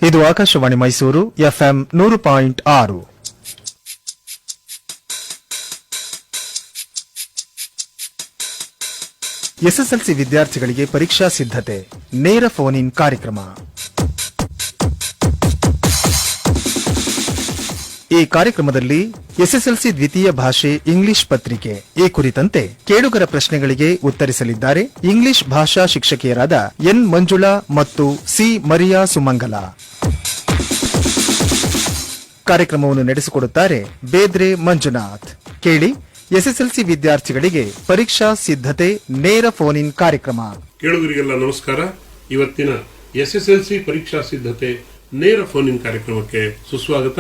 ಇದು Akashvani Mysuru FM 100.6. SSLC ವಿದ್ಯಾರ್ಥಿಗಳಿಗೆ ಪರೀಕ್ಷಾ ಸಿದ್ಧತೆ ನೇರ ಫೋನ್ ಇನ್ ಕಾರ್ಯಕ್ರಮ. ಈ ಕಾರ್ಯಕ್ರಮದಲ್ಲಿ ಎಸ್ಎಸ್ಎಲ್ಸಿ ದ್ವಿತೀಯ ಭಾಷೆ ಇಂಗ್ಲಿಷ್ ಪತ್ರಿಕೆ ಈ ಕುರಿತಂತೆ ಕೇಳುಗರ ಪ್ರಶ್ನೆಗಳಿಗೆ ಉತ್ತರಿಸಲಿದ್ದಾರೆ ಇಂಗ್ಲಿಷ್ ಭಾಷಾ ಶಿಕ್ಷಕಿಯರಾದ ಎನ್ ಮಂಜುಳಾ ಮತ್ತು ಸಿ ಮರಿಯಾ ಸುಮಂಗಲ. ಕಾರ್ಯಕ್ರಮವನ್ನು ನಡೆಸಿಕೊಡುತ್ತಾರೆ ಬೇದ್ರೆ ಮಂಜುನಾಥ್. ಕೇಳಿ, ಎಸ್ಎಸ್ಎಲ್ಸಿ ವಿದ್ಯಾರ್ಥಿಗಳಿಗೆ ಪರೀಕ್ಷಾ ಸಿದ್ಧತೆ ನೇರ ಫೋನ್ ಇನ್ ಕಾರ್ಯಕ್ರಮ. ಕೇಳುಗರಿಗೆಲ್ಲ ನಮಸ್ಕಾರ. ಇವತ್ತಿನ ಎಸ್ಎಸ್ಎಲ್ಸಿ ಪರೀಕ್ಷಾ ಸಿದ್ಧತೆ ನೇರ ಫೋನ್ ಇನ್ ಕಾರ್ಯಕ್ರಮಕ್ಕೆ ಸುಸ್ವಾಗತ.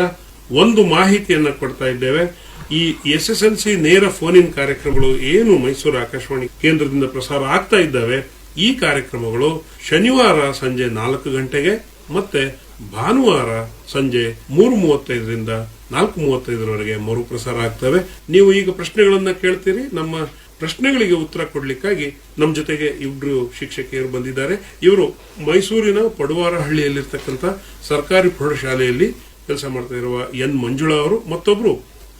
ಒಂದು ಮಾಹಿತಿಯನ್ನ ಕೊಡ್ತಾ ಇದ್ದೇವೆ. ಈ ಎಸ್ಎಸ್ಎಲ್ಸಿ ನೇರ ಫೋನ್ ಇನ್ ಕಾರ್ಯಕ್ರಮಗಳು ಏನು ಮೈಸೂರು ಆಕಾಶವಾಣಿ ಕೇಂದ್ರದಿಂದ ಪ್ರಸಾರ ಆಗ್ತಾ ಇದ್ದಾವೆ, ಈ ಕಾರ್ಯಕ್ರಮಗಳು ಶನಿವಾರ ಸಂಜೆ 4 ಗಂಟೆಗೆ ಮತ್ತೆ ಭಾನುವಾರ ಸಂಜೆ 3:35ರಿಂದ 4:35ರವರೆಗೆ ಮರುಪ್ರಸಾರ ಆಗ್ತವೆ. ನೀವು ಈಗ ಪ್ರಶ್ನೆಗಳನ್ನ ಕೇಳ್ತೀರಿ. ನಮ್ಮ ಪ್ರಶ್ನೆಗಳಿಗೆ ಉತ್ತರ ಕೊಡ್ಲಿಕ್ಕಾಗಿ ನಮ್ಮ ಜೊತೆಗೆ ಇಬ್ರು ಶಿಕ್ಷಕಿಯರು ಬಂದಿದ್ದಾರೆ. ಇವರು ಮೈಸೂರಿನ ಪಡುವಾರಹಳ್ಳಿಯಲ್ಲಿರ್ತಕ್ಕಂಥ ಸರ್ಕಾರಿ ಪ್ರೌಢಶಾಲೆಯಲ್ಲಿ ಕೆಲಸ ಮಾಡ್ತಾ ಇರುವ ಎನ್ ಮಂಜುಳಾ ಅವರು, ಮತ್ತೊಬ್ರು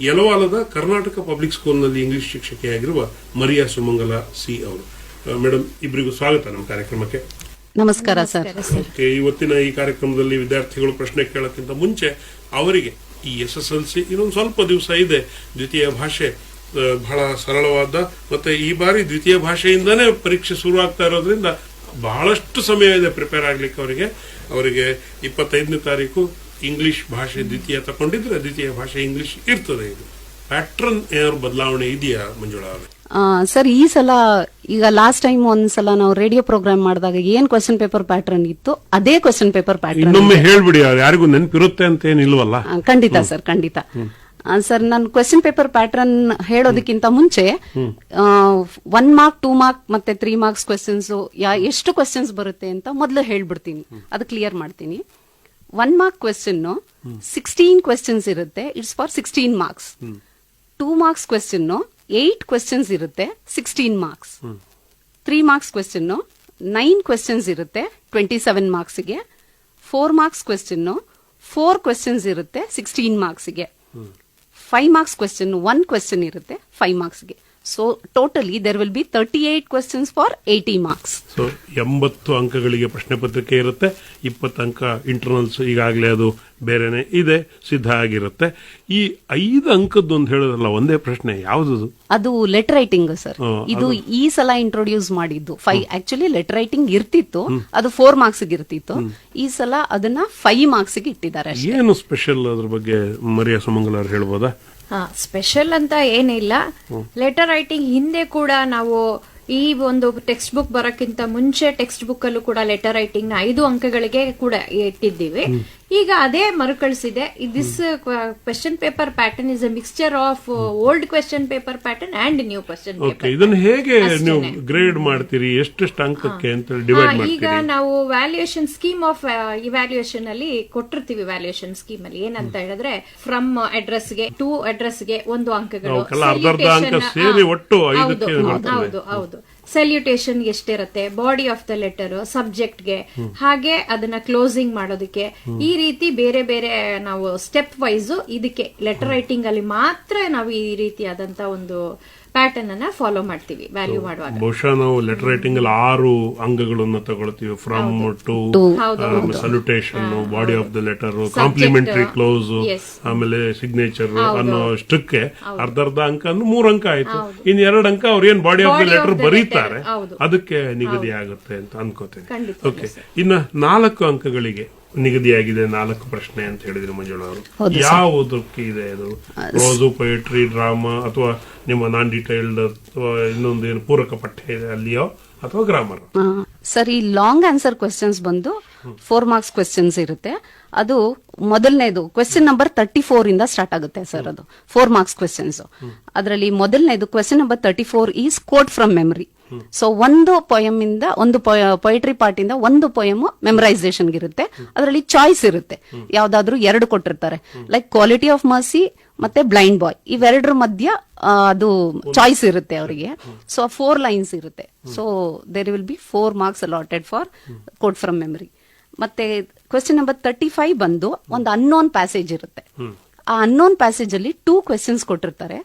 ಯಲವಾಲದ ಕರ್ನಾಟಕ ಪಬ್ಲಿಕ್ ಸ್ಕೂಲ್ನಲ್ಲಿ ಇಂಗ್ಲಿಷ್ ಶಿಕ್ಷಕಿಯಾಗಿರುವ ಮರಿಯಾ ಸುಮಂಗಲ ಸಿ ಅವರು. ಮೇಡಮ್, ಇಬ್ಬರಿಗೂ ಸ್ವಾಗತ ನಮ್ಮ ಕಾರ್ಯಕ್ರಮಕ್ಕೆ. ನಮಸ್ಕಾರ ಸರ್. ಓಕೆ, ಇವತ್ತಿನ ಈ ಕಾರ್ಯಕ್ರಮದಲ್ಲಿ ವಿದ್ಯಾರ್ಥಿಗಳು ಪ್ರಶ್ನೆ ಕೇಳೋಕ್ಕಿಂತ ಮುಂಚೆ ಅವರಿಗೆ ಈ ಎಸ್ಎಸ್ಎಲ್ಸಿ ಇನ್ನೊಂದು ಸ್ವಲ್ಪ ದಿವಸ ಇದೆ. ದ್ವಿತೀಯ ಭಾಷೆ ಬಹಳ ಸರಳವಾದ, ಮತ್ತೆ ಈ ಬಾರಿ ದ್ವಿತೀಯ ಭಾಷೆಯಿಂದಾನೇ ಪರೀಕ್ಷೆ ಶುರು ಆಗ್ತಾ ಇರೋದ್ರಿಂದ ಬಹಳಷ್ಟು ಸಮಯ ಇದೆ ಪ್ರಿಪೇರ್ ಆಗ್ಲಿಕ್ಕೆ. ಅವರಿಗೆ 25ನೇ ತಾರೀಕು ಇಂಗ್ಲಿಷ್ ಭಾಷೆ ದ್ವಿತೀಯ ತಗೊಂಡಿದ್ರೆ ದ್ವಿತೀಯ ಭಾಷೆ ಇಂಗ್ಲಿಷ್ ಇರ್ತದೆ. ಇದು ಪ್ಯಾಟ್ರನ್ ಏನಾದ್ರು ಬದಲಾವಣೆ ಇದೆಯಾ ಮಂಜುಳಾ ಅವರೇ? ಸರ್, ಈ ಸಲ ಈಗ ಲಾಸ್ಟ್ ಟೈಮ್ ಒಂದ್ಸಲ ನಾವು ರೇಡಿಯೋ ಪ್ರೋಗ್ರಾಮ್ ಮಾಡಿದಾಗ ಏನ್ ಕ್ವೆಶ್ಚನ್ ಪೇಪರ್ ಪ್ಯಾಟರ್ನ್ ಇತ್ತು ಅದೇ ಕ್ವೆಶ್ಚನ್ ಪೇಪರ್ ಪ್ಯಾಟರ್ನ್ ಇನ್ನೊಮ್ಮೆ ಹೇಳ್ಬಿಡಿ, ಯಾರಿಗೂ ನೆನಪಿರುತ್ತೆ ಅಂತ ಏನಿಲ್ವಲ್ಲ. ಖಂಡಿತ ಸರ್, ಖಂಡಿತ. ಸರ್, ನಾನು ಕ್ವೆಶ್ಚನ್ ಪೇಪರ್ ಪ್ಯಾಟರ್ನ್ ಹೇಳೋದಕ್ಕಿಂತ ಮುಂಚೆ 1 ಮಾರ್ಕ್ 2 ಮಾರ್ಕ್ ಮತ್ತೆ 3 ಮಾರ್ಕ್ಸ್ ಕ್ವೆಶ್ಚನ್ಸ್ ಎಷ್ಟು ಕ್ವೆಶ್ಚನ್ಸ್ ಬರುತ್ತೆ ಅಂತ ಮೊದಲು ಹೇಳ್ಬಿಡ್ತೀನಿ, ಅದು ಕ್ಲಿಯರ್ ಮಾಡ್ತೀನಿ. 1 ಮಾರ್ಕ್ ಕ್ವೆಶ್ಚನ್ 16 ಕ್ವೆಶ್ಚನ್ಸ್ ಇರುತ್ತೆ, it's for 16 marks. 2 marks question 8 questions ಇರುತ್ತೆ, 16 ಮಾರ್ಕ್ಸ್. 3 ಮಾರ್ಕ್ಸ್ ಕ್ವೆಶ್ಚನ್ 9 ಕ್ವೆಶ್ಚನ್ಸ್ ಇರುತ್ತೆ, 27 ಮಾರ್ಕ್ಸ್ಗೆ. 4 ಮಾರ್ಕ್ಸ್ ಕ್ವೆಶ್ಚನ್ 4 ಕ್ವೆಶ್ಚನ್ಸ್ ಇರುತ್ತೆ, 16 ಮಾರ್ಕ್ಸ್ಗೆ. 5 ಮಾರ್ಕ್ಸ್ ಕ್ವೆಶ್ಚನ್ 1 ಕ್ವೆಶ್ಚನ್ ಇರುತ್ತೆ, 5 ಮಾರ್ಕ್ಸ್ಗೆ. So totally there will be 38 questions for 80 marks. So 80 ಅಂಕಗಳಿಗೆ ಪ್ರಶ್ನೆ ಪತ್ರಿಕೆ ಇರುತ್ತೆ, 20 ಅಂಕ ಇಂಟರ್ನಲ್ಸ್ ಈಗಾಗಲೇ ಅದು ಬೇರೆನೆ ಇದೆ, ಸಿದ್ಧ ಆಗಿರುತ್ತೆ. ಈ 5 ಅಂಕದ್ದು ಅಂತ ಹೇಳೋದಲ್ಲ, ಒಂದೇ ಪ್ರಶ್ನೆ ಯಾವ್ದು? ಅದು ಲೆಟರ್ ರೈಟಿಂಗ್ ಸರ್. ಇದು ಈ ಸಲ ಇಂಟ್ರೊಡ್ಯೂಸ್ ಮಾಡಿದ್ದು. 5 ಆಕ್ಚುಲಿ ಲೆಟರ್ ರೈಟಿಂಗ್ ಇರ್ತಿತ್ತು, ಅದು 4 ಮಾರ್ಕ್ಸ್ ಇರ್ತಿತ್ತು. ಈ ಸಲ ಅದನ್ನ 5 ಮಾರ್ಕ್ಸ್ ಇಟ್ಟಿದ್ದಾರೆ. ಏನು ಸ್ಪೆಷಲ್ ಅದ್ರ ಬಗ್ಗೆ ಮರಿಯಾ ಸುಮಂಗಲ ಅವರು ಹೇಳ್ಬೋದಾ? ಸ್ಪೆಷಲ್ ಅಂತ ಏನಿಲ್ಲ. ಲೆಟರ್ ರೈಟಿಂಗ್ ಹಿಂದೆ ಕೂಡ ನಾವು ಈ ಒಂದು ಟೆಕ್ಸ್ಟ್ ಬುಕ್ ಬರೋಕ್ಕಿಂತ ಮುಂಚೆ ಟೆಕ್ಸ್ಟ್ ಬುಕ್ ಅಲ್ಲೂ ಕೂಡ ಲೆಟರ್ ರೈಟಿಂಗ್ ನ 5 ಅಂಕಗಳಿಗೆ ಕೂಡ ಇಟ್ಟಿದ್ದೀವಿ. ಈಗ ಅದೇ ಮರುಕಳಿಸಿದೆ. This question paper pattern is a mixture of old question paper pattern and new question paper. ಇದನ್ನು ಹೇಗೆ ನೀವು ಗ್ರೇಡ್ ಮಾಡ್ತೀರಿ, ಎಷ್ಟು ಅಂಕಕ್ಕೆ ಅಂತ ಡಿವೈಡ್ ಮಾಡ್ತೀರಿ? ಈಗ ನಾವು ವ್ಯಾಲ್ಯೂಯೇಷನ್ ಸ್ಕೀಮ್ ಆಫ್ ಇವ್ಯಾಲ್ಯೂಯೇಷನ್ ಅಲ್ಲಿ ಕೊಟ್ಟಿರ್ತೀವಿ. ವ್ಯಾಲ್ಯೂಯೇಷನ್ ಸ್ಕೀಮ್ ಅಲ್ಲಿ ಏನಂತ ಹೇಳಿದ್ರೆ, ಫ್ರಮ್ ಅಡ್ರೆಸ್ ಗೆ ಟು ಅಡ್ರೆಸ್ ಗೆ 1 ಅಂಕಗಳು, ಹೌದು ಸಲ್ಯೂಟೇಷನ್ ಎಷ್ಟಿರುತ್ತೆ, ಬಾಡಿ ಆಫ್ ದ ಲೆಟರ್, ಸಬ್ಜೆಕ್ಟ್ಗೆ, ಹಾಗೆ ಅದನ್ನ ಕ್ಲೋಸಿಂಗ್ ಮಾಡೋದಕ್ಕೆ, ಈ ರೀತಿ ಬೇರೆ ಬೇರೆ ನಾವು ಸ್ಟೆಪ್ ವೈಸ್ ಇದಕ್ಕೆ ಲೆಟರ್ ರೈಟಿಂಗ್ ಅಲ್ಲಿ ಮಾತ್ರ ನಾವು ಈ ರೀತಿಯಾದಂತ ಒಂದು ಪ್ಯಾಟರ್ನ್ ಅನ್ನ ಫಾಲೋ ಮಾಡ್ತೀವಿ ವ್ಯಾಲ್ಯೂ ಮಾಡುವಾಗ. ಬಹುಶಃ ನಾವು ಲೆಟರ್ ರೈಟಿಂಗ್ ಅಲ್ಲಿ 6 ಅಂಗಗಳನ್ನು ತಗೊಳ್ತೀವಿ. From to, salutation, body of the letter, complimentary close, ಆಮೇಲೆ ಸಿಗ್ನೇಚರ್ ಅನ್ನೋ ಅಷ್ಟಕ್ಕೆ ಅರ್ಧ ಅಂಕ 3 ಅಂಕ ಆಯ್ತು. ಇನ್ 2 ಅಂಕ ಅವ್ರು ಏನ್ ಬಾಡಿ ಆಫ್ ದ ಲೆಟರ್ ಬರೀತಾರೆ ಅದಕ್ಕೆ ನಿಗದಿ ಆಗುತ್ತೆ ಅಂತ ಅನ್ಕೋತೇನೆ. ಓಕೆ, ಇನ್ನ 4 ಅಂಕಗಳಿಗೆ ನಿಗದಿಯಾಗಿದೆ 4 ಪ್ರಶ್ನೆ ಅಂತ ಹೇಳಿದ್ರು ಮಂಜುಳಾ ಅವರು. ಯಾವುದಕ್ಕೆ ಇದೆ ಅದು? ಪ್ರೋಸು, ಪೊಯೆಟ್ರಿ, ಡ್ರಾಮಾ, ಅಥವಾ ನಿಮ್ಮ ನಾನ್ ಡೀಟೈಲ್ಡ್ ಅಥವಾ ಇನ್ನೊಂದು ಏನು ಪೂರಕ ಪಠ್ಯ ಇದೆ ಅಲ್ಲಿಯೋ, ಅಥವಾ ಗ್ರಾಮರ್? ಸರ್, ಈ ಲಾಂಗ್ ಆನ್ಸರ್ ಕ್ವೆಶ್ಚನ್ಸ್ ಬಂದು 4 ಮಾರ್ಕ್ಸ್ ಕ್ವೆಶ್ಚನ್ಸ್ ಇರುತ್ತೆ. ಅದು ಮೊದಲನೇದು ಕ್ವೆಶ್ಚನ್ ನಂಬರ್ 34 ಇಂದ ಸ್ಟಾರ್ಟ್ ಆಗುತ್ತೆ ಸರ್. ಅದು 4 ಮಾರ್ಕ್ಸ್ ಕ್ವೆಶ್ಚನ್ಸ್. ಅದರಲ್ಲಿ ಮೊದಲನೇದು question number 34 is coat from memory. So ಒಂದು ಪೊಯಮ್ ಇಂದ, ಒಂದು ಪೊಯಿಟ್ರಿ ಪಾರ್ಟ್ ಇಂದ ಒಂದು ಪೊಯಮ್ ಮೆಮರೈಸೇಷನ್ ಇರುತ್ತೆ. ಅದರಲ್ಲಿ ಚಾಯ್ಸ್ ಇರುತ್ತೆ, ಯಾವ್ದಾದ್ರು 2 ಕೊಟ್ಟಿರ್ತಾರೆ, ಲೈಕ್ ಕ್ವಾಲಿಟಿ ಆಫ್ ಮರ್ಸಿ ಮತ್ತೆ ಬ್ಲೈಂಡ್ ಬಾಯ್. ಇವೆರಡರ ಮಧ್ಯ ಅದು ಚಾಯ್ಸ್ ಇರುತ್ತೆ ಅವರಿಗೆ. ಸೊ 4 ಲೈನ್ಸ್ ಇರುತ್ತೆ. So there will be 4 marks allotted for quote from memory. ಮತ್ತೆ ಕ್ವೆಶ್ಚನ್ ನಂಬರ್ 35 ಬಂದು ಒಂದು ಅನ್ನೋನ್ ಪ್ಯಾಸೇಜ್ ಇರುತ್ತೆ. ಆ ಅನ್ನೋನ್ ಪ್ಯಾಸೇಜ್ ಅಲ್ಲಿ 2 ಕ್ವೆಶ್ಚನ್ಸ್ ಕೊಟ್ಟಿರ್ತಾರೆ.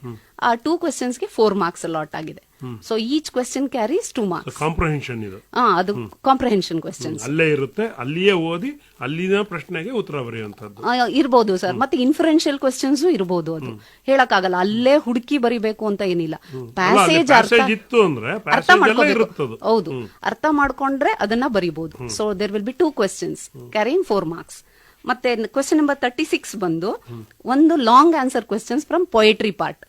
ಆ 2 ಕ್ವೆಶ್ಚನ್ಸ್ಗೆ 4 ಮಾರ್ಕ್ಸ್ ಅಲಾಟ್ ಆಗಿದೆ. So each question carries 2 marks. Comprehension ಇದು. ಅದು ಕಾಂಪ್ರಹೆನ್ಷನ್ ಕ್ವೆಶ್ಚನ್ಸ್ ಅಲ್ಲೇ ಇರುತ್ತೆ, ಅಲ್ಲಿಯೇ ಓದಿ ಅಲ್ಲಿನ ಪ್ರಶ್ನೆಗೆ ಉತ್ತರ ಬರೆಯುವಂತದ್ದು ಇರ್ಬೋದು ಸರ್. ಮತ್ತೆ ಇನ್ಫರೆನ್ಷಿಯಲ್ ಕ್ವೆಶ್ಚನ್ಸ್ ಇರ್ಬೋದು. ಅದು ಹೇಳಕ್ಕಾಗಲ್ಲ, ಅಲ್ಲೇ ಹುಡುಕಿ ಬರಿಬೇಕು ಅಂತ ಏನಿಲ್ಲ. ಪ್ಯಾಸೇಜ್ ಇತ್ತು ಅಂದ್ರೆ ಅರ್ಥ ಮಾಡ್ಕೋಬೇಕು. ಹೌದು, ಅರ್ಥ ಮಾಡ್ಕೊಂಡ್ರೆ ಅದನ್ನ ಬರಿಬಹುದು. So there will be 2 questions carrying 4 marks. ಮತ್ತೆ ಕ್ವೆಶ್ಚನ್ ನಂಬರ್ 36 ಬಂದು ಒಂದು long answer questions from poetry part.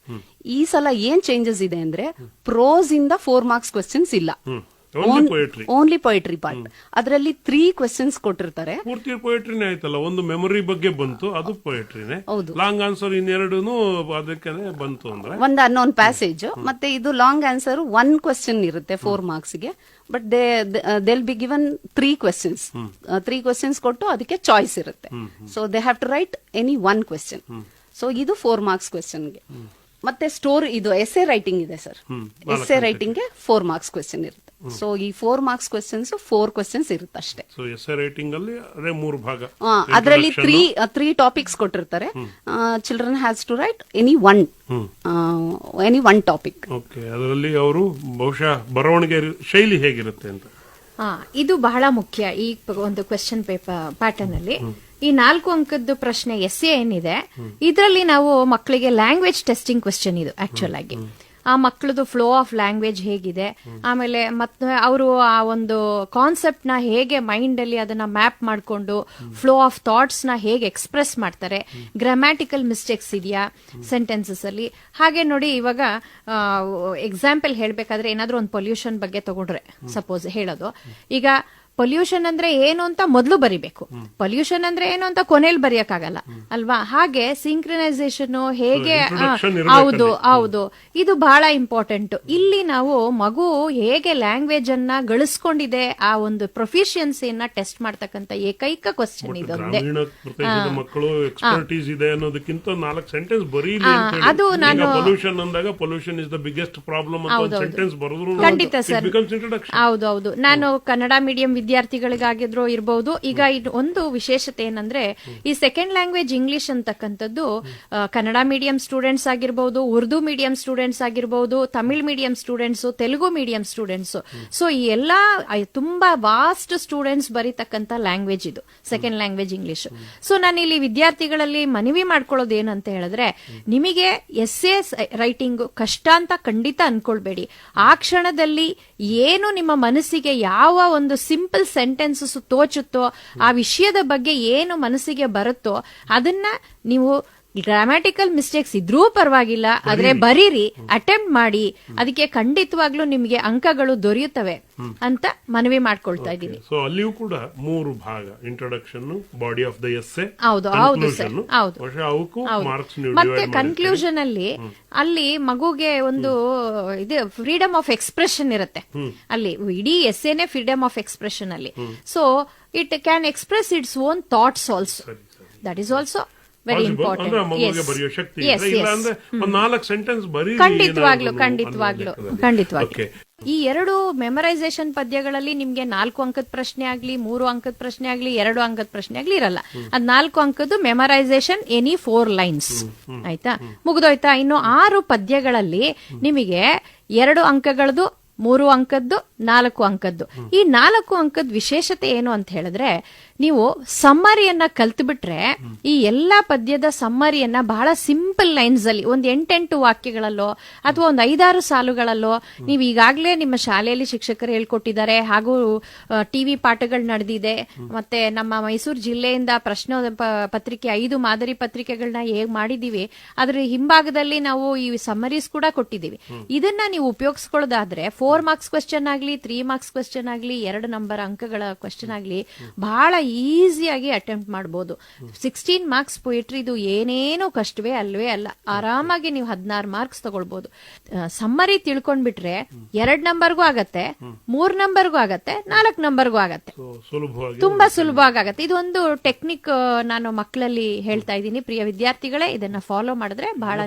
ಈ ಸಲ ಏನ್ ಚೇಂಜಸ್ ಇದೆ ಅಂದ್ರೆ ಪ್ರೋಸ್ ಇಂದ 4 ಮಾರ್ಕ್ಸ್ ಕ್ವೆಶ್ಚನ್ಸ್ ಇಲ್ಲ, ಓನ್ಲಿ ಪೊಯೆಟ್ರಿ ಪಾರ್ಟ್. ಅದರಲ್ಲಿ 3 ಕ್ವೆಶ್ಚನ್ಸ್ ಕೊಟ್ಟಿರ್ತಾರೆ. ಪೂರ್ತಿ ಪೊಯೆಟ್ರಿನೇ ಆಯ್ತಲ್ಲ, ಒಂದು ಮೆಮೊರಿ ಬಗ್ಗೆ ಬಂತು, ಅದು ಪೊಯೆಟ್ರಿನೇ. ಹೌದು, ಲಾಂಗ್ ಆನ್ಸರ್ ಇನ್ನೆರಡು ಅದಕ್ಕೆ ಬಂತು ಅಂದ್ರೆ ಒಂದು ಅನ್ನೋನ್ ಪ್ಯಾಸೇಜ್. ಮತ್ತೆ ಇದು ಲಾಂಗ್ ಆನ್ಸರ್ 1 ಕ್ವೆಶ್ಚನ್ ಇರುತ್ತೆ 4 ಮಾರ್ಕ್ಸ್ ಗೆ. But they'll be given 3 questions. 3 questions ಕೊಟ್ಟು ಅದಕ್ಕೆ ಚಾಯ್ಸ್ ಇರುತ್ತೆ. So they have to write any 1 question. So ಇದು 4 ಮಾರ್ಕ್ಸ್ ಕ್ವೆಶ್ಚನ್ಗೆ. ಮತ್ತೆ ಸ್ಟೋರಿ ಇದು ಎಸ್ಸೆ ರೈಟಿಂಗ್ ಇದೆ ಸರ್. ಎಸ್ಸೆ ರೈಟಿಂಗ್ ಗೆ 4 ಮಾರ್ಕ್ಸ್ ಕ್ವೆಶ್ಚನ್ ಇರುತ್ತೆ. ಸೊ ಈ 4 ಮಾರ್ಕ್ಸ್ ಕ್ವೆಶ್ಚನ್ಸ್ 4 ಕ್ವೆಶ್ಚನ್ಸ್ ಇರುತ್ತೆ ಅಷ್ಟೇ. ಸೊ ಎಸ್ಸೆ ರೈಟಿಂಗ್ ಅಲ್ಲಿ ಅದೇ 3 ಭಾಗ. ಅದರಲ್ಲಿ 3 ಟಾಪಿಕ್ಸ್ ಕೊಟ್ಟಿರ್ತಾರೆ. Children has to write any one topic. Okay, ಅದರಲ್ಲಿ ಅವರು ಬಹುಶಃ ಬರವಣಿಗೆ ಶೈಲಿ ಹೇಗಿರುತ್ತೆ ಅಂತ. ಇದು ಬಹಳ ಮುಖ್ಯ ಈ ಒಂದು ಕ್ವೆಶ್ಚನ್ ಪೇಪರ್ ಪ್ಯಾಟರ್ನ್ ಅಲ್ಲಿ. ಈ 4 ಅಂಕದ್ದು ಪ್ರಶ್ನೆ ಎಸ್ಸೆ ಏನಿದೆ, ಇದರಲ್ಲಿ ನಾವು ಮಕ್ಕಳಿಗೆ ಲ್ಯಾಂಗ್ವೇಜ್ ಟೆಸ್ಟಿಂಗ್ ಕ್ವೆಶ್ಚನ್ ಇದು ಆಕ್ಚುಲ್ ಆಗಿ. ಆ ಮಕ್ಕಳದು ಫ್ಲೋ ಆಫ್ ಲ್ಯಾಂಗ್ವೇಜ್ ಹೇಗಿದೆ, ಆಮೇಲೆ ಮತ್ತೆ ಅವರು ಆ ಒಂದು ಕಾನ್ಸೆಪ್ಟ್ ನ ಹೇಗೆ ಮೈಂಡ್ ಅಲ್ಲಿ ಅದನ್ನ ಮ್ಯಾಪ್ ಮಾಡಿಕೊಂಡು ಫ್ಲೋ ಆಫ್ ಥಾಟ್ಸ್ ನ ಹೇಗೆ ಎಕ್ಸ್ಪ್ರೆಸ್ ಮಾಡ್ತಾರೆ, ಗ್ರಾಮ್ಯಾಟಿಕಲ್ ಮಿಸ್ಟೇಕ್ಸ್ ಇದೆಯಾ ಸೆಂಟೆನ್ಸಸ್ ಅಲ್ಲಿ. ಹಾಗೆ ನೋಡಿ, ಇವಾಗ ಎಕ್ಸಾಂಪಲ್ ಹೇಳ್ಬೇಕಾದ್ರೆ ಏನಾದ್ರೂ ಒಂದು ಪೊಲ್ಯೂಷನ್ ಬಗ್ಗೆ ತಗೊಂಡ್ರೆ ಸಪೋಸ್ ಹೇಳೋದು, ಈಗ ಪೊಲ್ಯೂಷನ್ ಅಂದ್ರೆ ಏನು ಅಂತ ಮೊದಲು ಬರಿಬೇಕು, ಪೊಲ್ಯೂಷನ್ ಅಂದ್ರೆ ಏನು ಅಂತ ಕೊನೆಯಲ್ಲಿ ಬರೆಯಕ್ಕಾಗಲ್ಲ ಅಲ್ವಾ. ಹಾಗೆ ಸಿಂಕ್ರನೈಸೇಷನ್ ಹೇಗೆ, ಹೌದು, ಇದು ಬಹಳ ಇಂಪಾರ್ಟೆಂಟ್. ಇಲ್ಲಿ ನಾವು ಮಗು ಹೇಗೆ ಲ್ಯಾಂಗ್ವೇಜ್ ಅನ್ನ ಗಳಿಸ್ಕೊಂಡಿದೆ, ಆ ಒಂದು ಪ್ರೊಫಿಷಿಯನ್ಸಿಯನ್ನ ಟೆಸ್ಟ್ ಮಾಡ್ತಕ್ಕಂಥ ಏಕೈಕ ಕ್ವಶನ್ ಇದೊಂದೇ. ಮಕ್ಕಳು ಎಕ್ಸ್ಪರ್ಟೀಸ್ ಇದೆ ಅನ್ನೋದಕ್ಕಿಂತ 4 ಸೆಂಟೆನ್ಸ್ ಬರೀಲಿ. ಅದು ನಾನು ಪೊಲ್ಯೂಷನ್ ಅಂದಾಗ pollution is the biggest problem ಅಂತ ಸೆಂಟೆನ್ಸ್ ಬರೆದ್ರು ಖಂಡಿತ ಸರ್. ಹೌದು, ನಾನು ಕನ್ನಡ ಮೀಡಿಯಂ ವಿದ್ಯಾರ್ಥಿಗಳಿಗಾಗಿದ್ರು ಇರಬಹುದು. ಈಗ ಒಂದು ವಿಶೇಷತೆ ಏನಂದ್ರೆ, ಈ ಸೆಕೆಂಡ್ ಲ್ಯಾಂಗ್ವೇಜ್ ಇಂಗ್ಲಿಷ್ ಅಂತಕ್ಕಂಥದ್ದು ಕನ್ನಡ ಮೀಡಿಯಂ ಸ್ಟೂಡೆಂಟ್ಸ್ ಆಗಿರಬಹುದು, ಉರ್ದು ಮೀಡಿಯಂ ಸ್ಟೂಡೆಂಟ್ಸ್ ಆಗಿರಬಹುದು, Tamil medium students, Telugu medium students. So ಈ ಎಲ್ಲಾ ತುಂಬಾ ವಾಸ್ಟ್ ಸ್ಟೂಡೆಂಟ್ಸ್ ಬರೀತಕ್ಕಂಥ ಲ್ಯಾಂಗ್ವೇಜ್ ಇದು ಸೆಕೆಂಡ್ ಲ್ಯಾಂಗ್ವೇಜ್ ಇಂಗ್ಲಿಷ್. ಸೊ ನಾನು ಇಲ್ಲಿ ವಿದ್ಯಾರ್ಥಿಗಳಲ್ಲಿ ಮನವಿ ಮಾಡ್ಕೊಳ್ಳೋದು ಏನಂತ ಹೇಳಿದ್ರೆ, ನಿಮಗೆ ಎಸ್ಸೆ ರೈಟಿಂಗ್ ಕಷ್ಟ ಅಂತ ಖಂಡಿತ ಅನ್ಕೊಳ್ಬೇಡಿ. ಆ ಕ್ಷಣದಲ್ಲಿ ಏನು ನಿಮ್ಮ ಮನಸ್ಸಿಗೆ ಯಾವ ಒಂದು ಸಿಂಪಲ್ ಸೆಂಟೆನ್ಸಸ್ ತೋಚುತ್ತೋ, ಆ ವಿಷಯದ ಬಗ್ಗೆ ಏನು ಮನಸ್ಸಿಗೆ ಬರುತ್ತೋ ಅದನ್ನ ನೀವು ಗ್ರಾಮ್ಯಾಟಿಕಲ್ ಮಿಸ್ಟೇಕ್ಸ್ ಇದ್ರೂ ಪರವಾಗಿಲ್ಲ, ಆದ್ರೆ ಬರೀರಿ, ಅಟೆಂಪ್ಟ್ ಮಾಡಿ, ಅದಕ್ಕೆ ಖಂಡಿತವಾಗ್ಲೂ ನಿಮಗೆ ಅಂಕಗಳು ದೊರೆಯುತ್ತವೆ ಅಂತ ಮನವಿ ಮಾಡ್ಕೊಳ್ತಾ ಇದ್ದೀನಿ. ಸೊ ಅಲ್ಲಿಯೂ ಕೂಡ 3 ಭಾಗ, introduction, body of the essay, ಹೌದು ಸರ್, ಹೌದು. ಮತ್ತೆ ಕನ್ಕ್ಲೂಷನ್ ಅಲ್ಲಿ ಮಗುಗೆ ಒಂದು ಇದು ಫ್ರೀಡಮ್ ಆಫ್ ಎಕ್ಸ್ಪ್ರೆಷನ್ ಇರುತ್ತೆ. ಅಲ್ಲಿ ಇಡೀ ಎಸ್ಸೆನೆ ಫ್ರೀಡಮ್ ಆಫ್ ಎಕ್ಸ್ಪ್ರೆಷನ್ ಅಲ್ಲಿ. So it can express its own thoughts also. That is also very important. ಖಂಡಿತವಾಗ್ಲು. ಈ 2 ಮೆಮರೈಸೇಷನ್ ಪದ್ಯಗಳಲ್ಲಿ ನಿಮ್ಗೆ 4 ಅಂಕದ ಪ್ರಶ್ನೆ ಆಗ್ಲಿ, 3 ಅಂಕದ ಪ್ರಶ್ನೆ ಆಗ್ಲಿ, 2 ಅಂಕದ ಪ್ರಶ್ನೆ ಆಗ್ಲಿ ಇರಲ್ಲ. ಅದ್ 4 ಅಂಕದ್ದು ಮೆಮರೈಸೇಷನ್ ಎನಿ 4 ಲೈನ್ಸ್. ಆಯ್ತಾ, ಮುಗಿದೋಯ್ತಾ. ಇನ್ನು 6 ಪದ್ಯಗಳಲ್ಲಿ ನಿಮಗೆ 2 ಅಂಕಗಳದ್ದು, 3 ಅಂಕದ್ದು, 4 ಅಂಕದ್ದು. ಈ 4 ಅಂಕದ ವಿಶೇಷತೆ ಏನು ಅಂತ ಹೇಳಿದ್ರೆ, ನೀವು ಸಮ್ಮರಿಯನ್ನ ಕಲ್ತು ಬಿಟ್ರೆ ಈ ಎಲ್ಲಾ ಪದ್ಯದ ಸಮ್ಮರಿಯನ್ನ ಬಹಳ ಸಿಂಪಲ್ ಲೈನ್ಸ್ ಅಲ್ಲಿ ಒಂದು 8 ವಾಕ್ಯಗಳಲ್ಲೋ ಅಥವಾ ಒಂದು 5-6 ಸಾಲುಗಳಲ್ಲೋ ನೀವು ಈಗಾಗಲೇ ನಿಮ್ಮ ಶಾಲೆಯಲ್ಲಿ ಶಿಕ್ಷಕರು ಹೇಳ್ಕೊಟ್ಟಿದ್ದಾರೆ, ಹಾಗೂ ಟಿವಿ ಪಾಠಗಳು ನಡೆದಿದೆ. ಮತ್ತೆ ನಮ್ಮ ಮೈಸೂರು ಜಿಲ್ಲೆಯಿಂದ ಪ್ರಶ್ನೆ ಪತ್ರಿಕೆ 5 ಮಾದರಿ ಪತ್ರಿಕೆಗಳನ್ನ ಹೇಗ್ ಮಾಡಿದೀವಿ, ಅದ್ರ ಹಿಂಭಾಗದಲ್ಲಿ ನಾವು ಈ ಸಮ್ಮರೀಸ್ ಕೂಡ ಕೊಟ್ಟಿದ್ದೀವಿ. ಇದನ್ನ ನೀವು ಉಪಯೋಗಿಸ್ಕೊಳ್ಳೋದಾದ್ರೆ 4 ಮಾರ್ಕ್ಸ್ ಕ್ವೆಶ್ಚನ್ ಆಗ್ಲಿ, 3 ಮಾರ್ಕ್ಸ್ ಕ್ವೆಶ್ಚನ್ ಆಗ್ಲಿ, 2 ನಂಬರ್ ಅಂಕಗಳ ಕ್ವೆಶ್ಚನ್ ಆಗ್ಲಿ ಬಹಳ ಈಸಿಯಾಗಿ ಅಟೆಂಪ್ಟ್ ಮಾಡಬಹುದು. 16 ಮಾರ್ಕ್ಸ್ ಪೊಯಿಟ್ರಿದು ಏನೇನೋ ಕಷ್ಟವೇ ಅಲ್ವೇ ಅಲ್ಲ. ಆರಾಮಾಗಿ ನೀವು 16 ಮಾರ್ಕ್ಸ್ ತಗೊಳ್ಬಹುದು. ಸಮ್ಮರಿ ತಿಳ್ಕೊಂಡ್ಬಿಟ್ರೆ 2 ನಂಬರ್ಗೂ ಆಗತ್ತೆ, 3 ನಂಬರ್ಗೂ ಆಗತ್ತೆ, 4 ನಂಬರ್ಗೂ ಆಗತ್ತೆ. ತುಂಬಾ ಸುಲಭವಾಗಿ ಆಗತ್ತೆ. ಇದೊಂದು ಟೆಕ್ನಿಕ್ ನಾನು ಮಕ್ಕಳಲ್ಲಿ ಹೇಳ್ತಾ ಇದ್ದೀನಿ. ಪ್ರಿಯ ವಿದ್ಯಾರ್ಥಿಗಳೇ, ಇದನ್ನ ಫಾಲೋ ಮಾಡಿದ್ರೆ ಬಹಳ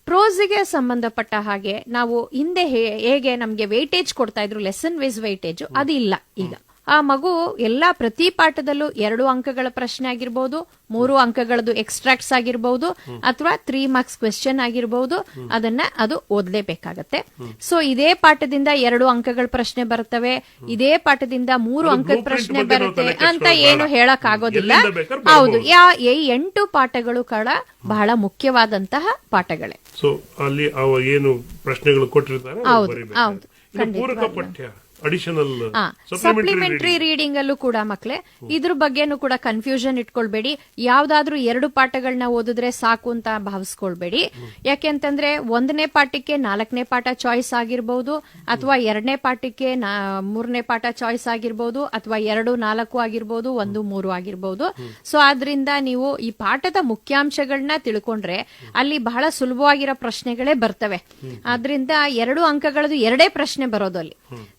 ಪ್ರೋಸಿಗೆ ಸಂಬಂಧಪಟ್ಟ ಹಾಗೆ ನಾವು ಹಿಂದೆ ಹೇಗೆ ನಮ್ಗೆ ವೇಟೇಜ್ ಕೊಡ್ತಾ ಇದ್ರು, ಲೆಸನ್ ವೈಸ್ ವೇಟೇಜ್, ಅದು ಇಲ್ಲ ಈಗ. ಆ ಮಗು ಪ್ರತಿ ಪಾಠದಲ್ಲೂ 2 ಅಂಕಗಳ ಪ್ರಶ್ನೆ ಆಗಿರ್ಬೋದು, 3 ಅಂಕಗಳದ್ದು ಎಕ್ಸ್ಟ್ರಾಕ್ಟ್ಸ್ ಆಗಿರ್ಬೋದು, ಅಥವಾ 3 ಮಾರ್ಕ್ಸ್ ಕ್ವೆಶ್ಚನ್ ಆಗಿರ್ಬೋದು, ಅದು ಓದಲೇಬೇಕಾಗತ್ತೆ. ಸೊ ಇದೇ ಪಾಠದಿಂದ 2 ಅಂಕಗಳ ಪ್ರಶ್ನೆ ಬರ್ತವೆ, ಇದೇ ಪಾಠದಿಂದ 3 ಅಂಕದ ಪ್ರಶ್ನೆ ಬರುತ್ತೆ ಅಂತ ಏನು ಹೇಳಕ್ ಆಗೋದಿಲ್ಲ. ಹೌದು, 8 ಪಾಠಗಳು ಕೂಡ ಬಹಳ ಮುಖ್ಯವಾದಂತಹ ಪಾಠಗಳೇ. ಸೊ ಅಲ್ಲಿ ಏನು ಪ್ರಶ್ನೆಗಳು ಕೊಟ್ಟಿರ್ತಾರೆ ಪೂರಕ ಪಠ್ಯ ಅಡಿಷನಲ್ ಸಪ್ಲಿಮೆಂಟರಿ ರೀಡಿಂಗ್ ಅಲ್ಲೂ ಕೂಡ ಮಕ್ಕಳೇ ಇದ್ರ ಬಗ್ಗೆನೂ ಕೂಡ ಕನ್ಫ್ಯೂಷನ್ ಇಟ್ಕೊಳ್ಬೇಡಿ. ಯಾವ್ದಾದ್ರೂ 2 ಪಾಠಗಳನ್ನ ಓದಿದ್ರೆ ಸಾಕು ಅಂತ ಭಾವಿಸ್ಕೊಳ್ಬೇಡಿ. ಯಾಕೆಂತಂದ್ರೆ 1ನೇ ಪಾಠಕ್ಕೆ 4ನೇ ಪಾಠ ಚಾಯ್ಸ್ ಆಗಿರ್ಬಹುದು, ಅಥವಾ 2ನೇ ಪಾಠಕ್ಕೆ 3ನೇ ಪಾಠ ಚಾಯ್ಸ್ ಆಗಿರ್ಬಹುದು, ಅಥವಾ 2, 4 ಆಗಿರ್ಬಹುದು, 1, 3 ಆಗಿರ್ಬಹುದು. ಸೊ ಆದ್ರಿಂದ ನೀವು ಈ ಪಾಠದ ಮುಖ್ಯಾಂಶಗಳನ್ನ ತಿಳ್ಕೊಂಡ್ರೆ ಅಲ್ಲಿ ಬಹಳ ಸುಲಭವಾಗಿರೋ ಪ್ರಶ್ನೆಗಳೇ ಬರ್ತವೆ. ಆದ್ರಿಂದ 2 ಅಂಕಗಳದ್ದು 2 ಪ್ರಶ್ನೆ ಬರೋದು ಅಲ್ಲಿ.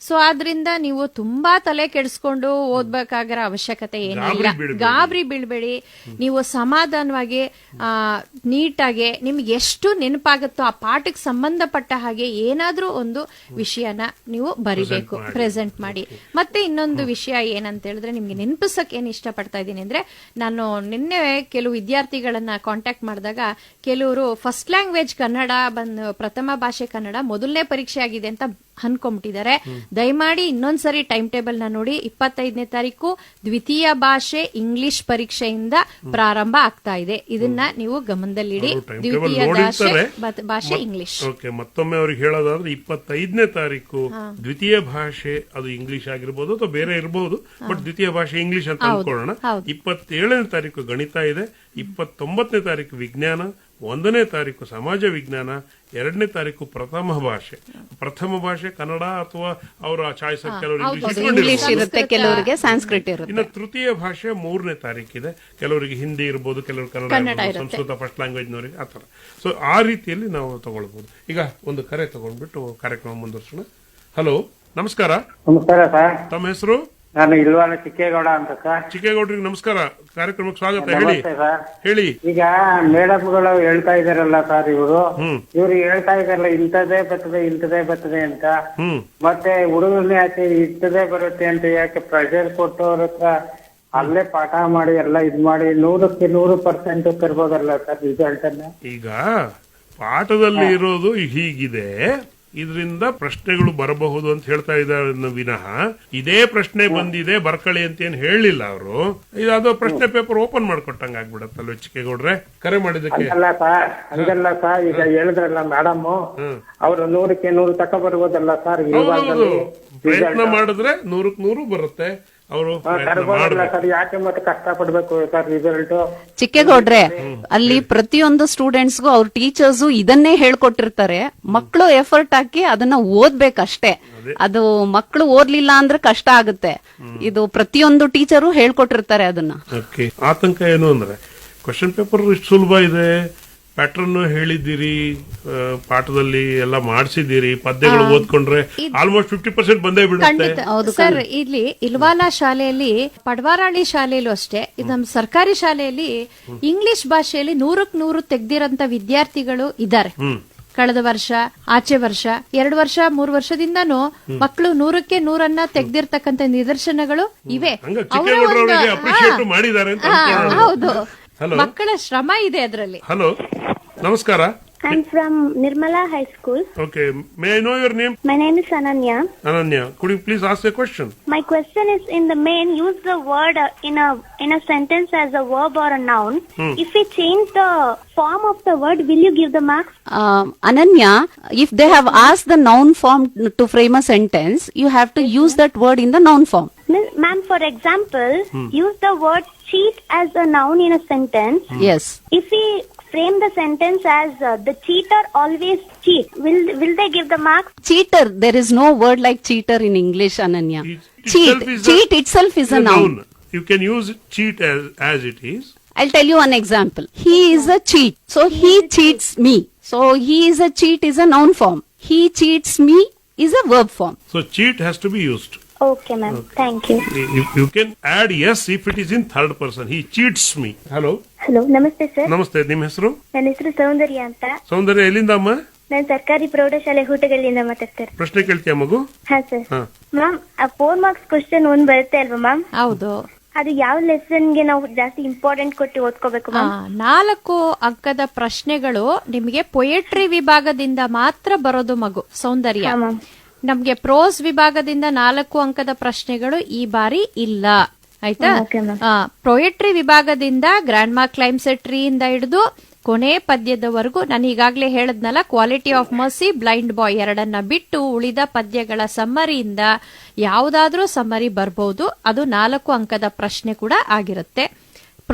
ಸೊ ಆದ್ರಿಂದ ನೀವು ತುಂಬಾ ತಲೆ ಕೆಡಿಸ್ಕೊಂಡು ಓದ್ಬೇಕಾಗಿರೋ ಅವಶ್ಯಕತೆ ಏನಿಲ್ಲ. ಗಾಬರಿ ಬೀಳ್ಬೇಡಿ. ನೀವು ಸಮಾಧಾನವಾಗಿ ನೀಟಾಗಿ ನಿಮ್ಗೆ ಎಷ್ಟು ನೆನಪಾಗುತ್ತೋ ಆ ಪಾಠಕ್ಕೆ ಸಂಬಂಧಪಟ್ಟ ಹಾಗೆ ಏನಾದ್ರೂ ಒಂದು ವಿಷಯನ ನೀವು ಬರಿಬೇಕು, ಪ್ರೆಸೆಂಟ್ ಮಾಡಿ. ಮತ್ತೆ ಇನ್ನೊಂದು ವಿಷಯ ಏನಂತ ಹೇಳಿದ್ರೆ, ನಿಮ್ಗೆ ನೆನಪಿಸಕ್ ಏನ್ ಇಷ್ಟಪಡ್ತಾ ಇದ್ದೀನಿ ಅಂದ್ರೆ, ನಾನು ನಿನ್ನೆ ಕೆಲವು ವಿದ್ಯಾರ್ಥಿಗಳನ್ನ ಕಾಂಟ್ಯಾಕ್ಟ್ ಮಾಡಿದಾಗ ಕೆಲವರು ಫಸ್ಟ್ ಲ್ಯಾಂಗ್ವೇಜ್ ಕನ್ನಡ ಪ್ರಥಮ ಭಾಷೆ ಕನ್ನಡ ಮೊದಲನೇ ಪರೀಕ್ಷೆ ಆಗಿದೆ ಅಂತ ಅನ್ಕೊಂಬಿಟ್ಟಿದ್ದಾರೆ. ದಯಮಾಡಿ ಇನ್ನೊಂದ್ಸರಿ ಟೈಮ್ ಟೇಬಲ್ ನ ನೋಡಿ. 25ನೇ ತಾರೀಕು ದ್ವಿತೀಯ ಭಾಷೆ ಇಂಗ್ಲಿಷ್ ಪರೀಕ್ಷೆಯಿಂದ ಪ್ರಾರಂಭ ಆಗ್ತಾ ಇದೆ. ಇದನ್ನ ನೀವು ಗಮನದಲ್ಲಿಡಿ. ದ್ವಿತೀಯ ಭಾಷೆ ಇಂಗ್ಲಿಷ್. ಮತ್ತೊಮ್ಮೆ ಅವ್ರಿಗೆ ಹೇಳೋದಾದ್ರೆ 25ನೇ ತಾರೀಕು ದ್ವಿತೀಯ ಭಾಷೆ ಅದು ಇಂಗ್ಲಿಷ್ ಆಗಿರ್ಬೋದು ಅಥವಾ ಬೇರೆ ಇರಬಹುದು, ಬಟ್ ದ್ವಿತೀಯ ಭಾಷೆ ಇಂಗ್ಲಿಷ್ ಅಂತ ಅನ್ಕೊಳ್ಳೋಣ. 27ನೇ ತಾರೀಕು ಗಣಿತ ಇದೆ, 29ನೇ ತಾರೀಕು ವಿಜ್ಞಾನ, 1ನೇ ತಾರೀಕು ಸಮಾಜ ವಿಜ್ಞಾನ, 2ನೇ ತಾರೀಕು ಪ್ರಥಮ ಭಾಷೆ ಕನ್ನಡ ಅಥವಾ ಅವರ ಚಾಯ್ಸ್ ಇಂಗ್ಲಿಷ್ ಇರುತ್ತೆ, ಕೆಲವರಿಗೆ ಸಂಸ್ಕೃತ ಇರುತ್ತೆ. ಇನ್ನು ತೃತೀಯ ಭಾಷೆ 3ನೇ ತಾರೀಕಿದೆ. ಕೆಲವರಿಗೆ ಹಿಂದಿ ಇರಬಹುದು, ಕೆಲವರು ಕನ್ನಡ, ಸಂಸ್ಕೃತ ಫಸ್ಟ್ ಲ್ಯಾಂಗ್ವೇಜ್ ನವರಿಗೆ ಆತರ. ಸೊ ಆ ರೀತಿಯಲ್ಲಿ ನಾವು ತಗೊಳ್ಬಹುದು. ಈಗ ಒಂದು ಕರೆ ತಗೊಂಡ್ಬಿಟ್ಟು ಕಾರ್ಯಕ್ರಮ ಮುಂದುವರ್ಸೋಣ. ಹಲೋ, ನಮಸ್ಕಾರ. ನಮಸ್ಕಾರ ಸರ್. ತಮ್ಮ ಹೆಸರು? ನಾನು ಇಲ್ವಾಲ ಚಿಕ್ಕೇಗೌಡ ಅಂತ ಸರ್. ಚಿಕ್ಕೇಗೌಡ್ರಿಗೆ ನಮಸ್ಕಾರ, ಕಾರ್ಯಕ್ರಮಕ್ಕೆ ಸ್ವಾಗತ. ಹೇಳಿ. ಈಗ ಮೇಡಮ್ಗಳು ಹೇಳ್ತಾ ಇದಾರಲ್ಲ ಸರ್, ಇವ್ರು ಹೇಳ್ತಾ ಇದಾರಲ್ಲ ಇಂಥದೇ ಬರ್ತದೆ ಅಂತ. ಮತ್ತೆ ಹುಡುಗರನ್ನೇ ಆಚೆ ಇಂಥದೇ ಬರುತ್ತೆ ಅಂತ ಯಾಕೆ ಪ್ರೆಷರ್ ಕೊಟ್ಟು ಅವ್ರ ಹತ್ರ ಅಲ್ಲೇ ಪಾಠ ಮಾಡಿ ಎಲ್ಲ ಇದ್ ಮಾಡಿ 100% ತರ್ಬೋದಲ್ಲ ಸರ್ ರಿಸಲ್ಟ್ ಅನ್ನ? ಈಗ ಪಾಠದಲ್ಲಿ ಇರೋದು ಹೀಗಿದೆ, ಇದರಿಂದ ಪ್ರಶ್ನೆಗಳು ಬರಬಹುದು ಅಂತ ಹೇಳ್ತಾ ಇದ್ದಾರೆ ವಿನಃ ಇದೇ ಪ್ರಶ್ನೆ ಬಂದಿದೆ ಬರ್ಕಳಿ ಅಂತ ಏನ್ ಹೇಳಿಲ್ಲ ಅವರು. ಇದು ಪ್ರಶ್ನೆ ಪೇಪರ್ ಓಪನ್ ಮಾಡ್ಕೊಟ್ಟಂಗ ಆಗ್ಬಿಡತ್ತಲ್ವ ಚಿಕ್ಕೇಗೌಡ್ರೆ? ಕರೆ ಮಾಡಿದಕ್ಕೆ ಹಂಗಲ್ಲ ಸರ್. ಈಗ ಹೇಳಿದ್ರಲ್ಲ ಮೇಡಮ್, ಅವ್ರು 100ಕ್ಕೆ 100 ತಕ ಬರ್ಬೋದಲ್ಲ ಸರ್? ಪ್ರಯತ್ನ ಮಾಡಿದ್ರೆ 100ಕ್ಕೆ 100 ಬರುತ್ತೆ. ಅವರು ಯಾಕೆ ಮತ್ತೆ ಕಷ್ಟ ಪಡ್ಬೇಕು ಸರ್ ರಿಸಲ್ಟ್? ಚಿಕ್ಕೇಗೌಡ್ರೆ, ಅಲ್ಲಿ ಪ್ರತಿಯೊಂದು ಸ್ಟೂಡೆಂಟ್ಸ್ಗೂ ಅವ್ರ ಟೀಚರ್ಸ್ ಇದನ್ನೇ ಹೇಳ್ಕೊಟ್ಟಿರ್ತಾರೆ. ಮಕ್ಕಳು ಎಫರ್ಟ್ ಹಾಕಿ ಅದನ್ನ ಓದ್ಬೇಕಷ್ಟೇ. ಅದು ಮಕ್ಕಳು ಓದ್ಲಿಲ್ಲ ಅಂದ್ರೆ ಕಷ್ಟ ಆಗುತ್ತೆ. ಇದು ಪ್ರತಿಯೊಂದು ಟೀಚರು ಹೇಳ್ಕೊಟ್ಟಿರ್ತಾರೆ ಅದನ್ನ. ಆತಂಕ ಏನು ಅಂದ್ರೆ, ಕ್ವಶನ್ ಪೇಪರ್ ಇಷ್ಟು ಸುಲಭ ಇದೆ, ಪ್ಯಾಟರ್ನ್ ಹೇಳಿದ್ದೀರಿ, ಪಾಠದಲ್ಲಿ ಎಲ್ಲ ಮಾಡಿಸಿದ್ದೀರಿ, ಪದ್ಯಗಳು ಓದ್ಕೊಂಡ್ರೆ ಆಲ್ಮೋಸ್ಟ್ 50% ಬಂದೇ ಬಿಡುತ್ತೆ ಸರ್. ಇಲ್ಲಿ ಇಲ್ವಾಲಾ ಶಾಲೆಯಲ್ಲಿ, ಪಡವಾರಾಳಿ ಶಾಲೆಯಲ್ಲೂ ಅಷ್ಟೇ, ಇದು ನಮ್ಮ ಸರ್ಕಾರಿ ಶಾಲೆಯಲ್ಲಿ ಇಂಗ್ಲಿಷ್ ಭಾಷೆಯಲ್ಲಿ 100ಕ್ಕೆ 100 ತೆಗ್ದಿರಂತ ವಿದ್ಯಾರ್ಥಿಗಳು ಇದ್ದಾರೆ. ಕಳೆದ ವರ್ಷ, ಆಚೆ ವರ್ಷ, 2 ವರ್ಷ, 3 ವರ್ಷದಿಂದನೂ ಮಕ್ಕಳು 100ಕ್ಕೆ 100 ತೆಗ್ದಿರ್ತಕ್ಕಂಥ ನಿದರ್ಶನಗಳು ಇವೆ. ಹೌದು, ಮಕ್ಕಳ ಶ್ರಮ ಇದೆ ಅದರಲ್ಲಿ. ಹಲೋ, ನಮಸ್ಕಾರ. I'm from Nirmala High School. Okay, may I know your name? My name is Ananya. Ananya, could you please ask a question? My question is, in the main, use the word in a sentence as a verb or a noun. If we change the form of the word, will you give the marks? Ananya, if they have asked the noun form to frame a sentence, you have to use that word in the noun form. Ma'am, for example, use the word cheat as a noun in a sentence. Yes. If we frame the sentence as the cheater always cheat, will they give the marks? Cheater, there is no word like cheater in English, Ananya. Cheat itself is a noun. You can use cheat as it is. I'll tell you one example. He is a cheat, so he cheats me. So he is a cheat is a noun form. He cheats me is a verb form. So cheat has to be used. Okay, ma'am. Okay. Thank you. You can add yes if it is in third person. He cheats me. Hello. Hello. Namaste, sir. Namaste. ನಿಮ್ಮ ಹೆಸರು? ನನ್ನ ಹೆಸರು ಸೌಂದರ್ಯ ಅಂತ. ಸೌಂದರ್ಯ, ಎಲ್ಲಿಂದ ಅಮ್ಮ? ನಾನು ಸರ್ಕಾರಿ ಪ್ರೌಢಶಾಲೆ ಹೂಟಗಳಿಂದ ಮಾತಾಡ್ತಾರೆ. ಪ್ರಶ್ನೆ ಕೇಳ್ತೀಯ ಮಗು? ಹಾ ಸರ್. ಹಾ. ಮ್ಯಾಮ್ 4 ಮಾರ್ಕ್ಸ್ ಕ್ವಶನ್ 1 ಬರುತ್ತೆ ಅಲ್ವಾ ಮ್ಯಾಮ್? ಹೌದು. ಅದು ಯಾವ ಲೆಸನ್ಗೆ ನಾವು ಜಾಸ್ತಿ ಇಂಪಾರ್ಟೆಂಟ್ ಕೊಟ್ಟು ಓದ್ಕೋಬೇಕು ಮ್ಯಾಮ್? 4 ಅಂಕದ ಪ್ರಶ್ನೆಗಳು ನಿಮಗೆ ಪೊಯೆಟ್ರಿ ವಿಭಾಗದಿಂದ ಮಾತ್ರ ಬರೋದು ಮಗು. ಸೌಂದರ್ಯ. ಹಾ ಮ್ಯಾಮ್. ನಮ್ಗೆ ಪ್ರೋಸ್ ವಿಭಾಗದಿಂದ 4 ಅಂಕದ ಪ್ರಶ್ನೆಗಳು ಈ ಬಾರಿ ಇಲ್ಲ. ಆಯ್ತಾ? Okay, ma'am. ಪೊಯೆಟ್ರಿ ವಿಭಾಗದಿಂದ grandma climbs a tree ಇಂದ ಹಿಡಿದು ಕೊನೆ ಪದ್ಯದವರೆಗೂ ನಾನು ಈಗಾಗಲೇ ಹೇಳದ್ನಲ್ಲ, quality of mercy, blind boy ಎರಡನ್ನ ಬಿಟ್ಟು ಉಳಿದ ಪದ್ಯಗಳ ಸಮ್ಮರಿಯಿಂದ ಯಾವುದಾದ್ರೂ ಸಮ್ಮರಿ ಬರ್ಬಹುದು. ಅದು 4 ಅಂಕದ ಪ್ರಶ್ನೆ ಕೂಡ ಆಗಿರುತ್ತೆ.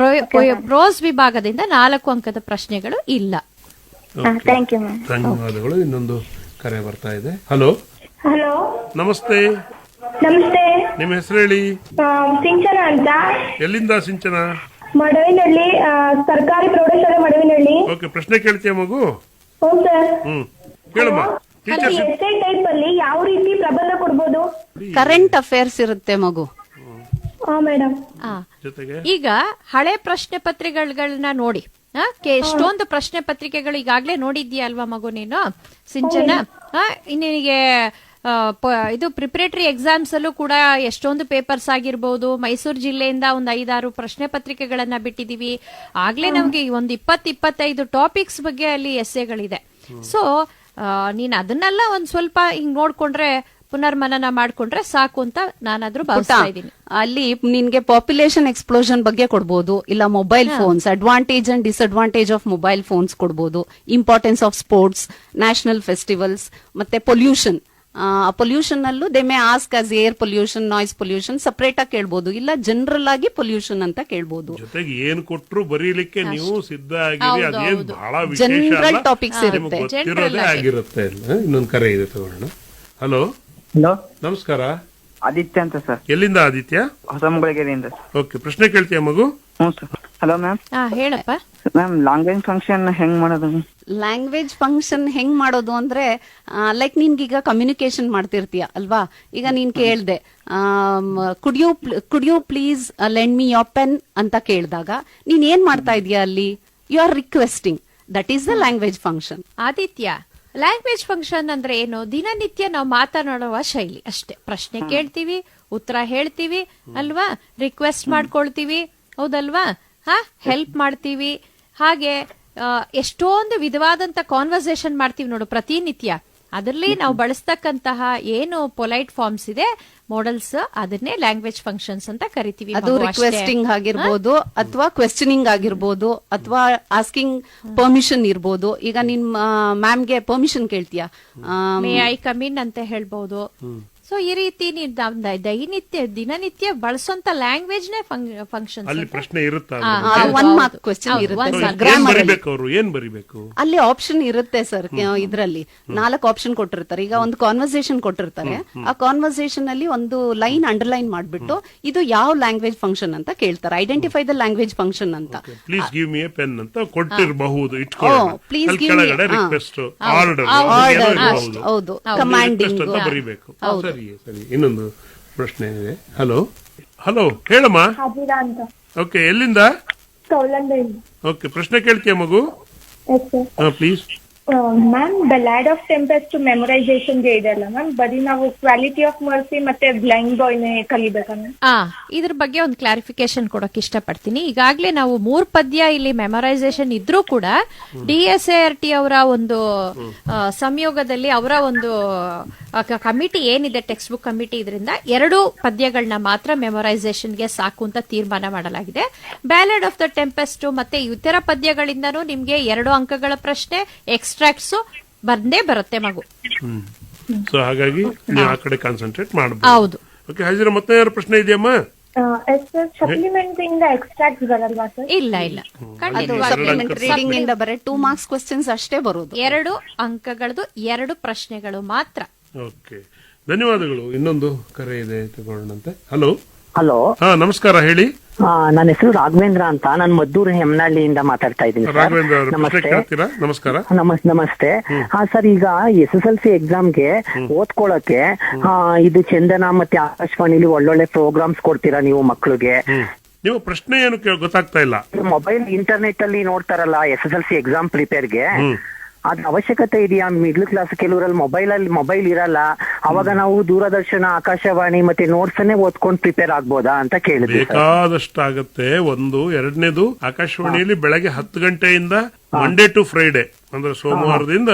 ಪ್ರೋಸ್ ವಿಭಾಗದಿಂದ 4 ಅಂಕದ ಪ್ರಶ್ನೆಗಳು ಇಲ್ಲ. Thank you ma'am. ಧನ್ಯವಾದಗಳು. ಇನ್ನೊಂದು ಕರೆ ಬರ್ತಾ ಇದೆ. ಹಲೋ. ಹಲೋ, ನಮಸ್ತೆ. ನಮಸ್ತೆ. ನಿಮ್ಮ ಹೆಸರು ಹೇಳಿ. ಸಿಂಚನ ಅಂತ, ಎಲ್ಲಿಂದ ಸಿಂಚನ? ಮಡವಿನಹಳ್ಳಿ, ಸರ್ಕಾರಿ ಪ್ರೌಢಶಾಲೆ ಮಡವಿನಹಳ್ಳಿ. ಓಕೆ, ಪ್ರಶ್ನೆ ಕೇಳ್ತೀಯ ಮಗು? ಹೌದು ಸರ್. ಕೇಳಮ್ಮ. ಟೀಚರ್ಸ್ ಎಸ್ಸೆ ಟೈಪ್ ಅಲ್ಲಿ ಯಾವ ರೀತಿ ಪ್ರಬಂಧ ಕೊಡ್ಬೋದು? ಕರೆಂಟ್ ಅಫೇರ್ಸ್ ಇರುತ್ತೆ ಮಗು. ಹಾ ಮೇಡಮ್. ಜೊತೆಗೆ ಈಗ ಹಳೆ ಪ್ರಶ್ನೆ ಪತ್ರಿಕೆಗಳನ್ನ ನೋಡಿ. ಎಷ್ಟೊಂದು ಪ್ರಶ್ನೆ ಪತ್ರಿಕೆಗಳು ಈಗಾಗಲೇ ನೋಡಿದ್ಯಾ ಅಲ್ವಾ ಮಗು ನೀನು ಸಿಂಚನ? ನಿನಗೆ ಇದು ಪ್ರಿಪರೇಟರಿ ಎಕ್ಸಾಮ್ಸ್ ಅಲ್ಲೂ ಕೂಡ ಎಷ್ಟೊಂದು ಪೇಪರ್ಸ್ ಆಗಿರ್ಬೋದು. ಮೈಸೂರು ಜಿಲ್ಲೆಯಿಂದ ಒಂದು 5-6 ಪ್ರಶ್ನೆ ಪತ್ರಿಕೆಗಳನ್ನ ಬಿಟ್ಟಿದೀವಿ. ಆಗ್ಲೇ ನಮ್ಗೆ ಒಂದು 20-25 ಟಾಪಿಕ್ಸ್ ಬಗ್ಗೆ ಅಲ್ಲಿ ಎಸ್ಸೆಗಳಿದೆ. ಸೊ ನೀನ್ ಅದನ್ನೆಲ್ಲ ಒಂದ್ ಸ್ವಲ್ಪ ಹಿಂಗ್ ನೋಡ್ಕೊಂಡ್ರೆ, ಪುನರ್ಮನನ ಮಾಡ್ಕೊಂಡ್ರೆ ಸಾಕು ಅಂತ ನಾನಾದ್ರೂ ಭಾವಿಸ್ತಾ ಇದ್ದೀನಿ. ಅಲ್ಲಿ ನಿನ್ಗೆ ಪಾಪ್ಯುಲೇಷನ್ ಎಕ್ಸ್ಪ್ಲೋಷನ್ ಬಗ್ಗೆ ಕೊಡ್ಬೋದು, ಇಲ್ಲ mobile phones, advantage and disadvantage of mobile phones ಕೊಡ್ಬೋದು, importance of sports, national festivals, ಮತ್ತೆ ಪೊಲ್ಯೂಷನ್. ಪೊಲ್ಯೂಷನ್ ಅಲ್ಲೂ they may ask as air pollution, noise pollution separate ಆಗಿ ಕೇಳ್ಬೋದು, ಇಲ್ಲ ಜನರಲ್ ಆಗಿ ಪೊಲ್ಯೂಷನ್ ಅಂತ ಕೇಳ್ಬೋದು. ಜೊತೆಗೆ ಏನ್ ಕೊಟ್ರು ಬರೀಲಿಕ್ಕೆ ನೀವು ಸಿದ್ಧ ಆಗಿರಿ. ಅದೇನ್ ಬಹಳ ವಿಶೇಷ ಜನರಲ್ ಅಲ್ಲ, ಟಾಪಿಕ್ಸ್ ನಿಮ್ಗೆ ಇರುತ್ತೆ. ಗೊತ್ತಿರೋದೇ ಆಗಿರುತ್ತೆ. ಇನ್ನೊಂದು ಕರೆ ಇದೆ, ತಗೊಳ್ಳೋಣ. ಹಲೋ. ಹಲೋ, ನಮಸ್ಕಾರ. ಆದಿತ್ಯ ಅಂತ ಸರ್. ಎಲ್ಲಿಂದ ಆದಿತ್ಯ? ಹೊಸಮುಗಳಿಗೆರೆಯಿಂದ. ಓಕೆ, ಪ್ರಶ್ನೆ ಕೇಳ್ತೀಯ ಮಗು? ಹ್ಞೂ ಸರ್. Hello ma'am. ಹೇಳಪ್ಪ. ಮ್ಯಾಮ್, ಲ್ಯಾಂಗ್ವೇಜ್ ಫಂಕ್ಷನ್ ಹೆಂಗ್ ಮಾಡೋದು? ಲ್ಯಾಂಗ್ವೇಜ್ ಫಂಕ್ಷನ್ ಹೆಂಗ್ ಮಾಡೋದು ಅಂದ್ರೆ, ಲೈಕ್ ನಿನ್ಗೀಗ ಕಮ್ಯುನಿಕೇಶನ್ ಮಾಡ್ತಿರ್ತೀಯ ಅಲ್ವಾ? ಈಗ ನೀನ್ ಕೇಳ್ದೆ could you please lend me your pen ಅಂತ ಕೇಳಿದಾಗ ನೀನ್ ಏನ್ ಮಾಡ್ತಾ ಇದೀಯ ಅಲ್ಲಿ? You are requesting. That is the language function. Aditya, language function ಅಂದ್ರೆ ಏನು? ದಿನನಿತ್ಯ ನಾವು ಮಾತನಾಡುವ ಶೈಲಿ ಅಷ್ಟೇ. ಪ್ರಶ್ನೆ ಕೇಳ್ತೀವಿ, ಉತ್ತರ ಹೇಳ್ತೀವಿ ಅಲ್ವಾ? ರಿಕ್ವೆಸ್ಟ್ ಮಾಡ್ಕೊಳ್ತೀವಿ, ಹೌದಲ್ವಾ? ಹೆಲ್ಪ್ ಮಾಡ್ತೀವಿ. ಹಾಗೆ ಎಷ್ಟೊಂದು ವಿಧವಾದಂತ ಕಾನ್ವರ್ಸೇಷನ್ ಮಾಡ್ತೀವಿ ನೋಡು ಪ್ರತಿನಿತ್ಯ. ಅದರಲ್ಲಿ ನಾವು ಬಳಸ್ತಕ್ಕಂತಹ ಏನು ಪೊಲೈಟ್ ಫಾರ್ಮ್ಸ್ ಇದೆ, ಮಾಡೆಲ್ಸ್, ಅದನ್ನೇ ಲ್ಯಾಂಗ್ವೇಜ್ ಫಂಕ್ಷನ್ಸ್ ಅಂತ ಕರಿತೀವಿ. ಅದು ರಿಕ್ವೆಸ್ಟಿಂಗ್ ಆಗಿರ್ಬೋದು, ಅಥವಾ ಕ್ವೆಶ್ಚನಿಂಗ್ ಆಗಿರ್ಬೋದು, ಅಥವಾ ಆಸ್ಕಿಂಗ್ ಪರ್ಮಿಷನ್ ಇರ್ಬೋದು. ಈಗ ನಿನ್ ಮ್ಯಾಮ್ಗೆ ಪರ್ಮಿಷನ್ ಕೇಳ್ತೀಯ, ಮೇ ಐ ಕಮ್ ಇನ್ ಅಂತ ಹೇಳ್ಬಹುದು. ಸೊ ಈ ರೀತಿ ದಿನನಿತ್ಯ ಬಳಸುವಂತ ಲ್ಯಾಂಗ್ವೇಜ್ ನೇ ಫಂಕ್ಷನ್. ಅಲ್ಲಿ ಪ್ರಶ್ನೆ ಇರುತ್ತಾ? 1 ಮಾರ್ಕ್ ಕ್ವೆಶ್ಚನ್ ಇರುತ್ತೆ ಸರ್. ಗ್ರಾಮರ್ ಏನ್ ಬರಿಬೇಕು? ಅಲ್ಲಿ ಆಪ್ಷನ್ ಇರುತ್ತೆ ಸರ್. ಇದ್ರಲ್ಲಿ 4 ಆಪ್ಷನ್ ಕೊಟ್ಟಿರ್ತಾರೆ. ಈಗ ಒಂದು ಕಾನ್ವರ್ಸೇಷನ್ ಕೊಟ್ಟಿರ್ತಾರೆ. ಆ ಕಾನ್ವರ್ಸೇಷನ್ ಅಲ್ಲಿ ಒಂದು ಲೈನ್ ಅಂಡರ್ಲೈನ್ ಮಾಡ್ಬಿಟ್ಟು ಇದು ಯಾವ ಲ್ಯಾಂಗ್ವೇಜ್ ಫಂಕ್ಷನ್ ಅಂತ ಕೇಳ್ತಾರೆ. ಐಡೆಂಟಿಫೈ ದ ಲ್ಯಾಂಗ್ವೇಜ್ ಫಂಕ್ಷನ್ ಅಂತ. Please give me a pen ಅಂತ ಕೊಟ್ಟಿರಬಹುದು. Please give me request, order, ಹೌದು, ಕಮಾಂಡಿಂಗ್ ಅಂತ ಬರಿಬೇಕು. ಸರಿ. ಇನ್ನೊಂದು ಪ್ರಶ್ನೆ ಇದೆ. ಹಲೋ. ಹಲೋ, ಹೇಳಮ್ಮ. ಹಾಜಿರಾ ಅಂತ. ಓಕೆ, ಎಲ್ಲಿಂದ? ಕೌಲಂದರಿಂದ. ಓಕೆ, ಪ್ರಶ್ನೆ ಕೇಳ್ತೀಯ ಮಗು? Yes sir. Please. Ma'am, the lead of tempest memorisation ಗೆ ಇದೆಯಲ್ಲ ಮ್ಯಾಮ್, ಬರೀ ನಾವು ಕ್ವಾಲಿಟಿ ಆಫ್ ಮರ್ಸಿ ಮತ್ತೆ ಬ್ಲೈಂಡ್ ಬಾಯ್ನೇ ಕಲಿಬೇಕಾ ಮ್ಯಾಮ್? ಇದ್ರ ಬಗ್ಗೆ ಒಂದು ಕ್ಲಾರಿಫಿಕೇಶನ್ ಕೊಡಕ್ ಇಷ್ಟಪಡ್ತೀನಿ. ಈಗಾಗಲೇ ನಾವು 3 ಪದ್ಯ ಇಲ್ಲಿ ಮೆಮೊರೈಸೇಷನ್ ಇದ್ರೂ ಕೂಡ DSART ಅವರ ಒಂದು ಸಂಯೋಗದಲ್ಲಿ ಅವರ ಒಂದು ಕಮಿಟಿ ಏನಿದೆ, ಟೆಕ್ಸ್ಟ್ ಬುಕ್ ಕಮಿಟಿ, ಇದರಿಂದ 2 ಪದ್ಯಗಳನ್ನ ಮಾತ್ರ ಮೆಮೊರೈಸೇಷನ್ಗೆ ಸಾಕು ಅಂತ ತೀರ್ಮಾನ ಮಾಡಲಾಗಿದೆ. ಬ್ಯಾಲೆಡ್ ಆಫ್ ದ ಟೆಂಪೆಸ್ಟ್ ಮತ್ತೆ ಇತರ ಪದ್ಯಗಳಿಂದನೂ ನಿಮ್ಗೆ 2 ಅಂಕಗಳ ಪ್ರಶ್ನೆ, ಎಕ್ಸ್ಟ್ರಾಕ್ಟ್ಸ್ ಬಂದೇ ಬರುತ್ತೆ ಮಗು. ಸೊ ಹಾಗಾಗಿ ನೀವು ಆ ಕಡೆ ಕಾನ್ಸಂಟ್ರೇಟ್ ಮಾಡಬಹುದು. ಹೌದು. ಓಕೆ, ಹಾಜಿರ ಮತ್ತೆ ಯಾರು ಪ್ರಶ್ನೆ ಇದೆಯಮ್ಮ? ಸಪ್ಲಿಮೆಂಟ್ ಇಂದ ಎಕ್ಸ್ಟ್ರಾಕ್ಟ್ ಬರಲ್ವಾ ಸರ್? ಇಲ್ಲ, ಅದು ಸಪ್ಲಿಮೆಂಟರಿ ರೀಡಿಂಗ್ ಇಂದ ಬರೀ 2 ಮಾರ್ಕ್ಸ್ ಕ್ವೆಶ್ಚನ್ಸ್ ಅಷ್ಟೇ ಬರೋದು. 2 ಅಂಕಗಳದು 2 ಪ್ರಶ್ನೆಗಳು ಮಾತ್ರ. ಓಕೆ, ಧನ್ಯವಾದಗಳು. ಇನ್ನೊಂದು ಕರೆ ಇದೆ, ತಗೊಳ್ಳೋಣಂತೆ. ಹಲೋ. ಹಲೋ. ನಮಸ್ಕಾರ, ಹೇಳಿ. ನನ್ನ ಹೆಸರು ರಾಘವೇಂದ್ರ ಅಂತ, ನಾನು ಮದ್ದೂರು ಹೆಮ್ನಹಳ್ಳಿಯಿಂದ ಮಾತಾಡ್ತಾ ಇದ್ದೀನಿ. ರಾಘವೇಂದ್ರ ಅವರು, ಪ್ರಶ್ನೆ ಕೇಳ್ತೀರಾ? ನಮಸ್ಕಾರ. ನಮಸ್ತೆ. ಸರ್, ಈಗ SSLC ಎಕ್ಸಾಮ್ಗೆ ಓದ್ಕೊಳಕ್ಕೆ ಇದು ಚಂದನ ಮತ್ತೆ ಆಕಾಶವಾಣಿಲಿ ಒಳ್ಳೊಳ್ಳೆ ಪ್ರೋಗ್ರಾಮ್ಸ್ ಕೊಡ್ತೀರಾ ನೀವು ಮಕ್ಕಳಿಗೆ? ನೀವು ಪ್ರಶ್ನೆ ಏನು ಗೊತ್ತಾಗ್ತಾ ಇಲ್ಲ. ಮೊಬೈಲ್ ಇಂಟರ್ನೆಟ್ ಅಲ್ಲಿ ನೋಡ್ತಾರಲ್ಲ SSLC ಎಕ್ಸಾಮ್ ಪ್ರಿಪೇರ್ಗೆ, ಅದ್ರ ಅವಶ್ಯಕತೆ ಇದೆಯಾ? ಮಿಡ್ಲ್ ಕ್ಲಾಸ್ ಕೆಲವರಲ್ಲಿ ಮೊಬೈಲ್ ಇರಲ್ಲ, ಅವಾಗ ನಾವು ದೂರದರ್ಶನ, ಆಕಾಶವಾಣಿ ಮತ್ತೆ ನೋಟ್ಸ್ ಅನ್ನೇ ಓದ್ಕೊಂಡು ಪ್ರಿಪೇರ್ ಆಗ್ಬೋದಾ ಅಂತ ಕೇಳಿದ್ವಿ ಸರ್. ಬೇಕಾದಷ್ಟಾಗತ್ತೆ. ಒಂದು. ಎರಡನೇದು, ಆಕಾಶವಾಣಿಯಲ್ಲಿ ಬೆಳಗ್ಗೆ 10 ಗಂಟೆಯಿಂದ ಮಂಡೇ ಟು ಫ್ರೈಡೆ ಅಂದ್ರೆ ಸೋಮವಾರದಿಂದ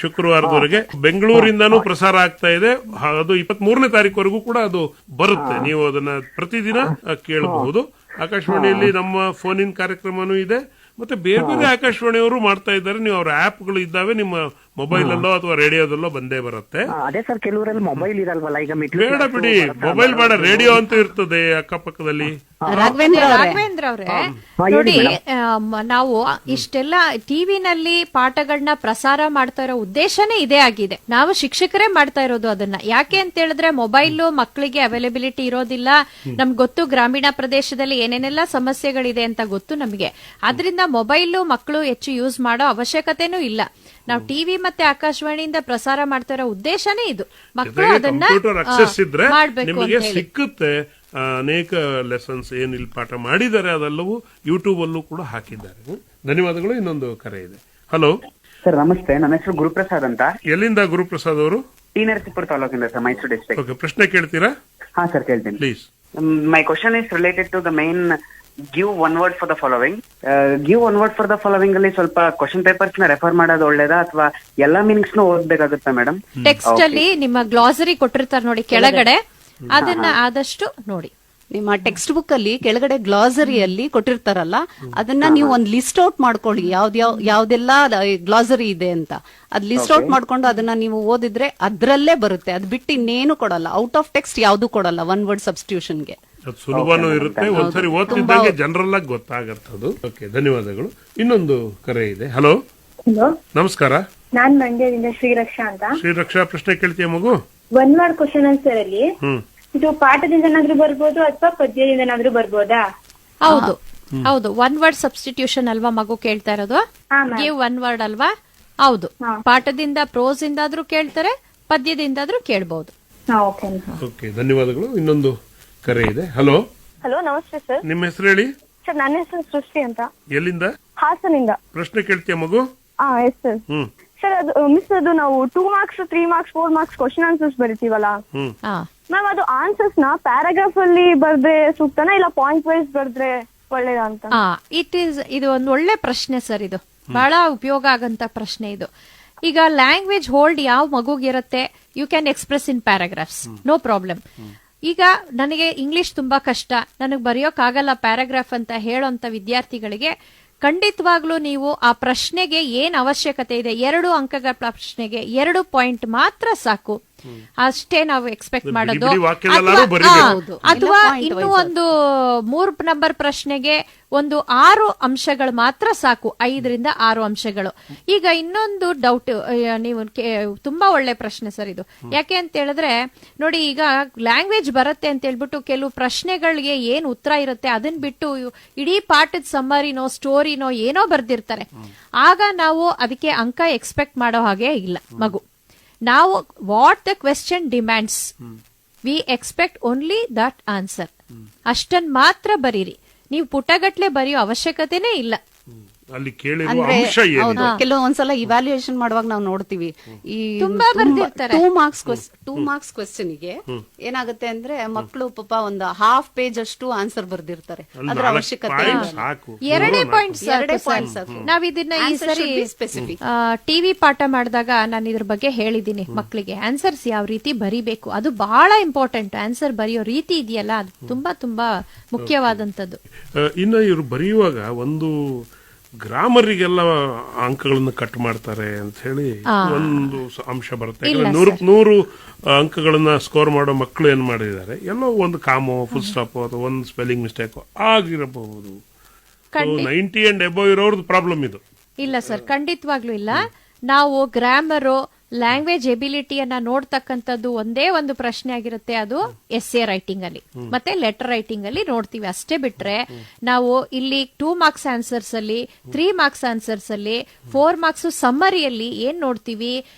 ಶುಕ್ರವಾರದವರೆಗೆ ಬೆಂಗಳೂರಿಂದಾನು ಪ್ರಸಾರ ಆಗ್ತಾ ಇದೆ. ಅದು 23ನೇ ತಾರೀಕುವರೆಗೂ ಕೂಡ ಅದು ಬರುತ್ತೆ. ನೀವು ಅದನ್ನ ಪ್ರತಿದಿನ ಕೇಳಬಹುದು. ಆಕಾಶವಾಣಿಯಲ್ಲಿ ನಮ್ಮ ಫೋನ್ ಇನ್ ಕಾರ್ಯಕ್ರಮನೂ ಇದೆ, ಮತ್ತೆ ಬೇರೆ ಬೇರೆ ಆಕಾಶವಾಣಿಯವರು ಮಾಡ್ತಾ ಇದ್ದಾರೆ. ನೀವು ಅವರ ಆಪ್ಗಳು ಇದ್ದಾವೆ, ನಿಮ್ಮ ಮೊಬೈಲ್ ಅಲ್ಲೋ ಅಥವಾ ರೇಡಿಯೋದಲ್ಲೋ ಬಂದೇ ಬರುತ್ತೆ. ಅದೇ ಸರ್, ಕೆಲವರಲ್ಲಿ ಮೊಬೈಲ್ ಇರಲ್ವಲ್ಲ. ಈಗ ಬೇಡ ಬಿಡಿ, ಮೊಬೈಲ್ ಬೇಡ, ರೇಡಿಯೋ ಅಂತೂ ಇರ್ತದೆ ಅಕ್ಕಪಕ್ಕದಲ್ಲಿ. ರಾಘವೇಂದ್ರ ಅವರೇ, ನೋಡಿ, ನಾವು ಇಷ್ಟೆಲ್ಲ ಟಿವಿನಲ್ಲಿ ಪಾಠಗಳನ್ನ ಪ್ರಸಾರ ಮಾಡ್ತಾ ಇರೋ ಉದ್ದೇಶನೇ ಇದೇ ಆಗಿದೆ. ನಾವು ಶಿಕ್ಷಕರೇ ಮಾಡ್ತಾ ಇರೋದು ಅದನ್ನ. ಯಾಕೆ ಅಂತ ಹೇಳಿದ್ರೆ ಮೊಬೈಲ್ ಮಕ್ಕಳಿಗೆ ಅವೈಲಬಿಲಿಟಿ ಇರೋದಿಲ್ಲ. ನಮ್ಗೆ ಗೊತ್ತು ಗ್ರಾಮೀಣ ಪ್ರದೇಶದಲ್ಲಿ ಏನೇನೆಲ್ಲ ಸಮಸ್ಯೆಗಳಿದೆ ಅಂತ ಗೊತ್ತು ನಮಗೆ. ಆದ್ರಿಂದ ಮೊಬೈಲ್ ಮಕ್ಕಳು ಹೆಚ್ಚು ಯೂಸ್ ಮಾಡೋ ಅವಶ್ಯಕತೆನೂ ಇಲ್ಲ. ನಾವು ಟಿವಿ ಮತ್ತೆ ಆಕಾಶವಾಣಿಯಿಂದ ಪ್ರಸಾರ ಮಾಡ್ತಾ ಇರೋ ಉದ್ದೇಶನೇ ಇದು. ಮಕ್ಕಳು ಅದನ್ನ ಕಂಪ್ಯೂಟರ್ ಅಕ್ಸೆಸ್ ಇದ್ರೆ ಮಾಡ್ಬೇಕು ನಿಮಗೆ ಅಂತ ಹೇಳಿ. ಸಿಕ್ಕುತ್ತೆ. ಅನೇಕ ಲೆಸನ್ಸ್ ಏನ್ ಇಲ್ಲಿ ಪಾಠ ಮಾಡಿದ್ದಾರೆ ಅದೆಲ್ಲವೂ ಯೂಟ್ಯೂಬ್ ಅಲ್ಲೂ ಕೂಡ ಹಾಕಿದ್ದಾರೆ. ಧನ್ಯವಾದಗಳು. ಇನ್ನೊಂದು ಕರೆ ಇದೆ. ಹಲೋ ಸರ್, ನಮಸ್ತೆ. ನನ್ನ ಹೆಸರು ಗುರುಪ್ರಸಾದ್ ಅಂತ. ಎಲ್ಲಿಂದ ಗುರುಪ್ರಸಾದ್ ಅವರು? ಟಿ ನರಸೀಪುರ ತಾಲೂಕಿಂದ ಸರ್, ಮೈಸೂರು ಡಿಸ್ಟ್ರಿಕ್ಟ್. ಓಕೆ, ಪ್ರಶ್ನೆ ಕೇಳ್ತೀರಾ? ಹಾ ಸರ್, ಕೇಳ್ತೀನಿ. Please. My question is related to the main give one word for the following. Give one word for the following ಅಲ್ಲಿ ಸ್ವಲ್ಪ ಕ್ವಶನ್ ಪೇಪರ್ಸ್ ನ ರೆಫರ್ ಮಾಡೋದು ಒಳ್ಳೇದಾ ಅಥವಾ ಎಲ್ಲಾ ಮೀನಿಂಗ್ಸ್ ನ ಓದ್ಬೇಕಾಗುತ್ತಾ ಮೇಡಮ್? ಟೆಕ್ಸ್ಟ್ ಅಲ್ಲಿ ನಿಮ್ಮ ಗ್ಲಾಸರಿ ಕೊಟ್ಟಿರ್ತಾರೆ ನೋಡಿ ಕೆಳಗಡೆ, ಅದನ್ನ ಆದಷ್ಟು ನೋಡಿ. ನಿಮ್ಮ ಟೆಕ್ಸ್ಟ್ ಬುಕ್ ಅಲ್ಲಿ ಕೆಳಗಡೆ ಗ್ಲಾಸರಿಯಲ್ಲಿ ಕೊಟ್ಟಿರ್ತಾರಲ್ಲ, ಅದನ್ನ ನೀವು ಒಂದು ಲಿಸ್ಟ್ ಔಟ್ ಮಾಡ್ಕೊಳ್ಳಿ. ಯಾವ್ದೆಲ್ಲ ಗ್ಲಾಸರಿ ಇದೆ ಅಂತ ಅದ್ ಲಿಸ್ಟ್ ಔಟ್ ಮಾಡ್ಕೊಂಡು ಅದನ್ನ ನೀವು ಓದಿದ್ರೆ ಅದ್ರಲ್ಲೇ ಬರುತ್ತೆ. ಅದ್ ಬಿಟ್ಟು ಇನ್ನೇನು ಕೊಡಲ್ಲ. ಔಟ್ ಆಫ್ ಟೆಕ್ಸ್ಟ್ ಯಾವ್ದು ಕೊಡಲ್ಲ ಒನ್ ವರ್ಡ್ ಸಬ್ಸ್ಟಿಟ್ಯೂಷನ್ಗೆ. ಅದು ಸುಲಭನೂ ಇರುತ್ತೆ, ಒಂದ್ಸರಿ ಓದ್ತಿದ್ದಂಗೆ ಜನರಲ್ ಆಗಿ ಗೊತ್ತಾಗತ್ತದು. ಓಕೆ, ಧನ್ಯವಾದಗಳು. ಇನ್ನೊಂದು ಕರೆ ಇದೆ. ಹಲೋ ಹಲೋ, ನಮಸ್ಕಾರ. ನಾನ್ ಮಂಡ್ಯದಿಂದ ಶ್ರೀರಕ್ಷಾ ಅಂತ. ಶ್ರೀರಕ್ಷಾ, ಪ್ರಶ್ನೆ ಕೇಳ್ತೀಯ ಮಗು? ಒನ್ ವರ್ಡ್ ಕ್ವಶನ್ ಆನ್ಸರ್ ಅಲ್ಲಿ ಇದು ಪಾಠದಿಂದನಾದ್ರೂ ಬರ್ಬೋದು ಅಥವಾ ಪದ್ಯದಿಂದನಾದ್ರೂ ಬರ್ಬೋದಾ? ಹೌದು ಹೌದು, ಒನ್ ವರ್ಡ್ ಸಬ್ಸ್ಟಿಟ್ಯೂಷನ್ ಅಲ್ವಾ ಮಗು ಕೇಳ್ತಾ ಇರೋದು? ಹಾ, ma'am. ಗಿವ್ ಒನ್ ವರ್ಡ್ ಅಲ್ವಾ? ಹೌದು. ಪಾಠದಿಂದ ಪ್ರೋಸ್ ಇಂದಾದ್ರೂ ಕೇಳ್ತಾರೆ, ಪದ್ಯದಿಂದಾದ್ರೂ ಕೇಳ್ಬಹುದು. ಓಕೆ. ಓಕೆ, ಧನ್ಯವಾದಗಳು. ಇನ್ನೊಂದು ಕರೆ ಇದೆ. ಹಲೋ ಹಲೋ, ನಮಸ್ತೆ ಸರ್. ನಿಮ್ಮ ಹೆಸರು ಹೇಳಿ? ಸರ್, ನನ್ನ ಹೆಸರು ಸೃಷ್ಟಿ ಅಂತ. ಎಲ್ಲಿಂದ? ಹಾಸನಿಂದ. ಪ್ರಶ್ನೆ ಕೇಳ್ತೀಯ ಮಗು? Yes sir. ಸರ್, ಅದು ಮಿಸ್, ಅದು ನಾವು 2 marks 3 marks 4 marks question answers ಬರೀತೀವಲ್ಲ ಮ್ಯಾಮ್, ಅದು ಆನ್ಸರ್ಸ್ ನ ಪ್ಯಾರಾಗ್ರಾಫ್ ಅಲ್ಲಿ ಬರ್ದ್ರೆ ಸೂಕ್ತನಾ ಇಲ್ಲ ಪಾಯಿಂಟ್ ವೈಸ್ ಬರ್ದ್ರೆ ಒಳ್ಳೇದಾ ಅಂತ? ಇದು ಒಂದು ಒಳ್ಳೆ ಪ್ರಶ್ನೆ ಸರ್. ಇದು ಬಹಳ ಉಪಯೋಗ ಆಗಂತ ಪ್ರಶ್ನೆ ಇದು. ಈಗ ಲ್ಯಾಂಗ್ವೇಜ್ ಹೋಲ್ಡ್ ಯಾವ ಮಗುಗಿರುತ್ತೆ, you can express in paragraphs, no problem. ಈಗ ನನಗೆ ಇಂಗ್ಲಿಷ್ ತುಂಬಾ ಕಷ್ಟ, ನನಗೆ ಬರೆಯೋಕ್ಕಾಗಲ್ಲ ಪ್ಯಾರಾಗ್ರಾಫ್ ಅಂತ ಹೇಳೋಂತ ವಿದ್ಯಾರ್ಥಿಗಳಿಗೆ ಖಂಡಿತವಾಗ್ಲೂ ನೀವು ಆ ಪ್ರಶ್ನೆಗೆ ಏನ್ ಅವಶ್ಯಕತೆ ಇದೆ, 2 ಅಂಕಗಳ ಪ್ರಶ್ನೆಗೆ 2 ಪಾಯಿಂಟ್ ಮಾತ್ರ ಸಾಕು. ಅಷ್ಟೇ ನಾವು ಎಕ್ಸ್ಪೆಕ್ಟ್ ಮಾಡೋದು. ಅಥವಾ ಇನ್ನು ಒಂದು 3 ನಂಬರ್ ಪ್ರಶ್ನೆಗೆ ಒಂದು 6 ಅಂಶಗಳು ಮಾತ್ರ ಸಾಕು, 5 ರಿಂದ 6 ಅಂಶಗಳು. ಈಗ ಇನ್ನೊಂದು ಡೌಟ್, ನೀವು ತುಂಬಾ ಒಳ್ಳೆ ಪ್ರಶ್ನೆ ಸರ್ ಇದು. ಯಾಕೆ ಅಂತ ಹೇಳಿದ್ರೆ ನೋಡಿ, ಈಗ ಲ್ಯಾಂಗ್ವೇಜ್ ಬರುತ್ತೆ ಅಂತ ಹೇಳ್ಬಿಟ್ಟು ಕೆಲವು ಪ್ರಶ್ನೆಗಳಿಗೆ ಏನ್ ಉತ್ತರ ಇರುತ್ತೆ ಅದನ್ನ ಬಿಟ್ಟು ಇಡೀ ಪಾಠದ ಸಮ್ಮರಿನೋ ಸ್ಟೋರಿನೋ ಏನೋ ಬರ್ದಿರ್ತಾರೆ. ಆಗ ನಾವು ಅದಕ್ಕೆ ಅಂಕ ಎಕ್ಸ್ಪೆಕ್ಟ್ ಮಾಡೋ ಹಾಗೆ ಇಲ್ಲ ಮಗು. ನಾವು what the question demands, we expect only that answer. ಅಷ್ಟನ್ ಮಾತ್ರ ಬರೀರಿ, ನೀವು ಪುಟಗಟ್ಲೆ ಬರೆಯೋ ಅವಶ್ಯಕತೆನೇ ಇಲ್ಲ. ಅಲ್ಲಿ ಕೇಳಿರುವ ಅಂದ್ರೆ ಅಂಶ ಏನು? ಕೆಲವೊಂದ್ಸಲ ಇವ್ಯಾಲ್ಯೂಯೇಷನ್ ಮಾಡುವಾಗ ನಾವು ನೋಡ್ತೀವಿ, ಈ ತುಂಬಾ ಬರ್ದಿರ್ತಾರೆ. 2 ಮಾರ್ಕ್ಸ್ ಕ್ವೆಶ್ಚನ್ ಗೆ ಏನಾಗುತ್ತೆ ಅಂದ್ರೆ ಮಕ್ಕಳು ಪಾಪ ಒಂದು ಹಾಫ್ ಪೇಜ್ ಅಷ್ಟು ಆನ್ಸರ್ ಬರ್ದಿರ್ತಾರೆ. ಅದ್ರ ಅವಶ್ಯಕತೆ ಸಾಕು. 2 ಪಾಯಿಂಟ್ ಸಾಕು. ನಾವ್ ಇದನ್ನ ಈ ಸರಿ ಸ್ಪೆಸಿಫಿಕ್ ಟಿವಿ ಪಾಠ ಮಾಡಿದಾಗ ನಾನು ಇದ್ರ ಬಗ್ಗೆ ಹೇಳಿದ್ದೀನಿ ಮಕ್ಕಳಿಗೆ. ಆನ್ಸರ್ಸ್ ಯಾವ ರೀತಿ ಬರಿಬೇಕು ಅದು ಬಹಳ ಇಂಪಾರ್ಟೆಂಟ್. ಆನ್ಸರ್ ಬರೆಯೋ ರೀತಿ ಇದೆಯಲ್ಲ, ಅದು ತುಂಬಾ ತುಂಬಾ ಮುಖ್ಯವಾದಂತದ್ದು. ಇನ್ನು ಇವರು ಬರೆಯುವಾಗ ಒಂದು ಗ್ರಾಮರಿಗೆಲ್ಲ ಅಂಕಗಳನ್ನು ಕಟ್ ಮಾಡ್ತಾರೆ ಅಂತ ಹೇಳಿ ಒಂದು ಅಂಶ ಬರುತ್ತೆ. 100 ಅಂಕಗಳನ್ನ ಸ್ಕೋರ್ ಮಾಡೋ ಮಕ್ಕಳು ಏನ್ ಮಾಡಿದ್ದಾರೆ, ಎಲ್ಲೋ ಒಂದು ಕಾಮೋ, ಫುಲ್ ಸ್ಟಾಪ್ ಅಥವಾ ಒಂದು ಸ್ಪೆಲ್ಲಿಂಗ್ ಮಿಸ್ಟೇಕ್ ಆಗಿರಬಹುದು. 90 and above ಇರೋರ್ದು ಪ್ರಾಬ್ಲಮ್ ಇದು. ಇಲ್ಲ ಸರ್, ಖಂಡಿತವಾಗ್ಲೂ ಇಲ್ಲ. ನಾವು ಗ್ರಾಮರು, ಲ್ಯಾಂಗ್ವೇಜ್ ಎಬಿಲಿಟಿಯನ್ನ ನೋಡ್ತಕ್ಕಂಥದ್ದು ಒಂದೇ ಒಂದು ಪ್ರಶ್ನೆ ಆಗಿರುತ್ತೆ, ಅದು ಎಸ್ಸೆ ರೈಟಿಂಗ್ ಅಲ್ಲಿ ಮತ್ತೆ ಲೆಟರ್ ರೈಟಿಂಗ್ ಅಲ್ಲಿ ನೋಡ್ತೀವಿ. ಅಷ್ಟೇ ಬಿಟ್ರೆ ನಾವು ಇಲ್ಲಿ 2 ಮಾರ್ಕ್ಸ್ ಆನ್ಸರ್ಸ್ ಅಲ್ಲಿ, 3 ಮಾರ್ಕ್ಸ್ ಆನ್ಸರ್ಸ್ ಅಲ್ಲಿ, 4 ಮಾರ್ಕ್ಸ್ ಸಮ್ಮರಿಯಲ್ಲಿ ಏನ್ ನೋಡ್ತೀವಿ,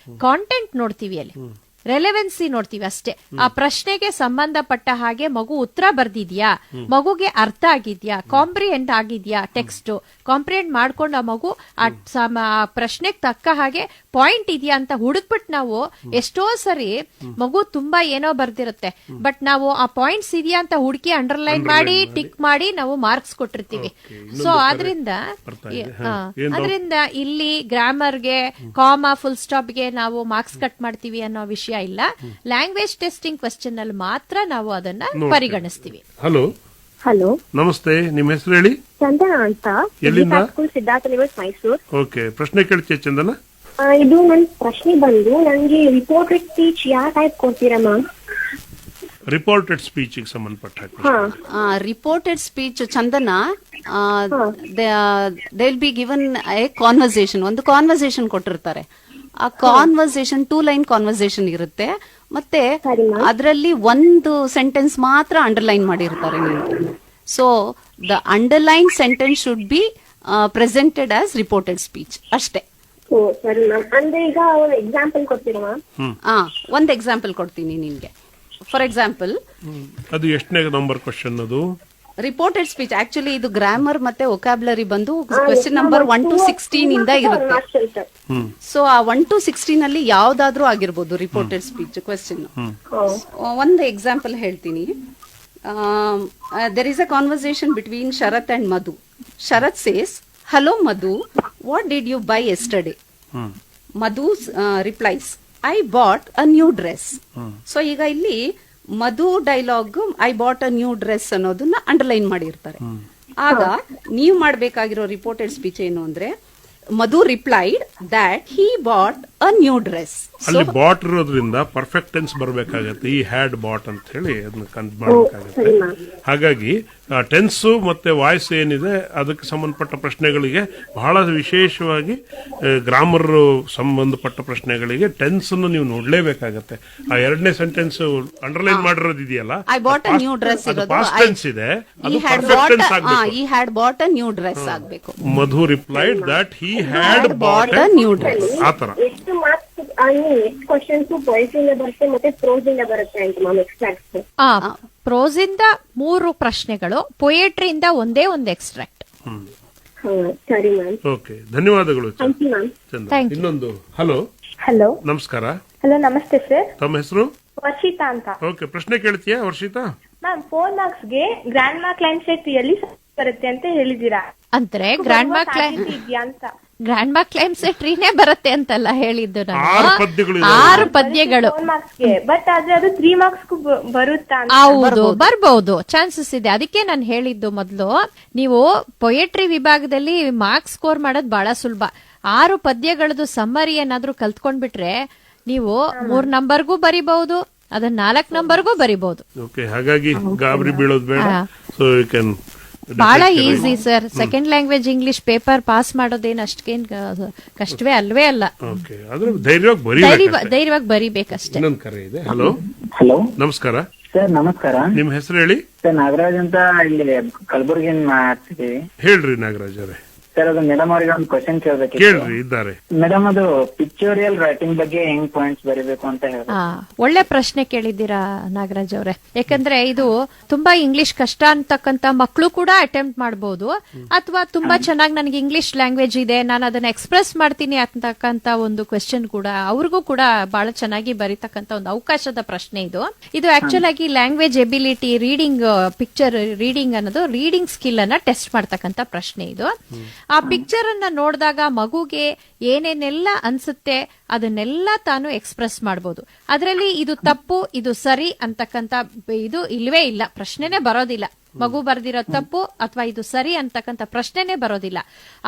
ಕಾಂಟೆಂಟ್ ನೋಡ್ತೀವಿ. ಅಲ್ಲಿ ರೆಲೆವೆನ್ಸಿ ನೋಡ್ತೀವಿ ಅಷ್ಟೇ. ಆ ಪ್ರಶ್ನೆಗೆ ಸಂಬಂಧಪಟ್ಟ ಹಾಗೆ ಮಗು ಉತ್ತರ ಬರ್ದಿದ್ಯಾ, ಮಗುಗೆ ಅರ್ಥ ಆಗಿದ್ಯಾ, ಕಾಂಪ್ರಿಹೆಂಡ್ ಆಗಿದ್ಯಾ, ಟೆಕ್ಸ್ಟ್ ಕಾಂಪ್ರಿಹೆಂಡ್ ಮಾಡ್ಕೊಂಡು ಆ ಮಗು ಆ ಪ್ರಶ್ನೆಗೆ ತಕ್ಕ ಹಾಗೆ ಪಾಯಿಂಟ್ ಇದೆಯಾ ಅಂತ ಹುಡುಕ್ಬಿಟ್ಟು ನಾವು ಎಷ್ಟೋ ಸರಿ ಮಗು ತುಂಬಾ ಏನೋ ಬರ್ದಿರುತ್ತೆ, ಬಟ್ ನಾವು ಆ ಪಾಯಿಂಟ್ಸ್ ಇದೆಯಾ ಅಂತ ಹುಡುಕಿ ಅಂಡರ್ಲೈನ್ ಮಾಡಿ ಟಿಕ್ ಮಾಡಿ ನಾವು ಮಾರ್ಕ್ಸ್ ಕೊಟ್ಟಿರ್ತೀವಿ. ಸೊ ಅದರಿಂದ ಇಲ್ಲಿ ಗ್ರಾಮರ್ಗೆ ಕಾಮಾ ಫುಲ್ ಸ್ಟಾಪ್ಗೆ ನಾವು ಮಾರ್ಕ್ಸ್ ಕಟ್ ಮಾಡ್ತೀವಿ ಅನ್ನೋ ವಿಷಯ ಇಲ್ಲ. ಲ್ಯಾಂಗ್ವೇಜ್ ಟೆಸ್ಟಿಂಗ್ ಕ್ವೆಶ್ಚನ್ ಅಲ್ಲಿ ಮಾತ್ರ ನಾವು ಅದನ್ನ ಪರಿಗಣಿಸ್ತೀವಿ. ಹಲೋ ಹಲೋ ನಮಸ್ತೆ, ನಿಮ್ಮ ಹೆಸರು ಹೇಳಿ. ಚಂದನ ಅಂತ, ಎಲ್ಲಿಂದ? ಸ್ಕೂಲ್ ಸಿದ್ಧಾರ್ಥ ನಿವಾಸ್, ಮೈಸೂರು. ಓಕೆ, ಪ್ರಶ್ನೆ ಕೇಳ್ತೀಯ ಚಂದನ? ಇದು ನನ್ನ ಪ್ರಶ್ನೆ ಬಂದು, ನನಗೆ ರಿಪೋರ್ಟೆಡ್ ಸ್ಪೀಚ್ ಯಾವ ಟೈಪ್ ಕೊಡ್ತೀರಾ ಮ್ಯಾಮ್? ರಿಪೋರ್ಟೆಡ್ ಸ್ಪೀಚ್ ಗೆ ಸಂಬಂಧಪಟ್ಟ reported speech Chandana, they will be given A conversation, ಒಂದು ಕಾನ್ವರ್ಸೇಷನ್ ಕೊಟ್ಟಿರ್ತಾರೆ. ಆ ಕಾನ್ವರ್ಸೇಷನ್ 2 ಲೈನ್ ಕಾನ್ವರ್ಸೇಷನ್ ಇರುತ್ತೆ, ಮತ್ತೆ ಅದರಲ್ಲಿ ಒಂದು ಸೆಂಟೆನ್ಸ್ ಮಾತ್ರ ಅಂಡರ್ಲೈನ್ ಮಾಡಿರ್ತಾರೆ ನೀವು. So the underline sentence should be presented as reported speech ಅಷ್ಟೇ. ಸರಿ ಮ್ಯಾಮ್. ಅಂದ್ರೆ ಈಗ ಒಂದು ಎಕ್ಸಾಂಪಲ್ ಕೊಡ್ತೀರಾ ಮ್ಯಾಮ್? ಒಂದು ಎಕ್ಸಾಂಪಲ್ ಕೊಡ್ತೀನಿ ನಿನ್ಗೆ. ಫಾರ್ ಎಕ್ಸಾಂಪಲ್, ಅದು ಎಷ್ಟನೇ ನಂಬರ್ ಕ್ವಶನ್? ಅದು ರಿಪೋರ್ಟೆಡ್ ಸ್ಪೀಚ್ ಆಕ್ಚುಲಿ ಇದು ಗ್ರಾಮರ್ ಮತ್ತೆ ವೊಕ್ಯಾಬ್ಲರಿ ಬಂದು ಕ್ವೆಶ್ಚನ್ ನಂಬರ್ 1 to 16 ಇಂದ ಇರುತ್ತೆ. ಸೊ ಆ 1 to 16 ಅಲ್ಲಿ ಯಾವ್ದಾದ್ರೂ ಆಗಿರ್ಬೋದು ರಿಪೋರ್ಟೆಡ್ ಸ್ಪೀಚ್ ಕ್ವೆಶ್ಚನ್. ಒಂದು ಎಕ್ಸಾಂಪಲ್ ಹೇಳ್ತೀನಿ. There is a conversation between Sharath and Madhu. Sharath says, "Hello Madhu, what did you buy yesterday?" Madhu replies, "I bought a new dress." So ಈಗ ಇಲ್ಲಿ Madhu dialogue "I bought a new dress" ಅನ್ನೋದನ್ನ underline ಮಾಡಿರ್ತಾರೆ. ಆಗ ನೀವು ಮಾಡಬೇಕಾಗಿರೋ reported speech ಏನು ಅಂದ್ರೆ, Madhu replied that he bought a new dress. ಅಲ್ಲಿ ಬಾಟ್ ಇರೋದ್ರಿಂದ ಪರ್ಫೆಕ್ಟ್ ಟೆನ್ಸ್ ಬರಬೇಕಾಗತ್ತೆ. ಈ ಹ್ಯಾಡ್ ಬಾಟ್ ಅಂತ ಹೇಳಿ ಅದನ್ನ ಮಾಡಬೇಕಾಗತ್ತೆ. ಹಾಗಾಗಿ ಟೆನ್ಸ್ ಮತ್ತೆ ವಾಯ್ಸ್ ಏನಿದೆ ಅದಕ್ಕೆ ಸಂಬಂಧಪಟ್ಟ ಪ್ರಶ್ನೆಗಳಿಗೆ ಬಹಳ ವಿಶೇಷವಾಗಿ ಗ್ರಾಮರ್ ಸಂಬಂಧಪಟ್ಟ ಪ್ರಶ್ನೆಗಳಿಗೆ ಟೆನ್ಸ್ ಅನ್ನು ನೀವು ನೋಡ್ಲೇಬೇಕಾಗತ್ತೆ. ಆ ಎರಡನೇ ಸೆಂಟೆನ್ಸ್ ಅಂಡರ್ಲೈನ್ ಮಾಡಿರೋದು ಇದೆಯಲ್ಲ, I bought a new dress ಇರೋದು ಪಾಸ್ಟ್ ಟೆನ್ಸ್ ಇದೆ, ಅದು ಪರ್ಫೆಕ್ಟ್ ಟೆನ್ಸ್ ಆಗಬೇಕು. ಈ had bought a new dress ಆಗಬೇಕು. Madhu replied that he had bought a new dress. ಆತರ ಎಷ್ಟು ಮಾರ್ಕ್ಸ್ ಎಷ್ಟು ಕ್ವಶನ್ಸ್ ಪೊಯಿಟ್ರಿಯಿಂದ ಬರುತ್ತೆ ಮತ್ತೆ ಪ್ರೋಸ್ ಇಂದ ಬರುತ್ತೆ ಅಂತ ಮ್ಯಾಮ್ ಎಕ್ಸ್ಟ್ರಾಕ್ಟ್? ಪ್ರೋಸ್ ಇಂದ 3 ಪ್ರಶ್ನೆಗಳು, ಪೊಯೆಟ್ರಿಯಿಂದ ಒಂದೇ ಒಂದು ಎಕ್ಸ್ಟ್ರಾಕ್ಟ್. ಸರಿ ಮ್ಯಾಮ್. ಓಕೆ, ಧನ್ಯವಾದಗಳು. Thank you. ಇನ್ನೊಂದು ಹಲೋ. ಹಲೋ ನಮಸ್ಕಾರ. ಹಲೋ ನಮಸ್ತೆ ಸರ್. ತಮ್ಮ ಹೆಸರು? ವರ್ಷಿತಾ ಅಂತ. ಓಕೆ, ಪ್ರಶ್ನೆ ಕೇಳ್ತೀಯಾ ವರ್ಷಿತಾ? ಮ್ಯಾಮ್ 4 ಮಾರ್ಕ್ಸ್ ಗೆ ಗ್ರ್ಯಾಂಡ್ ಮಾರ್ಕ್ ಲೈನ್ ಸೆಟ್ ಎಲ್ಲಿ ಬರುತ್ತೆ ಅಂತ ಹೇಳಿದೀರಾ? ಅಂದ್ರೆ ಗ್ರ್ಯಾಂಡ್ ಮಾರ್ಕ್ ಇದೆಯಾ ಅಂತ. ಗ್ರ್ಯಾಂಡ್ ಮಾರ್ಕ್ ಕ್ಲೈಮ್ ಟ್ರೀನೇ ಬರುತ್ತೆ ಅಂತಲ್ಲ ಹೇಳಿದ್ದು ನಾನು. 6 ಪದ್ಯಗಳು. 4 ಮಾರ್ಕ್ಸ್ ಗೆ, ಬಟ್ ಆದ್ರೆ ಅದು 3 ಮಾರ್ಕ್ಸ್ ಬರುತ್ತಾ? ಹೌದು, ಬರ್ಬಹುದು, ಚಾನ್ಸಸ್ ಇದೆ. ಅದಕ್ಕೆ ನಾನು ಹೇಳಿದ್ದು ಮೊದಲು, ನೀವು ಪೊಯೆಟ್ರಿ ವಿಭಾಗದಲ್ಲಿ ಮಾರ್ಕ್ಸ್ ಸ್ಕೋರ್ ಮಾಡೋದು ಬಹಳ ಸುಲಭ. 6 ಪದ್ಯಗಳದ್ದು ಸಮ್ಮರಿ ಏನಾದ್ರೂ ಕಲ್ತ್ಕೊಂಡ್ಬಿಟ್ರೆ ನೀವು 3 ನಂಬರ್ಗೂ ಬರಿಬಹುದು, ಅದನ್ನ 4 ನಂಬರ್ಗೂ ಬರಿಬಹುದು. ಓಕೆ, ಹಾಗಾಗಿ ಗಾಬರಿ ಬೀಳೋದು ಬೇಡ. ಸೊ ಯು ಕ್ಯಾನ್ ಬಹಳ easy sir. Second language English paper pass ಮಾಡೋದೇನು ಅಷ್ಟೇನ್ ಕಷ್ಟವೇ ಅಲ್ವೇ ಅಲ್ಲ. ಧೈರ್ಯವಾಗಿ ಬರಿಬೇಕಷ್ಟೇ. ಇನ್ನೊಂದು ಕರೆ ಇದೆ. ಹಲೋ. ಹಲೋ, ನಮಸ್ಕಾರ ಸರ್. ನಮಸ್ಕಾರ. ನಿಮ್ ಹೆಸರು ಹೇಳಿ. ಸರ್ ನಾಗರಾಜ್ ಅಂತ, ಇಲ್ಲಿ ಕಲಬುರಗಿಯಿಂದ ಮಾಡ್ತಿದ್ದೀವಿ. ಹೇಳ್ರಿ ನಾಗರಾಜ್ ಅವರೇ. ಸರ್, ಅದು ಮೇಡಮ್ ಅವರಿಗೆ ಒಂದು ಕ್ವಶನ್ ಕೇಳಬೇಕು. ಕೇಳ್ರಿ, ಇದ್ದಾರೆ ಮೇಡಮ್. ಅದು ಪಿಕ್ಚೋರಿಯಲ್ ರೈಟಿಂಗ್ ಬಗ್ಗೆ ಹೆಂಗ್ ಪಾಯಿಂಟ್ಸ್ ಬರೀಬೇಕು ಅಂತ ಹೇಳಿ. ಒಳ್ಳೆ ಪ್ರಶ್ನೆ ಕೇಳಿದ್ದೀರಾ ನಾಗರಾಜ್ ಅವರೇ. ಯಾಕಂದ್ರೆ ಇದು ತುಂಬಾ ಇಂಗ್ಲಿಷ್ ಕಷ್ಟ ಅಂತಕ್ಕಂತ ಮಕ್ಕಳು ಕೂಡ ಅಟೆಂಪ್ಟ್ ಮಾಡಬಹುದು, ಅಥವಾ ತುಂಬಾ ಚೆನ್ನಾಗಿ ನನಗೆ ಇಂಗ್ಲಿಷ್ ಲ್ಯಾಂಗ್ವೇಜ್ ಇದೆ, ನಾನು ಅದನ್ನ ಎಕ್ಸ್ಪ್ರೆಸ್ ಮಾಡ್ತೀನಿ ಅಂತಕ್ಕಂತ ಒಂದು ಕ್ವೆಶ್ಚನ್ ಕೂಡ ಅವ್ರಿಗೂ ಕೂಡ ಬಹಳ ಚೆನ್ನಾಗಿ ಬರೀತಕ್ಕಂತ ಒಂದು ಅವಕಾಶದ ಪ್ರಶ್ನೆ ಇದು. ಇದು ಆಕ್ಚುಲ್ ಆಗಿ language ability, reading, picture reading ಅನ್ನೋದು ರೀಡಿಂಗ್ ಸ್ಕಿಲ್ ಅನ್ನ ಟೆಸ್ಟ್ ಮಾಡ್ತಕ್ಕಂತ ಪ್ರಶ್ನೆ ಇದು. ಆ ಪಿಕ್ಚರ್ ಅನ್ನ ನೋಡಿದಾಗ ಮಗುಗೆ ಏನೇನೆಲ್ಲ ಅನ್ಸುತ್ತೆ ಅದನ್ನೆಲ್ಲ ತಾನು ಎಕ್ಸ್ಪ್ರೆಸ್ ಮಾಡಬಹುದು. ಅದರಲ್ಲಿ ಇದು ತಪ್ಪು, ಇದು ಸರಿ ಅಂತಕ್ಕಂತ ಇದು ಇಲ್ವೇ ಇಲ್ಲ, ಪ್ರಶ್ನೆನೇ ಬರೋದಿಲ್ಲ. ಮಗು ಬರ್ದಿರೋ ತಪ್ಪು ಅಥವಾ ಇದು ಸರಿ ಅಂತಕ್ಕಂಥ ಪ್ರಶ್ನೆನೇ ಬರೋದಿಲ್ಲ.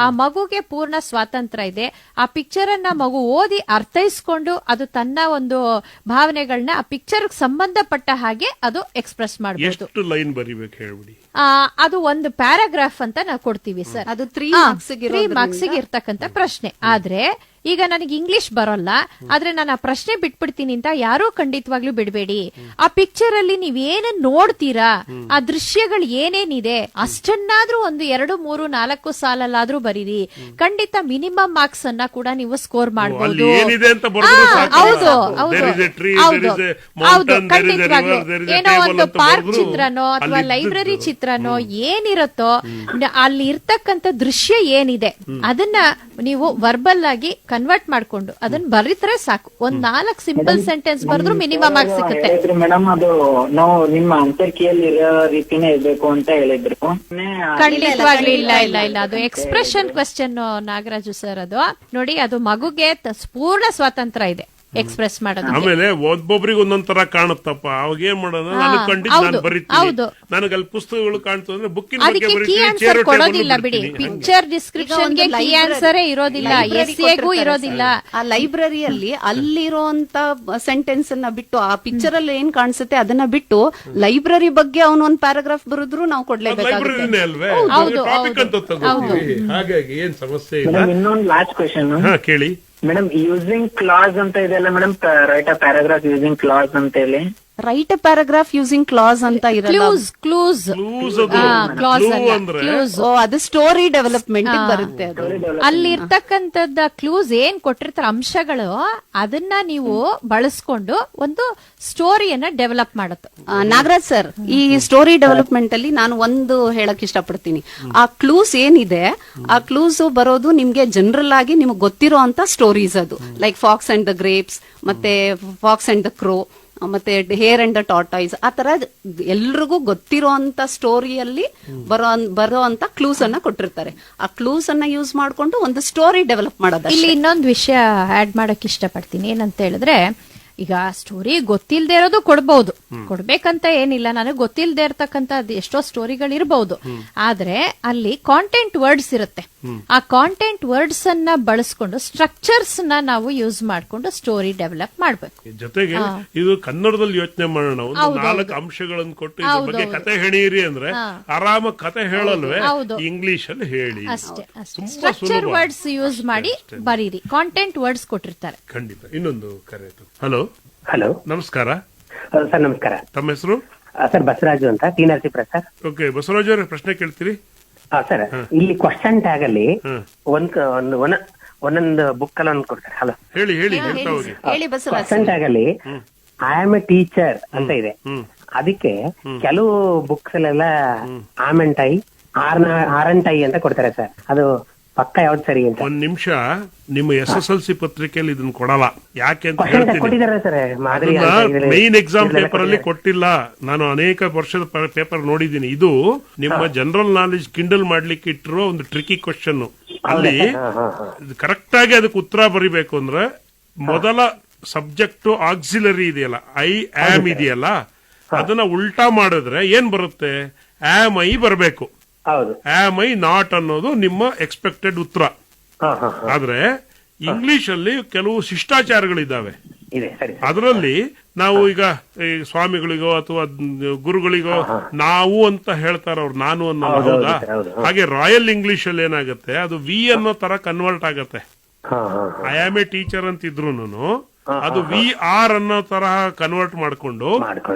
ಆ ಮಗುಗೆ ಪೂರ್ಣ ಸ್ವಾತಂತ್ರ್ಯ ಇದೆ. ಆ ಪಿಕ್ಚರ್ ಅನ್ನ ಮಗು ಓದಿ ಅರ್ಥೈಸ್ಕೊಂಡು ಅದು ತನ್ನ ಒಂದು ಭಾವನೆಗಳನ್ನ ಆ ಪಿಕ್ಚರ್ ಸಂಬಂಧಪಟ್ಟ ಹಾಗೆ ಅದು ಎಕ್ಸ್ಪ್ರೆಸ್ ಮಾಡಬಹುದು. ಎಷ್ಟು ಲೈನ್ ಬರಿಬೇಕು ಹೇಳ್ಬಿಡಿ. ಅದು ಒಂದು ಪ್ಯಾರಾಗ್ರಾಫ್ ಅಂತ ನಾವು ಕೊಡ್ತೀವಿ ಸರ್. ಅದು 3 ಮಾರ್ಕ್ಸ್ ಇರ್ತಕ್ಕಂಥ ಪ್ರಶ್ನೆ. ಆದ್ರೆ ಈಗ ನನಗೆ ಇಂಗ್ಲಿಷ್ ಬರೋಲ್ಲ, ಆದ್ರೆ ನಾನು ಆ ಪ್ರಶ್ನೆ ಬಿಟ್ಬಿಡ್ತೀನಿ ಅಂತ ಯಾರೂ ಖಂಡಿತವಾಗ್ಲೂ ಬಿಡಬೇಡಿ. ಆ ಪಿಕ್ಚರ್ ಅಲ್ಲಿ ನೀವ್ ಏನೇನ್ ನೋಡ್ತೀರಾ, ಆ ದೃಶ್ಯಗಳು ಏನೇನಿದೆ ಅಷ್ಟನ್ನಾದ್ರೂ ಒಂದು 2, 3, 4 ಸಾಲಲ್ಲಾದ್ರೂ ಬರೀರಿ. ಖಂಡಿತ ಮಿನಿಮಮ್ ಮಾರ್ಕ್ಸ್ ಅನ್ನ ಕೂಡ ನೀವು ಸ್ಕೋರ್ ಮಾಡಬಹುದು. ಹೌದು ಹೌದು ಖಂಡಿತವಾಗ್ಲೂ. ಏನೋ ಒಂದು ಪಾರ್ಕ್ ಚಿತ್ರನೋ ಅಥವಾ ಲೈಬ್ರರಿ ಚಿತ್ರನೋ ಏನಿರುತ್ತೋ ಅಲ್ಲಿ ಇರ್ತಕ್ಕಂಥ ದೃಶ್ಯ ಏನಿದೆ ಅದನ್ನ ನೀವು ವರ್ಬಲ್ ಆಗಿ ಕನ್ವರ್ಟ್ ಮಾಡ್ಕೊಂಡು ಅದನ್ನ ಬರೀತಾರೆ ಸಾಕು. ಒಂದ್ 4 ಸಿಂಪಲ್ ಸೆಂಟೆನ್ಸ್ ಬರೆದ್ರು ಮಿನಿಮಮ್ ಮಾರ್ಕ್ಸ್ ಸಿಗುತ್ತೆ. ಮೇಡಮ್ ಅದು ನಾವು ನಿಮ್ಮ ಅಂತರ್ಕಿಯಲ್ಲಿ ಇರೋ ರೀತಿನೇ ಇರ್ಬೇಕು ಅಂತ ಹೇಳಿದ್ರು. ಖಂಡಿತವಾಗ್ಲೂ ಇಲ್ಲ. ಅದು ಎಕ್ಸ್ಪ್ರೆಷನ್ ಕ್ವೆಶ್ಚನ್ ನಾಗರಾಜು ಸರ್. ಅದು ನೋಡಿ, ಅದು ಮಗುಗೆ ಪೂರ್ಣ ಸ್ವಾತಂತ್ರ್ಯ ಇದೆ ಎಕ್ಸ್ಪ್ರೆಸ್ ಮಾಡೋದು. ಆಮೇಲೆ ಒಬ್ಬೊಬ್ರಿಗೆ ಒಂದೊಂದ್ ತರ ಕಾಣುತ್ತಪ್ಪ, ಅವಾಗ ಏನ್ ಮಾಡೋಣ, ನನಗೆ ಕಂಡಿದ್ದು ನಾನು ಬರೀತೀನಿ, ನನಗೆ ಅಲ್ಲಿ ಪುಸ್ತಕಗಳು ಕಾಣ್ತು ಅಂದ್ರೆ ಬುಕ್ಕಿನ ಬಗ್ಗೆ ಬರೀತೀನಿ, ಕೊಡೋದಿಲ್ಲ ಬಿಡಿ. ಪಿಕ್ಚರ್ ಡಿಸ್ಕ್ರಿಪ್ಷನ್ ಗೆ ಕೀ ಆನ್ಸರ್ ಇರೋದಿಲ್ಲ, ಎಸ್ಸೆಗೂ ಇರೋದಿಲ್ಲ. ಆ ಲೈಬ್ರರಿಯಲ್ಲಿ ಅಲ್ಲಿರುವಂತ ಸೆಂಟೆನ್ಸ್ ಅನ್ನ ಬಿಟ್ಟು, ಆ ಪಿಕ್ಚರ್ ಅಲ್ಲಿ ಏನ್ ಕಾಣಿಸುತ್ತೆ ಅದನ್ನ ಬಿಟ್ಟು ಲೈಬ್ರರಿ ಬಗ್ಗೆ ಅವನು ಒಂದ್ ಪ್ಯಾರಾಗ್ರಾಫ್ ಬರೆದ್ರು ನಾವು ಕೊಡ್ಲೇಬೇಕಾಗುತ್ತೆ. ಹಾಗಾಗಿ ಏನ್ ಸಮಸ್ಯೆ ಇಲ್ಲ. ಇನ್ನೊಂದು ಲಾಸ್ಟ್ ಕ್ವೆಶ್ಚನ್ ಕೇಳಿ ಮೇಡಮ್. ಯೂಸಿಂಗ್ ಕ್ಲಾಸ್ ಅಂತ ಇದೆಯಲ್ಲ madam, write a paragraph using class ಅಂತ ಹೇಳಿ. Write a paragraph using class ಅಂತ ಇರಲ್ಲ. ಕ್ಲೂಸ್ ಅದು ಸ್ಟೋರಿ ಡೆವಲಪ್ಮೆಂಟ್ ಬರುತ್ತೆ. ಅಲ್ಲಿ ಇರ್ತಕ್ಕಂಥದ್ದ ಕ್ಲೂಸ್ ಏನ್ ಕೊಟ್ಟಿರ್ತಾರೆ ಅಂಶಗಳು, ಅದನ್ನ ನೀವು ಬಳಸ್ಕೊಂಡು ಒಂದು ಸ್ಟೋರಿಯನ್ನ ಡೆವಲಪ್ ಮಾಡುತ್ತೆ. ನಾಗರಾಜ್ ಸರ್, ಈ ಸ್ಟೋರಿ ಡೆವಲಪ್ಮೆಂಟ್ ಅಲ್ಲಿ ನಾನು ಒಂದು ಹೇಳಕ್ ಇಷ್ಟಪಡ್ತೀನಿ. ಆ ಕ್ಲೂಸ್ ಏನಿದೆ, ಆ ಕ್ಲೂಸ್ ಬರೋದು ನಿಮ್ಗೆ ಜನರಲ್ ಆಗಿ ನಿಮ್ಗೆ ಗೊತ್ತಿರೋ ಅಂತ ಸ್ಟೋರೀಸ್. ಅದು like fox and the grapes, ಮತ್ತೆ ಫಾಕ್ಸ್ ಅಂಡ್ ದ ಕ್ರೋ, ಮತ್ತೆ ಹೇರ್ ಅಂಡ್ ದ ಟಾರ್ಟಾಯ್ಸ್, ಆ ತರ ಎಲ್ರಿಗೂ ಗೊತ್ತಿರುವಂತ ಸ್ಟೋರಿಯಲ್ಲಿ ಬರೋ ಅಂತ ಕ್ಲೂಸ್ ಅನ್ನ ಕೊಟ್ಟಿರ್ತಾರೆ. ಆ ಕ್ಲೂಸ್ ಅನ್ನ ಯೂಸ್ ಮಾಡ್ಕೊಂಡು ಒಂದು ಸ್ಟೋರಿ ಡೆವಲಪ್ ಮಾಡೋದು. ಇಲ್ಲಿ ಇನ್ನೊಂದು ವಿಷಯ ಆಡ್ ಮಾಡಕ್ ಇಷ್ಟಪಡ್ತೀನಿ. ಏನಂತ ಹೇಳಿದ್ರೆ, ಈಗ ಸ್ಟೋರಿ ಗೊತ್ತಿಲ್ಲದೆ ಇರೋದು ಕೊಡ್ಬಹುದು, ಕೊಡ್ಬೇಕಂತ ಏನಿಲ್ಲ. ನನಗೆ ಗೊತ್ತಿಲ್ಲದೆ ಇರತಕ್ಕಂತ ಎಷ್ಟೋ ಸ್ಟೋರಿಗಳು ಇರಬಹುದು, ಆದ್ರೆ ಅಲ್ಲಿ ಕಾಂಟೆಂಟ್ ವರ್ಡ್ಸ್ ಇರುತ್ತೆ. ಆ ಕಾಂಟೆಂಟ್ ವರ್ಡ್ಸ್ ಅನ್ನ ಬಳಸ್ಕೊಂಡು ಸ್ಟ್ರಕ್ಚರ್ಸ್ ನಾವು ಯೂಸ್ ಮಾಡ್ಕೊಂಡು ಸ್ಟೋರಿ ಡೆವಲಪ್ ಮಾಡ್ಬೇಕು. ಜೊತೆಗೆ ಇದು ಕನ್ನಡದಲ್ಲಿ ಯೋಚನೆ ಮಾಡೋಣ. ಒಂದು 4 ಅಂಶಗಳನ್ನು ಕೊಟ್ಟು ಇದ್ರ ಬಗ್ಗೆ ಕತೆ ಹೇಳಿರಿ ಅಂದ್ರೆ ಆರಾಮ ಕತೆ ಹೇಳಲ್ವೇ, ಇಂಗ್ಲಿಷ್ ಅಲ್ಲಿ ಹೇಳಿ ಅಷ್ಟೇ. ಸ್ಟ್ರಕ್ಚರ್ ವರ್ಡ್ಸ್ ಯೂಸ್ ಮಾಡಿ ಬರೀರಿ, ಕಾಂಟೆಂಟ್ ವರ್ಡ್ಸ್ ಕೊಟ್ಟಿರ್ತಾರೆ. ಖಂಡಿತ. ಇನ್ನೊಂದು ಕರೆ. ಹಲೋ ಹಲೋ, ನಮಸ್ಕಾರ ಸರ್. ನಮಸ್ಕಾರ. ತಮ್ಮ ಹೆಸರು? ಸರ್ ಬಸವರಾಜು ಅಂತ, T Narasipura sir. Okay Basavaraju ಅವರೇ, ಪ್ರಶ್ನೆ ಕೇಳ್ತೀರಿ? ಸರ್, ಇಲ್ಲಿ ಕ್ವಶನ್ ಟ್ಯಾಗ್ ಅಲ್ಲಿ ಒಂದೊಂದು ಬುಕ್ ಅಲ್ಲಿ ಒಂದು ಕೊಡ್ತಾರೆ. ಹಲೋ, ಹೇಳಿ ಹೇಳಿ. ಕ್ವಶನ್ ಟ್ಯಾಗ್ ಅಲ್ಲಿ ಐ ಆಮ್ ಎ ಟೀಚರ್ ಅಂತ ಇದೆ. ಅದಕ್ಕೆ ಕೆಲವು ಬುಕ್ಸ್ ಅಲ್ಲೆಲ್ಲ ಆಮೆಂಟೈ ಆರಂಟೈ ಅಂತ ಕೊಡ್ತಾರೆ ಸರ್. ಅದು ಪಕ್ಕ ಯಾವ್ದು ಸರಿ ಅಂತ? ಒಂದ್ ನಿಮಿಷ, ನಿಮ್ಮ SSLC ಪತ್ರಿಕೆಯಲ್ಲಿ ಇದನ್ನ ಕೊಡಲ್ಲ. ಯಾಕೆ ಅಂತ ಹೇಳ್ತೀನಿ. ಮೈನ್ ಎಕ್ಸಾಮ್ ಪೇಪರ್ ಅಲ್ಲಿ ಕೊಟ್ಟಿಲ್ಲ. ನಾನು ಅನೇಕ ವರ್ಷದ ಪೇಪರ್ ನೋಡಿದ್ದೀನಿ. ಇದು ನಿಮ್ಮ ಜನರಲ್ ನಾಲೆಜ್ ಕಿಂಡಲ್ ಮಾಡ್ಲಿಕ್ಕೆ ಇಟ್ಟಿರೋ ಒಂದು ಟ್ರಿಕಿ ಕ್ವಶನ್. ಅಲ್ಲಿ ಕರೆಕ್ಟ್ ಆಗಿ ಅದಕ್ಕೆ ಉತ್ತರ ಬರಿಬೇಕು ಅಂದ್ರೆ ಮೊದಲ ಸಬ್ಜೆಕ್ಟ್ ಆಕ್ಸಿಲರಿ ಇದೆಯಲ್ಲ, ಐ ಆಮ್ ಇದೆಯಲ್ಲ, ಅದನ್ನ ಉಲ್ಟಾ ಮಾಡಿದ್ರೆ ಏನ್ ಬರುತ್ತೆ? ಆಮ್ ಐ ಬರಬೇಕು. ಆಮ್ ಐ ನಾಟ್ ಅನ್ನೋದು ನಿಮ್ಮ ಎಕ್ಸ್ಪೆಕ್ಟೆಡ್ ಉತ್ತರ. ಆದ್ರೆ ಇಂಗ್ಲಿಷ್ ಅಲ್ಲಿ ಕೆಲವು ಶಿಷ್ಟಾಚಾರಗಳಿದ್ದಾವೆ. ಅದರಲ್ಲಿ ನಾವು ಈಗ ಸ್ವಾಮಿಗಳಿಗೋ ಅಥವಾ ಗುರುಗಳಿಗೋ ನಾವು ಅಂತ ಹೇಳ್ತಾರ ಅವ್ರು, ನಾನು ಅನ್ನೋ. ಹೌದಾ? ಹಾಗೆ ರಾಯಲ್ ಇಂಗ್ಲಿಷ್ ಅಲ್ಲಿ ಏನಾಗುತ್ತೆ, ಅದು ವಿ ಅನ್ನೋ ತರ ಕನ್ವರ್ಟ್ ಆಗತ್ತೆ. ಐ ಆಮ್ ಎ ಟೀಚರ್ ಅಂತಿದ್ರು ಅದು ವಿ ಆರ್ ಅನ್ನೋ ತರಹ ಕನ್ವರ್ಟ್ ಮಾಡ್ಕೊಂಡು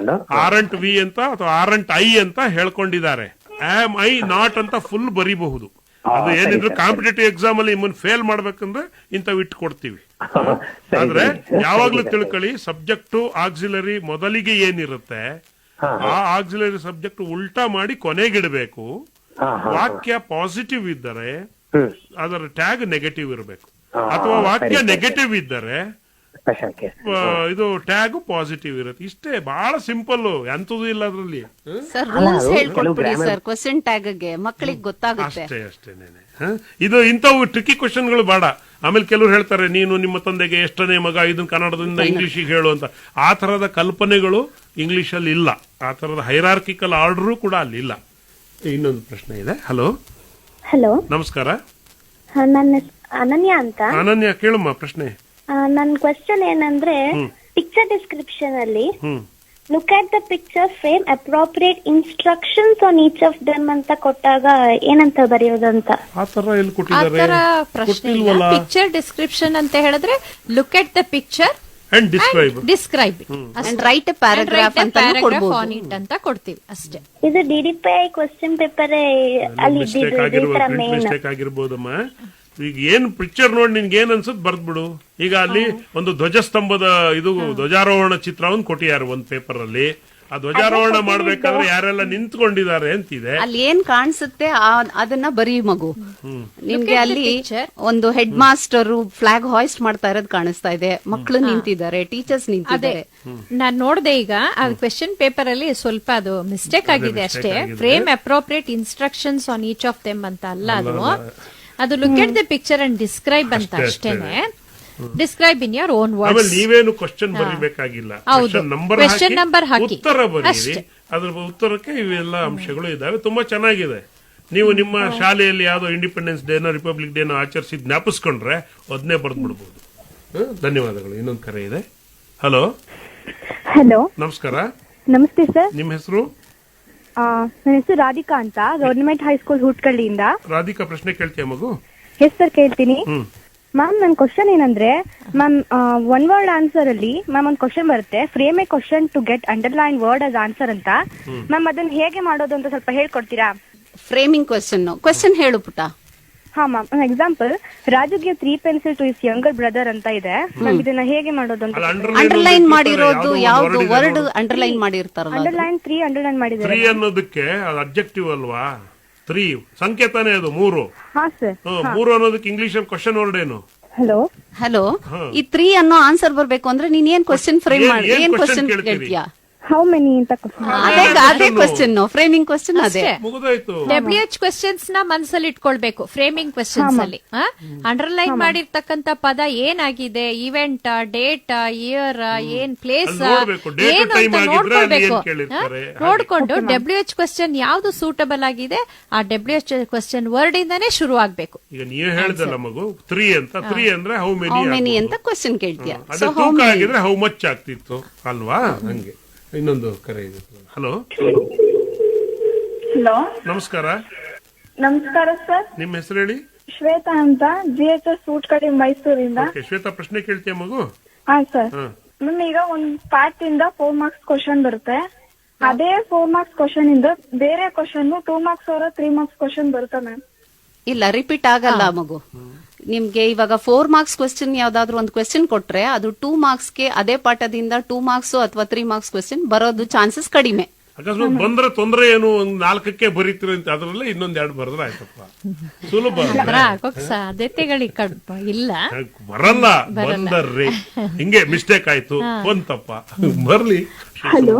ಆರಂಟ್ ವಿ ಅಂತ ಅಥವಾ ಆರಂಟ್ ಐ ಅಂತ ಹೇಳ್ಕೊಂಡಿದ್ದಾರೆ. ಆಮ್ ಐ ನಾಟ್ ಅಂತ ಫುಲ್ ಬರೀಬಹುದು. ಅದು ಏನಿದ್ರು ಕಾಂಪಿಟೇಟಿವ್ ಎಕ್ಸಾಮ್ ಅಲ್ಲಿ ನಿಮ್ಮನ್ನ ಫೇಲ್ ಮಾಡ್ಬೇಕಂದ್ರೆ ಇಂಥವು ಇಟ್ಟು ಕೊಡ್ತೀವಿ. ಆದ್ರೆ ಯಾವಾಗ್ಲೂ ತಿಳ್ಕೊಳ್ಳಿ, ಸಬ್ಜೆಕ್ಟ್ ಆಕ್ಸಿಲರಿ ಮೊದಲಿಗೆ ಏನಿರುತ್ತೆ ಆ ಆಕ್ಸಿಲರಿ ಸಬ್ಜೆಕ್ಟ್ ಉಲ್ಟಾ ಮಾಡಿ ಕೊನೆಗಿಡಬೇಕು. ವಾಕ್ಯ ಪಾಸಿಟಿವ್ ಇದ್ದರೆ ಅದರ ಟ್ಯಾಗ್ ನೆಗೆಟಿವ್ ಇರಬೇಕು, ಅಥವಾ ವಾಕ್ಯ ನೆಗೆಟಿವ್ ಇದ್ದರೆ ಇದು ಟ್ಯಾಗ್ ಪಾಸಿಟಿವ್ ಇರುತ್ತೆ. ಇಷ್ಟೇ, ಬಹಳ ಸಿಂಪಲ್, ಎಂತದೂ ಇಲ್ಲ ಅದ್ರಲ್ಲಿ. ಕ್ವೆಶ್ಚನ್ ಟ್ಯಾಗ್ ಮಕ್ಕಳಿಗೆ ಗೊತ್ತಾಗುತ್ತೆ. ಅಷ್ಟೇ ಅಷ್ಟೇನೆ. ಇದು ಇಂಥವು ಟ್ರಿಕಿ ಕ್ವಶನ್ಗಳು ಬೇಡ. ಆಮೇಲೆ ಕೆಲವರು ಹೇಳ್ತಾರೆ, ನೀನು ನಿಮ್ಮ ತಂದೆಗೆ ಎಷ್ಟನೇ ಮಗ, ಇದನ್ನ ಕನ್ನಡದಿಂದ ಇಂಗ್ಲಿಷಿಗೆ ಹೇಳು ಅಂತ. ಆ ತರದ ಕಲ್ಪನೆಗಳು ಇಂಗ್ಲಿಷ್ ಅಲ್ಲಿ ಇಲ್ಲ. ಆ ತರದ ಹೈರಾರ್ಕಿಕಲ್ ಆರ್ಡರ್ ಕೂಡ ಅಲ್ಲಿ ಇಲ್ಲ. ಇನ್ನೊಂದು ಪ್ರಶ್ನೆ ಇದೆ. ಹಲೋ ಹಲೋ, ನಮಸ್ಕಾರ. ನನ್ನ ಅನನ್ಯ ಅಂತ. ಅನನ್ಯ, ಕೇಳಮ್ಮ ಪ್ರಶ್ನೆ. ನನ್ನ ಕ್ವೆಶ್ಚನ್ ಏನಂದ್ರೆ, ಪಿಕ್ಚರ್ ಡಿಸ್ಕ್ರಿಪ್ಷನ್ ಅಲ್ಲಿ look at the picture frame, appropriate instructions on each of them ಅಂತ ಕೊಟ್ಟಾಗ ಏನಂತ ಬರೆಯೋದಂತ. ಆ ತರ ಎಲ್ಲಿ ಆ ಕೊಟ್ಟಿದ್ದಾರೆ? ತರ ಪ್ರಶ್ನೆ ಇಲ್ಲ. ಕೊಟ್ಟಿಲ್ವಲ್ಲ? ಪಿಕ್ಚರ್ ಡಿಸ್ಕ್ರಿಪ್ಷನ್ ಅಂತ ಹೇಳಿದ್ರೆ look at the picture and describe and write a paragraph ಅಂತ ಕೊಡ್ಬೋದು ಆನ್ ಇಟ್ ಅಂತ ಕೊಡ್ತೀವಿ ಅಷ್ಟೇ. ಇದು DDPI ಕ್ವೆಶ್ಚನ್ ಪೇಪರ್ ಅಲ್ಲಿ ಮಿಸ್ಟೇಕ್ ಆಗಿರ್ಬೋದಮ್ಮ. ಈಗ ಏನ್ ಪಿಕ್ಚರ್ ನೋಡಿ ನಿನ್ಗೆ ಏನ್ ಅನ್ಸುತ್ತೆ ಬರ್ದ್ಬಿಡು. ಈಗ ಅಲ್ಲಿ ಒಂದು ಧ್ವಜಸ್ತಂಭದ ಇದು ಧ್ವಜಾರೋಹಣ ಚಿತ್ರವನ್ನು ಕೊಟ್ಟಿದ್ದಾರೆ ಒಂದ್ ಪೇಪರ್ ಅಲ್ಲಿ. ಆ ಧ್ವಜಾರೋಹಣ ಮಾಡ್ಬೇಕಾದ್ರೆ ಯಾರೆಲ್ಲ ನಿಂತ್ಕೊಂಡಿದ್ದಾರೆ ಅಂತಿದೆ. ಅಲ್ಲಿ ಏನ್ ಕಾಣಿಸುತ್ತೆ ಅದನ್ನ ಬರೀ ಮಗು. ನಿಮ್ಗೆ ಅಲ್ಲಿ ಒಂದು ಹೆಡ್ ಮಾಸ್ಟರ್ ಫ್ಲಾಗ್ ಹಾಯ್ಸ್ಟ್ ಮಾಡ್ತಾ ಇರೋದು ಕಾಣಿಸ್ತಾ ಇದೆ, ಮಕ್ಕಳು ನಿಂತಿದ್ದಾರೆ, ಟೀಚರ್ಸ್ ನಿಂತಿದ್ದಾರೆ. ನಾನ್ ನೋಡ್ದೆ ಈಗ ಆ ಕ್ವೆಶ್ಚನ್ ಪೇಪರ್ ಅಲ್ಲಿ ಸ್ವಲ್ಪ ಅದು ಮಿಸ್ಟೇಕ್ ಆಗಿದೆ ಅಷ್ಟೇ. Frame appropriate instructions on each of them ಅಂತ ಅಲ್ಲ ಅದು look at the picture and describe ಅಂತ ಅಷ್ಟೇನೆ. Describe in your own words. ನೀವೇನು ಕ್ವಶನ್ ಬರೀಬೇಕಾಗಿಲ್ಲ, ಕ್ವೆಶ್ಚನ್ ನಂಬರ್ ಹಾಕಿ ಉತ್ತರ ಬರೀರಿ. ಅದ್ರ ಉತ್ತರಕ್ಕೆ ಇವೆಲ್ಲ ಅಂಶಗಳು ಇದಾವೆ. ತುಂಬಾ ಚೆನ್ನಾಗಿದೆ. ನೀವು ನಿಮ್ಮ ಶಾಲೆಯಲ್ಲಿ ಯಾವ್ದೋ ಇಂಡಿಪೆಂಡೆನ್ಸ್ ಡೇನೋ ರಿಪಬ್ಲಿಕ್ ಡೇನೋ ಆಚರಿಸಿ ಜ್ಞಾಪಿಸ್ಕೊಂಡ್ರೆ ಅದನ್ನೇ ಬರ್ದ್ ಬಿಡ್ಬೋದು. ಧನ್ಯವಾದಗಳು. ಇನ್ನೊಂದು ಕರೆ ಇದೆ. ಹಲೋ ಹಲೋ, ನಮಸ್ಕಾರ. ನಮಸ್ತೆ ಸರ್. ನಿಮ್ಮ ಹೆಸರು? ನನ್ನ ಹೆಸರು ರಾಧಿಕಾ ಅಂತ, ಗವರ್ನಮೆಂಟ್ ಹೈಸ್ಕೂಲ್ ಹುಟ್ಕಳ್ಳಿಯಿಂದ. ರಾಧಿಕಾ, ಪ್ರಶ್ನೆ ಕೇಳ್ತೀಯ ಮಗು? ಎಸ್ ಸರ್, ಕೇಳ್ತೀನಿ. ಮ್ಯಾಮ್, ನನ್ನ ಕ್ವಶನ್ ಏನಂದ್ರೆ, ಮ್ಯಾಮ್ ಒನ್ ವರ್ಡ್ ಆನ್ಸರ್ ಅಲ್ಲಿ ಮ್ಯಾಮ್ ಒಂದು ಕ್ವಶನ್ ಬರುತ್ತೆ, frame a question to get underline word as answer ಅಂತ. ಮ್ಯಾಮ್ ಅದನ್ನ ಹೇಗೆ ಮಾಡೋದು ಅಂತ ಸ್ವಲ್ಪ ಹೇಳ್ಕೊಡ್ತೀರಾ? ಫ್ರೇಮಿಂಗ್ ಕ್ವಶನ್ ಹೇಳು ಪುಟ. ಹಾ ಮ್ಯಾಮ್, ಒಂದು example, Raju give 3 pencils to his younger brother ಅಂತ ಇದೆ. ಮ್ಯಾಮ್ ಇದನ್ನ ಹೇಗೆ ಮಾಡೋದು ಅಂತ. ಅಂಡರ್ಲೈನ್ ಮಾಡಿರೋದು ಯಾವ್ದು ವರ್ಡ್ ಅಂಡರ್ಲೈನ್ ಮಾಡಿರ್ತಾರಲ್ಲ? ಅಂಡರ್ಲೈನ್ 3 ಅಂಡರ್ಲೈನ್ ಮಾಡಿದ್ದಾರೆ. 3 ಅನ್ನೋದಕ್ಕೆ ಅಬ್ಜೆಕ್ಟಿವ್ ಅಲ್ವಾ? 3 ಸಂಕೇತನೇ ಅದು. 3. ಹಾ ಸರ್. 3 ಅನ್ನೋದಕ್ಕೆ ಇಂಗ್ಲಿಷ್ ಅಲ್ಲಿ ಕ್ವಶನ್ ವರ್ಡ್ ಏನು? ಹಲೋ, ಈ 3 ಅನ್ನೋ ಆನ್ಸರ್ ಬರ್ಬೇಕು ಅಂದ್ರೆ ನೀನ್ ಏನ್ ಕ್ವಶನ್ ಫ್ರೇಮ್ ಮಾಡಿ ಏನ್ ಕ್ವಶನ್ ಕೇಳ್ತೀಯಾ? ಹೌ ಮೆನಿ ಅಂತ ಅದೇ ಕ್ವಶನ್, ಫ್ರೇಮಿಂಗ್ ಕ್ವಶನ್ ಅದೇ. WH ಕ್ವೆಶ್ಚನ್ಸ್ ನ ಮನಸ್ಸಲ್ಲಿ ಇಟ್ಕೊಳ್ಬೇಕು. ಫ್ರೇಮಿಂಗ್ ಕ್ವೆಶ್ಚನ್ಸ್ ಅಲ್ಲಿ ಅಂಡರ್ಲೈನ್ ಮಾಡಿರ್ತಕ್ಕಂತ ಪದ ಏನಾಗಿದೆ, ಇವೆಂಟ್, ಡೇಟ್, ಇಯರ್, ಏನ್ ಪ್ಲೇಸ್, ಏನು ಅಂತ ನೋಡ್ಕೊಳ್ಬೇಕು. ನೋಡ್ಕೊಂಡು WH ಕ್ವೆಶ್ಚನ್ ಯಾವ್ದು ಸೂಟಬಲ್ ಆಗಿದೆ ಆ WH ಕ್ವೆಶ್ಚನ್ ವರ್ಡ್ ಇಂದಾನೇ ಶುರು ಆಗ್ಬೇಕು. ಈಗ ನೀವು ಹೇಳಿದಲ್ಲ ಮಗು 3 ಅಂತ. 3 ಅಂದ್ರೆ ಹೌ ಮೆನಿ ಅಂತ ಕ್ವೆಶ್ಚನ್ ಕೇಳ್ತೀಯ. ಅದೇ ತೂಕ ಆಗಿದ್ರೆ ಹೌ ಮಚ್ ಆಗ್ತಿತ್ತು ಅಲ್ವಾ? ಹಂಗೆ. ಇನ್ನೊಂದು ಕರೆ ಇದೆ. ಹಲೋ ಹಲೋ, ನಮಸ್ಕಾರ. ನಮಸ್ಕಾರ ಸರ್. ನಿಮ್ಮ ಹೆಸರು ಹೇಳಿ? ಶ್ವೇತಾ ಅಂತ, GHS ಸೂಟ್ಕಡಿ ಮೈಸೂರಿಂದ. ಶ್ವೇತಾ, ಪ್ರಶ್ನೆ ಕೇಳ್ತೀಯ ಮಗು? ಹಾ ಸರ್. ಮ್ಯಾಮ್, ಈಗ ಒಂದ್ ಪಾರ್ಟ್ ಇಂದ 4 marks ಕ್ವಶನ್ ಬರುತ್ತೆ. ಅದೇ 4 marks ಕ್ವಶನ್ ಇಂದ ಬೇರೆ ಕ್ವಶನ್ 2 marks ಅವರ 3 marks ಕ್ವಶನ್ ಬರುತ್ತೆ ಮ್ಯಾಮ್? ಇಲ್ಲ, ರಿಪೀಟ್ ಆಗಲ್ಲ ಮಗು. ನಿಮ್ಗೆ ಇವಾಗ 4 marks ಕ್ವೆಶ್ಚನ್ ಯಾವ್ದಾದ್ರು ಒಂದು ಕ್ವೆಶ್ಚನ್ ಕೊಟ್ರೆ ಅದು 2 marksಗೆ ಅದೇ ಪಾಠದಿಂದ 2 marks ಅಥವಾ 3 marks ಕ್ವೆಶ್ಚನ್ ಬರೋದು ಚಾನ್ಸಸ್ ಕಡಿಮೆ. ಅಕಸ್ಮಾತ್ ಬಂದ್ರೆ ತೊಂದ್ರೆ ಏನು, ಒಂದ್ 4ಕ್ಕೆ ಬರೀತೀರ ಅಂತ ಅದ್ರಲ್ಲಿ ಇನ್ನೊಂದ್ 2 ಬರೆದ್ರೆ ಆಯ್ತಪ್ಪ. ಸುಲಭ ಸಾಧ್ಯತೆಗಳಿಗೆ ಇಲ್ಲ, ಬರಲ್ಲ. ಬಂದರ್ರಿ ಹಿಂಗೆ ಮಿಸ್ಟೇಕ್ ಆಯ್ತು ಒಂತಪ್ಪ ಬರ್ಲಿ. ಹಲೋ.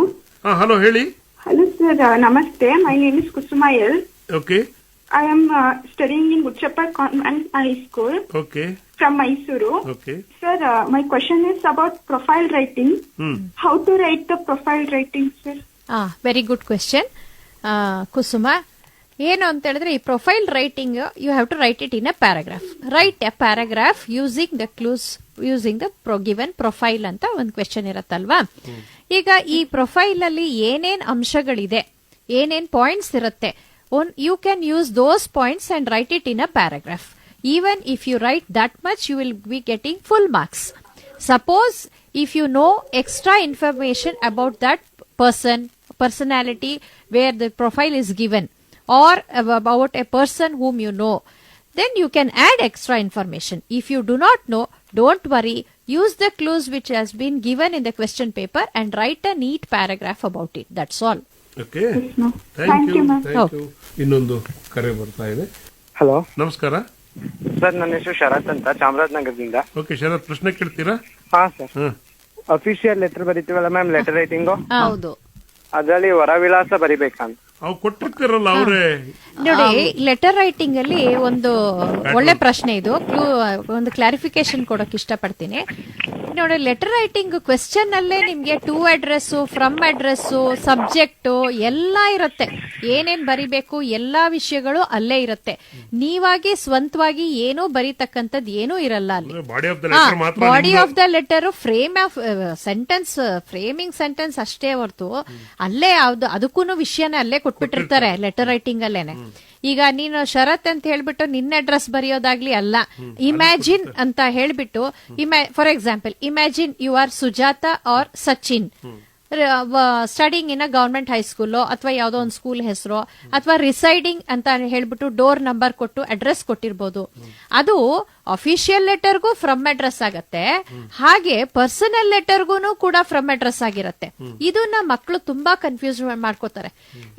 ಹಲೋ, ಹೇಳಿ. ಹಲೋ ಸರ್, ನಮಸ್ತೆ. My name is Kusuma L. Okay. I am studying in Butchappa Convent High School. Okay. From Mysuru. Okay. Sir, my question is about profile writing. How to write the profile writing, sir? Very good question Kusuma. ಏನು ಅಂತ ಹೇಳಿದ್ರೆ, ಈ profile writing you have to write it in a paragraph. Write a paragraph using the clues, using the given profile ಅಂತ ಒಂದು question ಇರತ್ತಲ್ವಾ. ಈಗ ಈ profile ಅಲ್ಲಿ ಏನೇನ್ ಅಂಶಗಳಿದೆ, ಏನೇನ್ ಪಾಯಿಂಟ್ಸ್ ಇರುತ್ತೆ, you can use those points and write it in a paragraph. Even if you write that much, you will be getting full marks. Suppose if you know extra information about that personality where the profile is given, or about a person whom you know, then you can add extra information. If you do not know, don't worry. Use the clues which has been given in the question paper and write a neat paragraph about it. That's all. Okay, thank you. ಇನ್ನೊಂದು ಕರೆ ಬರ್ತಾ ಇದೆ. Hello, ನಮಸ್ಕಾರ sir. ನನ್ನ ಹೆಸರು ಶರತ್ ಅಂತ, ಚಾಮರಾಜನಗರದಿಂದ. Okay ಶರತ್, ಪ್ರಶ್ನೆ ಕೇಳ್ತೀರಾ? ಹಾ ಸರ್. ಅಫಿಷಿಯಲ್ ಲೆಟರ್ ಬರೀತೀವಲ್ಲ ಮ್ಯಾಮ್, ಲೆಟರ್ ರೈಟಿಂಗು, ಹೌದು. ಅದರಲ್ಲಿ ಹೊರ ವಿಳಾಸ ಬರಿಬೇಕಂತ. ಅವು ಕೊಟ್ಟಿರ್ತಾರಲ್ಲ ಅವರೇ. ನೋಡಿ, ಲೆಟರ್ ರೈಟಿಂಗ್ ಅಲ್ಲಿ ಒಂದು ಒಳ್ಳೆ ಪ್ರಶ್ನೆ ಇದು. ಒಂದು ಕ್ಲಾರಿಫಿಕೇಶನ್ ಕೊಡಕ್ ಇಷ್ಟಪಡ್ತೀನಿ. ನೋಡಿ, ಲೆಟರ್ ರೈಟಿಂಗ್ ಕ್ವೆಶ್ಚನ್ ಅಲ್ಲೇ ನಿಮ್ಗೆ to address, from address, subject ಎಲ್ಲ ಇರುತ್ತೆ. ಏನೇನ್ ಬರಿಬೇಕು ಎಲ್ಲಾ ವಿಷಯಗಳು ಅಲ್ಲೇ ಇರುತ್ತೆ. ನೀವಾಗಿ ಸ್ವಂತವಾಗಿ ಏನೂ ಬರೀತಕ್ಕಂಥದ್ದು ಏನೂ ಇರಲ್ಲ ಅಲ್ಲಿ. Body of the letter frame of sentence, framing sentence ಅಷ್ಟೇ ಹೊರತು ಅಲ್ಲೇ ಯಾವ್ದು ಅದಕ್ಕೂ ವಿಷಯನೇ ಅಲ್ಲೇ ಕೊಟ್ಬಿಟ್ಟಿರ್ತಾರೆ ಲೆಟರ್ ರೈಟಿಂಗ್ ಅಲ್ಲೇನೆ. ಈಗ ನೀನು ಶರತ್ ಅಂತ ಹೇಳ್ಬಿಟ್ಟು ನಿನ್ನ ಅಡ್ರೆಸ್ ಬರೆಯೋದಾಗ್ಲಿ ಅಲ್ಲ. ಇಮ್ಯಾಜಿನ್ ಅಂತ ಹೇಳ್ಬಿಟ್ಟು, for example, imagine you are Sujata or Sachin studying in a government high school ಅಥವಾ ಯಾವ್ದೋ ಒಂದು ಸ್ಕೂಲ್ ಹೆಸರು, ಅಥವಾ ರಿಸೈಡಿಂಗ್ ಅಂತ ಹೇಳ್ಬಿಟ್ಟು ಡೋರ್ ನಂಬರ್ ಕೊಟ್ಟು ಅಡ್ರೆಸ್ ಕೊಟ್ಟಿರ್ಬೋದು. ಅದು ಅಫಿಷಿಯಲ್ ಲೆಟರ್ಗೂ ಫ್ರಮ್ ಅಡ್ರೆಸ್ ಆಗತ್ತೆ, ಹಾಗೆ ಪರ್ಸನಲ್ ಲೆಟರ್ಗೂ ಕೂಡ ಫ್ರಮ್ ಅಡ್ರೆಸ್ ಆಗಿರತ್ತೆ. ಇದನ್ನ ಮಕ್ಕಳು ತುಂಬಾ ಕನ್ಫ್ಯೂಸ್ ಮಾಡ್ಕೋತಾರೆ.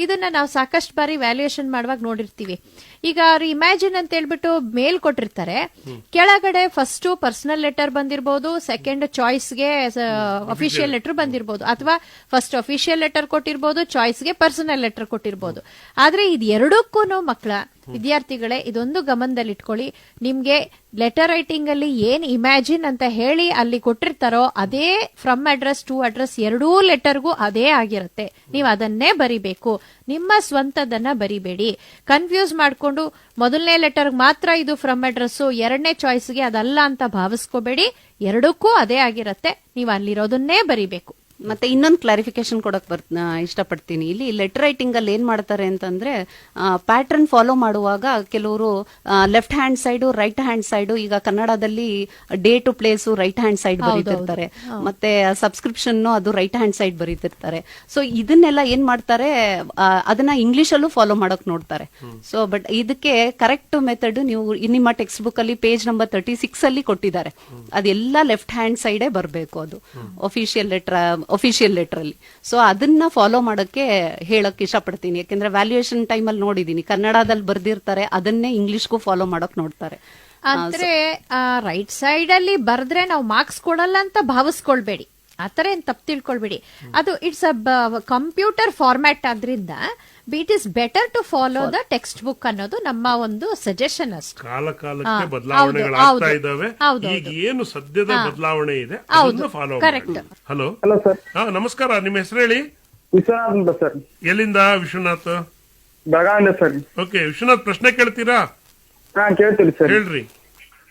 ಇದನ್ನ ನಾವು ಸಾಕಷ್ಟು ಬಾರಿ ವ್ಯಾಲ್ಯೂಯೇಷನ್ ಮಾಡುವಾಗ ನೋಡಿರ್ತೀವಿ. ಈಗ ಅವ್ರು ಇಮ್ಯಾಜಿನ್ ಅಂತ ಹೇಳ್ಬಿಟ್ಟು ಮೇಲ್ ಕೊಟ್ಟಿರ್ತಾರೆ, ಕೆಳಗಡೆ ಫಸ್ಟ್ ಪರ್ಸನಲ್ ಲೆಟರ್ ಬಂದಿರಬಹುದು, ಸೆಕೆಂಡ್ ಚಾಯ್ಸ್ಗೆ ಅಫಿಷಿಯಲ್ ಲೆಟರ್ ಬಂದಿರಬಹುದು, ಅಥವಾ ಫಸ್ಟ್ ಅಫಿಷಿಯಲ್ ಲೆಟರ್ ಕೊಟ್ಟಿರ್ಬೋದು, ಚಾಯ್ಸ್ಗೆ ಪರ್ಸನಲ್ ಲೆಟರ್ ಕೊಟ್ಟಿರ್ಬೋದು. ಆದ್ರೆ ಇದು ಎರಡಕ್ಕೂ ಮಕ್ಕಳ ವಿದ್ಯಾರ್ಥಿಗಳೇ ಇದೊಂದು ಗಮನದಲ್ಲಿಟ್ಕೊಳ್ಳಿ. ನಿಮ್ಗೆ ಲೆಟರ್ ರೈಟಿಂಗ್ ಅಲ್ಲಿ ಏನ್ ಇಮ್ಯಾಜಿನ್ ಅಂತ ಹೇಳಿ ಅಲ್ಲಿ ಕೊಟ್ಟಿರ್ತಾರೋ ಅದೇ ಫ್ರಮ್ ಅಡ್ರೆಸ್, ಟು ಅಡ್ರೆಸ್ ಎರಡೂ ಲೆಟರ್ಗೂ ಅದೇ ಆಗಿರುತ್ತೆ. ನೀವು ಅದನ್ನೇ ಬರಿಬೇಕು, ನಿಮ್ಮ ಸ್ವಂತದನ್ನ ಬರಿಬೇಡಿ. ಕನ್ಫ್ಯೂಸ್ ಮಾಡ್ಕೊಂಡು ಮೊದಲನೇ ಲೆಟರ್ ಮಾತ್ರ ಇದು ಫ್ರಮ್ ಅಡ್ರೆಸ್, ಎರಡನೇ ಚಾಯ್ಸ್ಗೆ ಅದಲ್ಲ ಅಂತ ಭಾವಿಸ್ಕೋಬೇಡಿ. ಎರಡಕ್ಕೂ ಅದೇ ಆಗಿರತ್ತೆ, ನೀವು ಅಲ್ಲಿರೋದನ್ನೇ ಬರಿಬೇಕು. ಮತ್ತೆ ಇನ್ನೊಂದು ಕ್ಲಾರಿಫಿಕೇಶನ್ ಕೊಡಕ್ ಇಷ್ಟಪಡ್ತೀನಿ. ಇಲ್ಲಿ ಲೆಟರ್ ರೈಟಿಂಗ್ ಅಲ್ಲಿ ಏನ್ ಮಾಡ್ತಾರೆ ಅಂತಂದ್ರೆ, ಪ್ಯಾಟರ್ನ್ ಫಾಲೋ ಮಾಡುವಾಗ ಕೆಲವರು left hand side, right hand side, ಈಗ ಕನ್ನಡದಲ್ಲಿ date to place right hand side ಬರೀತಿರ್ತಾರೆ, ಮತ್ತೆ ಸಬ್ಸ್ಕ್ರಿಪ್ಷನ್ ಅದು ರೈಟ್ ಹ್ಯಾಂಡ್ ಸೈಡ್ ಬರೀತಿರ್ತಾರೆ. ಸೊ ಇದನ್ನೆಲ್ಲ ಏನ್ ಮಾಡ್ತಾರೆ, ಅದನ್ನ ಇಂಗ್ಲಿಷ್ ಅಲ್ಲೂ ಫಾಲೋ ಮಾಡಕ್ ನೋಡ್ತಾರೆ. ಸೊ ಬಟ್ ಇದಕ್ಕೆ ಕರೆಕ್ಟ್ ಮೆಥಡ್ ನೀವು ನಿಮ್ಮ ಟೆಕ್ಸ್ಟ್ ಬುಕ್ ಅಲ್ಲಿ ಪೇಜ್ ನಂಬರ್ 36 ಅಲ್ಲಿ ಕೊಟ್ಟಿದ್ದಾರೆ. ಅದೆಲ್ಲ ಲೆಫ್ಟ್ ಹ್ಯಾಂಡ್ ಸೈಡೇ ಬರಬೇಕು, ಅದು ಅಫಿಷಿಯಲ್ ಲೆಟರ್ ಅಲ್ಲಿ. ಸೊ ಅದನ್ನ ಫಾಲೋ ಮಾಡಕ್ಕೆ ಹೇಳಕ್ ಇಷ್ಟಪಡ್ತೀನಿ. ಯಾಕಂದ್ರೆ ವ್ಯಾಲ್ಯೂಯೇಷನ್ ಟೈಮ್ ಅಲ್ಲಿ ನೋಡಿದೀನಿ, ಕನ್ನಡದಲ್ಲಿ ಬರ್ದಿರ್ತಾರೆ, ಅದನ್ನೇ ಇಂಗ್ಲಿಷ್ಗೂ ಫಾಲೋ ಮಾಡಕ್ ನೋಡ್ತಾರೆ. ಅಂದ್ರೆ ರೈಟ್ ಸೈಡ್ ಅಲ್ಲಿ ಬರ್ದ್ರೆ ನಾವು ಮಾರ್ಕ್ಸ್ ಕೊಡಲ್ಲ ಅಂತ ಭಾವಿಸ್ಕೊಳ್ಬೇಡಿ, ಆತರ ಏನ್ ತಪ್ಪು ತಿಳ್ಕೊಳ್ಬೇಡಿ. ಅದು ಇಟ್ಸ್ ಅ ಕಂಪ್ಯೂಟರ್ ಫಾರ್ಮ್ಯಾಟ್ ಆದ್ರಿಂದ it is better to follow the text book ಅನ್ನೋದು ನಮ್ಮ ಒಂದು ಸಜೆಷನ್ ಅಷ್ಟೇ. ಕಾಲ ಕಾಲಕ್ಕೆ ಬದಲಾವಣೆಗಳಾಗ್ತಾ ಇದ್ದಾವೆ. ಈಗ ಏನು ಸದ್ಯದ ಬದಲಾವಣೆ ಇದೆ ಅದನ್ನ ಫಾಲೋ ಮಾಡಿ. Hello hello sir. ನಮಸ್ಕಾರ, ನಿಮ್ಮ ಹೆಸರು ಹೇಳಿ. ವಿಶ್ವನಾಥ್ ಅಂತ ಸರ್. ಎಲ್ಲಿಂದ ವಿಶ್ವನಾಥ್? ಬೆಳಗಾವಿಂದ ಸರ್. ಓಕೆ ವಿಶ್ವನಾಥ್, ಪ್ರಶ್ನೆ ಕೇಳ್ತೀರಾ? ಕೇಳ್ತೀವಿ ಸರ್. ಹೇಳ್ರಿ.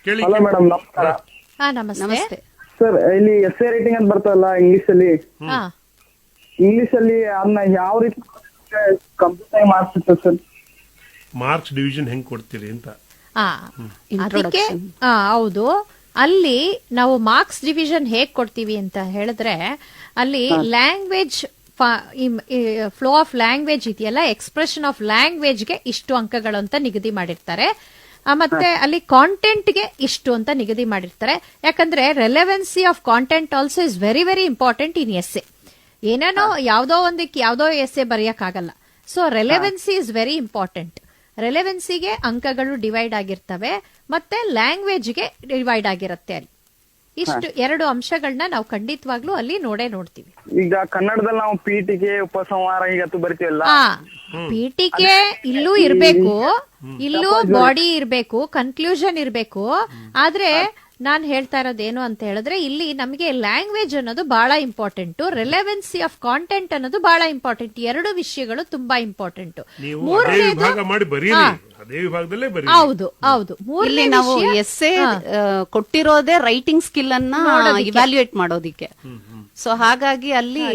ಕೇಳಿ. ಹಲೋ ಮೇಡಮ್, ನಮಸ್ಕಾರ. ನಮಸ್ತೆ ಸರ್, ಇಲ್ಲಿ ಎಸ್ಸೆ ರೈಟಿಂಗ್ ಅಂತ ಬರ್ತಲ್ಲ ಇಂಗ್ಲಿಷ್ ಅಲ್ಲಿ, ಅದನ್ನ ಯಾವ ರೀತಿ computer marks sir? Marks division ಹೆಂಗ್ ಕೊಡ್ತೀರಿ ಅಂತ. ಅದಕ್ಕೆ ಹೌದು, ಅಲ್ಲಿ ನಾವು ಮಾರ್ಕ್ಸ್ ಡಿವಿಷನ್ ಹೇಗ್ ಕೊಡ್ತೀವಿ ಅಂತ ಹೇಳಿದ್ರೆ, ಅಲ್ಲಿ ಲ್ಯಾಂಗ್ವೇಜ್ ಫ್ಲೋ ಆಫ್ ಲ್ಯಾಂಗ್ವೇಜ್ ಇದೆಯಲ್ಲ, ಎಕ್ಸ್ಪ್ರೆಷನ್ ಆಫ್ ಲ್ಯಾಂಗ್ವೇಜ್ಗೆ ಇಷ್ಟು ಅಂಕಗಳು ಅಂತ ನಿಗದಿ ಮಾಡಿರ್ತಾರೆ. ಮತ್ತೆ ಅಲ್ಲಿ ಕಾಂಟೆಂಟ್ಗೆ ಇಷ್ಟು ಅಂತ ನಿಗದಿ ಮಾಡಿರ್ತಾರೆ. ಯಾಕಂದ್ರೆ relevancy of content also is very very important in essay. ಏನೇನೋ ಯಾವುದೋ ಎಸ್ಸೆ ಬರೆಯಕ್ಕಾಗಲ್ಲ. So relevancy is very important. ರೆಲೆವೆನ್ಸಿಗೆ ಅಂಕಗಳು ಡಿವೈಡ್ ಆಗಿರ್ತವೆ, ಮತ್ತೆ ಲ್ಯಾಂಗ್ವೇಜ್ಗೆ ಡಿವೈಡ್ ಆಗಿರುತ್ತೆ. ಅಲ್ಲಿ ಇಷ್ಟು ಎರಡು ಅಂಶಗಳನ್ನ ನಾವು ಖಂಡಿತವಾಗ್ಲೂ ಅಲ್ಲಿ ನೋಡ್ತೀವಿ. ಈಗ ಕನ್ನಡದಲ್ಲಿ ನಾವು ಪೀಠಿಕೆ, ಉಪಸಂಹಾರ ಹೀಗತ್ತು ಬರ್ತೀವಲ್ಲ, ಪೀಠಿಕೆ ಇಲ್ಲೂ ಇರ್ಬೇಕು, ಇಲ್ಲೂ ಬಾಡಿ ಇರ್ಬೇಕು, ಕನ್ಕ್ಲೂಷನ್ ಇರ್ಬೇಕು. ಆದ್ರೆ ನಾನ್ ಹೇಳ್ತಾ ಇರೋದೇನು ಅಂತ ಹೇಳಿದ್ರೆ, ಇಲ್ಲಿ ನಮಗೆ ಲ್ಯಾಂಗ್ವೇಜ್ ಅನ್ನೋದು ಬಹಳ ಇಂಪಾರ್ಟೆಂಟ್, ರೆಲೆವೆನ್ಸಿ ಆಫ್ ಕಾಂಟೆಂಟ್ ಅನ್ನೋದು ಬಹಳ ಇಂಪಾರ್ಟೆಂಟ್. ಎರಡು ವಿಷಯಗಳು ತುಂಬಾ ಇಂಪಾರ್ಟೆಂಟ್. ಹೌದು ಹೌದು. ಇಲ್ಲಿ ನಾವು ಎಸ್ಸೆ ಕೊಟ್ಟಿರೋದೇ ರೈಟಿಂಗ್ ಸ್ಕಿಲ್ ಅನ್ನ ಇವ್ಯಾಲ್ಯೂಯೇಟ್ ಮಾಡೋದಿಕ್ಕೆ. ಸೊ ಹಾಗಾಗಿ ಅಲ್ಲಿ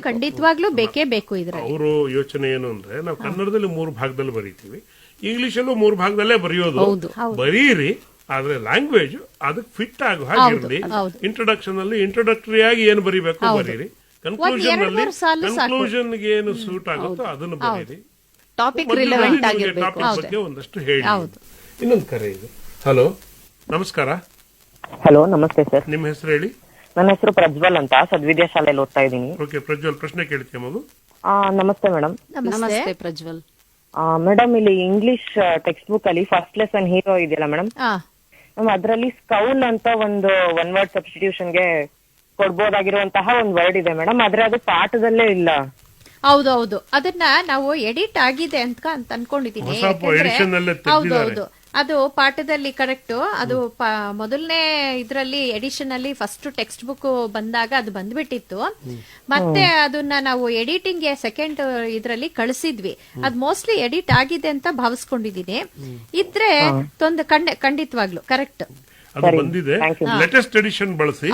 ಖಂಡಿತವಾಗ್ಲೂ ಬೇಕೇ ಬೇಕು. ಇದ್ರೆ ಅವರು ಯೋಚನೆ ಏನು ಅಂದ್ರೆ, ನಾವು ಕನ್ನಡದಲ್ಲಿ 3 ಭಾಗದಲ್ಲಿ ಬರೀತೀವಿ, ಇಂಗ್ಲಿಷಲ್ಲೂ 3 ಭಾಗದಲ್ಲೇ ಬರೆಯೋದು. ಬರೀರಿ, ಆದ್ರೆ ಲ್ಯಾಂಗ್ವೇಜ್ ಅದಕ್ಕೆ ಫಿಟ್ ಆಗೋ ಹಾಗಿರಲಿ. ಇಂಟ್ರೊಡಕ್ಷನ್ ಅಲ್ಲಿ ಇಂಟ್ರೊಡಕ್ಟರಿ ಆಗಿ ಏನು ಬರೀಬೇಕು ಬರೀರಿ, ಕನ್ಕ್ಲೂಷನ್ ಅಲ್ಲಿ ಕನ್ಕ್ಲೂಷನ್ ಏನು ಸೂಟ್ ಆಗುತ್ತೋ ಅದನ್ನು ಬರೀರಿ. ಟಾಪಿಕ್ ರಿಲೆವೆಂಟ್ ಆಗಿರಬೇಕು. ಬಗ್ಗೆ ಒಂದಷ್ಟು ಹೇಳಿ. ಇನ್ನೊಂದು ಕರೆ ಇದೆ. ಹಲೋ ನಮಸ್ಕಾರ. ಹಲೋ ನಮಸ್ತೆ ಸರ್. ನಿಮ್ಮ ಹೆಸರು ಹೇಳಿ. ನನ್ನ ಹೆಸರು ಪ್ರಜ್ವಲ್ ಅಂತ, ಸದ್ವಿದ್ಯಾ ಶಾಲೆಯಲ್ಲಿ ಓದ್ತಾ ಇದ್ದೀನಿ. ಓಕೆ ಪ್ರಜ್ವಲ್, ಪ್ರಶ್ನೆ ಕೇಳ್ತೀಯ ಮಗು? ನಮಸ್ತೆ ಮೇಡಮ್. ನಮಸ್ತೆ ಪ್ರಜ್ವಲ್. ಮೇಡಮ್, ಇಲ್ಲಿ ಇಂಗ್ಲಿಷ್ ಟೆಕ್ಸ್ಟ್ ಬುಕ್ ಅಲ್ಲಿ ಫಸ್ಟ್ ಲೆಸನ್ ಹೀರೋ ಇದೆಯಲ್ಲ ಮೇಡಮ್, ಅದರಲ್ಲಿ ಸ್ಕೌಲ್ ಅಂತ ಒಂದು ಒನ್ ವರ್ಡ್ ಸಬ್ಸ್ಟಿಟ್ಯೂಷನ್ ಗೆ ಕೊಡ್ಬೋದಾಗಿರುವಂತಹ ಒಂದು ವರ್ಡ್ ಇದೆ ಮೇಡಮ್, ಆದ್ರೆ ಅದು ಪಾಠದಲ್ಲೇ ಇಲ್ಲ. ಹೌದೌದು, ಅದನ್ನ ನಾವು ಎಡಿಟ್ ಆಗಿದೆ ಅಂತ ಅನ್ಕೊಂಡಿದೀನಿ. ಹೊಸ edition ಅಲ್ಲೇ ತೆಗ್ದಿದ್ದಾರೆ. ಹೌದೌದು, ಅದು ಪಾಠದಲ್ಲಿ ಕರೆಕ್ಟ್. ಅದು ಮೊದಲನೇ ಇದ್ರಲ್ಲಿ ಎಡಿಷನ್ ಅಲ್ಲಿ ಫಸ್ಟ್ ಟೆಕ್ಸ್ಟ್ ಬುಕ್ ಬಂದಾಗ ಅದು ಬಂದ್ಬಿಟ್ಟಿತ್ತು. ಮತ್ತೆ ಅದನ್ನ ನಾವು ಎಡಿಟಿಂಗ್ ಗೆ ಸೆಕೆಂಡ್ ಇದ್ರಲ್ಲಿ ಕಳಿಸಿದ್ವಿ. ಅದು ಮೋಸ್ಟ್ಲಿ ಎಡಿಟ್ ಆಗಿದೆ ಅಂತ ಭಾವಿಸ್ಕೊಂಡಿದೀನಿ. ಇದ್ರೆ ಖಂಡಿತವಾಗ್ಲು ಕರೆಕ್ಟ್ ಅದು ಬಂದಿದೆ. ಲೇಟೆಸ್ಟ್ ಎಡಿಷನ್ ಬಳಸಿ.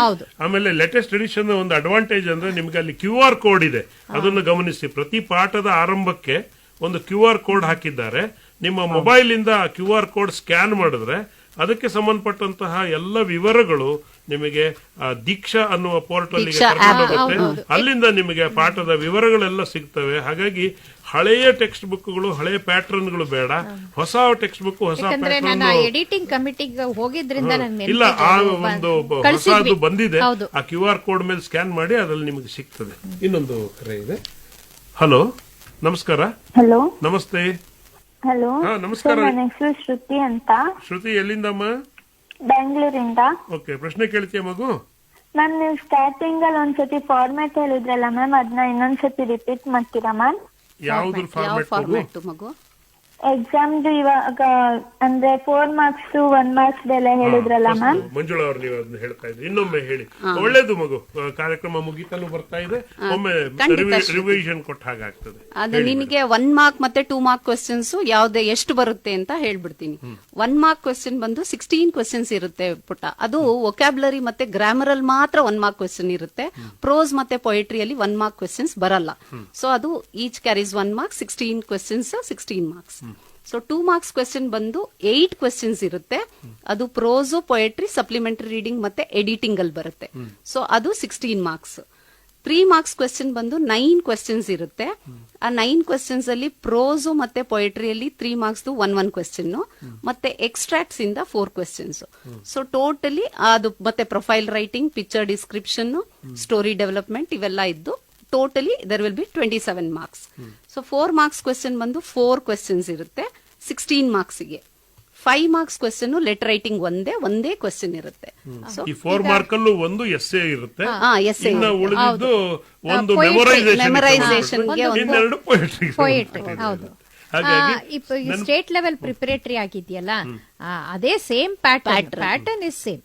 ಆಮೇಲೆ ಲೇಟೆಸ್ಟ್ ಎಡಿಷನ್ ಒಂದು ಅಡ್ವಾಂಟೇಜ್ ಅಂದ್ರೆ ನಿಮ್ಗೆ ಅಲ್ಲಿ QR ಕೋಡ್ ಇದೆ, ಅದನ್ನು ಗಮನಿಸಿ. ಪ್ರತಿ ಪಾಠದ ಆರಂಭಕ್ಕೆ ಒಂದು QR ಕೋಡ್ ಹಾಕಿದ್ದಾರೆ. ನಿಮ್ಮ ಮೊಬೈಲ್ ಇಂದ QR ಕೋಡ್ ಸ್ಕ್ಯಾನ್ ಮಾಡಿದ್ರೆ ಅದಕ್ಕೆ ಸಂಬಂಧಪಟ್ಟಂತಹ ಎಲ್ಲ ವಿವರಗಳು ನಿಮಗೆ ದೀಕ್ಷಾ ಅನ್ನುವ ಪೋರ್ಟಲ್ ಹೋಗುತ್ತೆ. ಅಲ್ಲಿಂದ ನಿಮಗೆ ಪಾಠದ ವಿವರಗಳೆಲ್ಲ ಸಿಗ್ತವೆ. ಹಾಗಾಗಿ ಹಳೆಯ ಟೆಕ್ಸ್ಟ್ ಬುಕ್ಗಳು, ಹಳೆಯ ಪ್ಯಾಟರ್ನ್ಗಳು ಬೇಡ, ಹೊಸ ಟೆಕ್ಸ್ಟ್ ಬುಕ್, ಹೊಸ ಪ್ಯಾಟರ್ನ್. ಎಡಿಟಿಂಗ್ ಕಮಿಟಿಗೆ ಹೋಗಿದ್ರಿಂದ ಇಲ್ಲ, ಆ ಒಂದು ಹೊಸದು ಬಂದಿದೆ. ಆ QR ಕೋಡ್ ಮೇಲೆ ಸ್ಕ್ಯಾನ್ ಮಾಡಿ ಅದ್ರಲ್ಲಿ ನಿಮಗೆ ಸಿಗ್ತದೆ. ಇನ್ನೊಂದು ಕರೆ ಇದೆ. ಹಲೋ, ನಮಸ್ಕಾರ. ಹಲೋ, ನಮಸ್ತೆ. ಹಲೋ, ನಮಸ್ಕಾರ. ನನ್ನ ಹೆಸರು ಶ್ರುತಿ ಅಂತ. ಶ್ರುತಿ, ಎಲ್ಲಿಂದಮ್ಮ? ಬೆಂಗಳೂರಿಂದ. ಓಕೆ, ಪ್ರಶ್ನೆ ಕೇಳ್ತೀಯ ಮಗು? ಮ್ಯಾಮ್, ನೀವು ಸ್ಟಾರ್ಟಿಂಗ್ ಅಲ್ಲಿ ಒಂದ್ಸತಿ ಫಾರ್ಮ್ಯಾಟ್ ಹೇಳಿದ್ರಲ್ಲ ಮ್ಯಾಮ್, ಅದನ್ನ ಇನ್ನೊಂದ್ಸತಿ ರಿಪೀಟ್ ಮಾಡ್ತೀರಾ ಮ್ಯಾಮ್? ಯಾವ್ದು ಫಾರ್ಮ್ಯಾಟ್ ಮಗು? ಎಕ್ಸಾಮ್ದು ಇವಾಗ ಅಂದ್ರೆ 4 ಮಾರ್ಕ್ಸ್ 1 ಮಾರ್ಕ್ಸ್ ಎಲ್ಲ ಹೇಳಿದ್ರಲ್ಲ ಮ್ಯಾಮ್. ಮಂಜುಳಾ ಅವ್ರು ನೀವು ಅದನ್ನ ಹೇಳ್ತಾ ಇದ್ರಿ, ಇನ್ನೊಮ್ಮೆ ಹೇಳಿ. ಒಳ್ಳೇದು ಮಗು, ಕಾರ್ಯಕ್ರಮ ಮುಗಿತಲು ಬರ್ತಾ ಇದೆ, ಒಮ್ಮೆ ರಿವಿಷನ್ ಕೊಟ್ಟ ಹಾಗಾಗ್ತದೆ. ಅದು ನಿನಗೆ 1 ಮಾರ್ಕ್ ಮತ್ತೆ 2 ಮಾರ್ಕ್ ಕ್ವೆಶ್ಚನ್ಸ್ ಯಾವ್ದೇ ಎಷ್ಟು ಬರುತ್ತೆ ಅಂತ ಹೇಳ್ಬಿಡ್ತೀನಿ. 1 ಮಾರ್ಕ್ ಕ್ವೆಶ್ಚನ್ ಬಂದು 16 ಕ್ವೆಶ್ಚನ್ಸ್ ಇರುತ್ತೆ ಪುಟ್ಟ. ಅದು ವೊಕ್ಯಾಬ್ಯುಲರಿ ಮತ್ತೆ ಗ್ರಾಮರ್ ಅಲ್ಲಿ ಮಾತ್ರ 1 ಮಾರ್ಕ್ ಕ್ವೆಶ್ಚನ್ ಇರುತ್ತೆ. ಪ್ರೋಸ್ ಮತ್ತೆ ಪೊಯಿಟ್ರಿಯಲ್ಲಿ 1 ಮಾರ್ಕ್ ಕ್ವೆಶ್ಚನ್ಸ್ ಬರಲ್ಲ. ಸೊ ಅದು each carries 1 mark, 16 questions 16 marks. So 2 marks question ಬಂದು 8 ಕ್ವೆಶ್ಚನ್ಸ್ ಇರುತ್ತೆ. ಅದು ಪ್ರೋಸು, ಪೊಯೆಟ್ರಿ, ಸಪ್ಲಿಮೆಂಟರಿ ರೀಡಿಂಗ್ ಮತ್ತೆ ಎಡಿಟಿಂಗ್ ಅಲ್ಲಿ ಬರುತ್ತೆ. ಸೊ ಅದು 16 ಮಾರ್ಕ್ಸ್. 3 ಮಾರ್ಕ್ಸ್ ಕ್ವೆಶ್ಚನ್ ಬಂದು 9 ಕ್ವೆಶ್ಚನ್ಸ್ ಇರುತ್ತೆ. ಆ 9 ಕ್ವೆಶ್ಚನ್ಸ್ ಅಲ್ಲಿ ಪ್ರೋಸು ಮತ್ತೆ ಪೊಯೆಟ್ರಿಯಲ್ಲಿ 3 ಮಾರ್ಕ್ಸ್ 1 ಕ್ವೆಶ್ಚನ್ ಮತ್ತೆ ಎಕ್ಸ್ಟ್ರಾಕ್ಟ್ಸ್ ಇಂದ 4 ಕ್ವೆಶ್ಚನ್ಸ್. ಸೊ ಟೋಟಲಿ ಅದು ಮತ್ತೆ profile writing, picture description, story development ಇವೆಲ್ಲ ಇದ್ದು totally there will be 27 marks. So 4 marks question ಬಂದು 4 ಕ್ವೆಶ್ಚನ್ಸ್ ಇರುತ್ತೆ 16 ಮಾರ್ಕ್ಸ್ಗೆ. 5 ಮಾರ್ಕ್ಸ್ ಕ್ವೆಶ್ಚನ್ ಲೆಟರ್ ರೈಟಿಂಗ್ ಒಂದೇ ಕ್ವೆಶ್ಚನ್ ಇರುತ್ತೆ. ಈ 4 ಮಾರ್ಕ್ ಅಲ್ಲೂ ಒಂದು ಎಸ್ಸೆ ಇರುತ್ತೆ, essay ಇನ್ನು ಉಳಿದಿದ್ದು ಒಂದು ಮೆಮೊರೈಸೇಷನ್, ಇನ್ನೆರಡು ಪೊಯೆಟ್ರಿ. ಹೌದು. ಸ್ಟೇಟ್ ಲೆವೆಲ್ ಪ್ರಿಪರೇಟರಿ ಆಗಿದೆಯಲ್ಲ, ಅದೇ same pattern is same.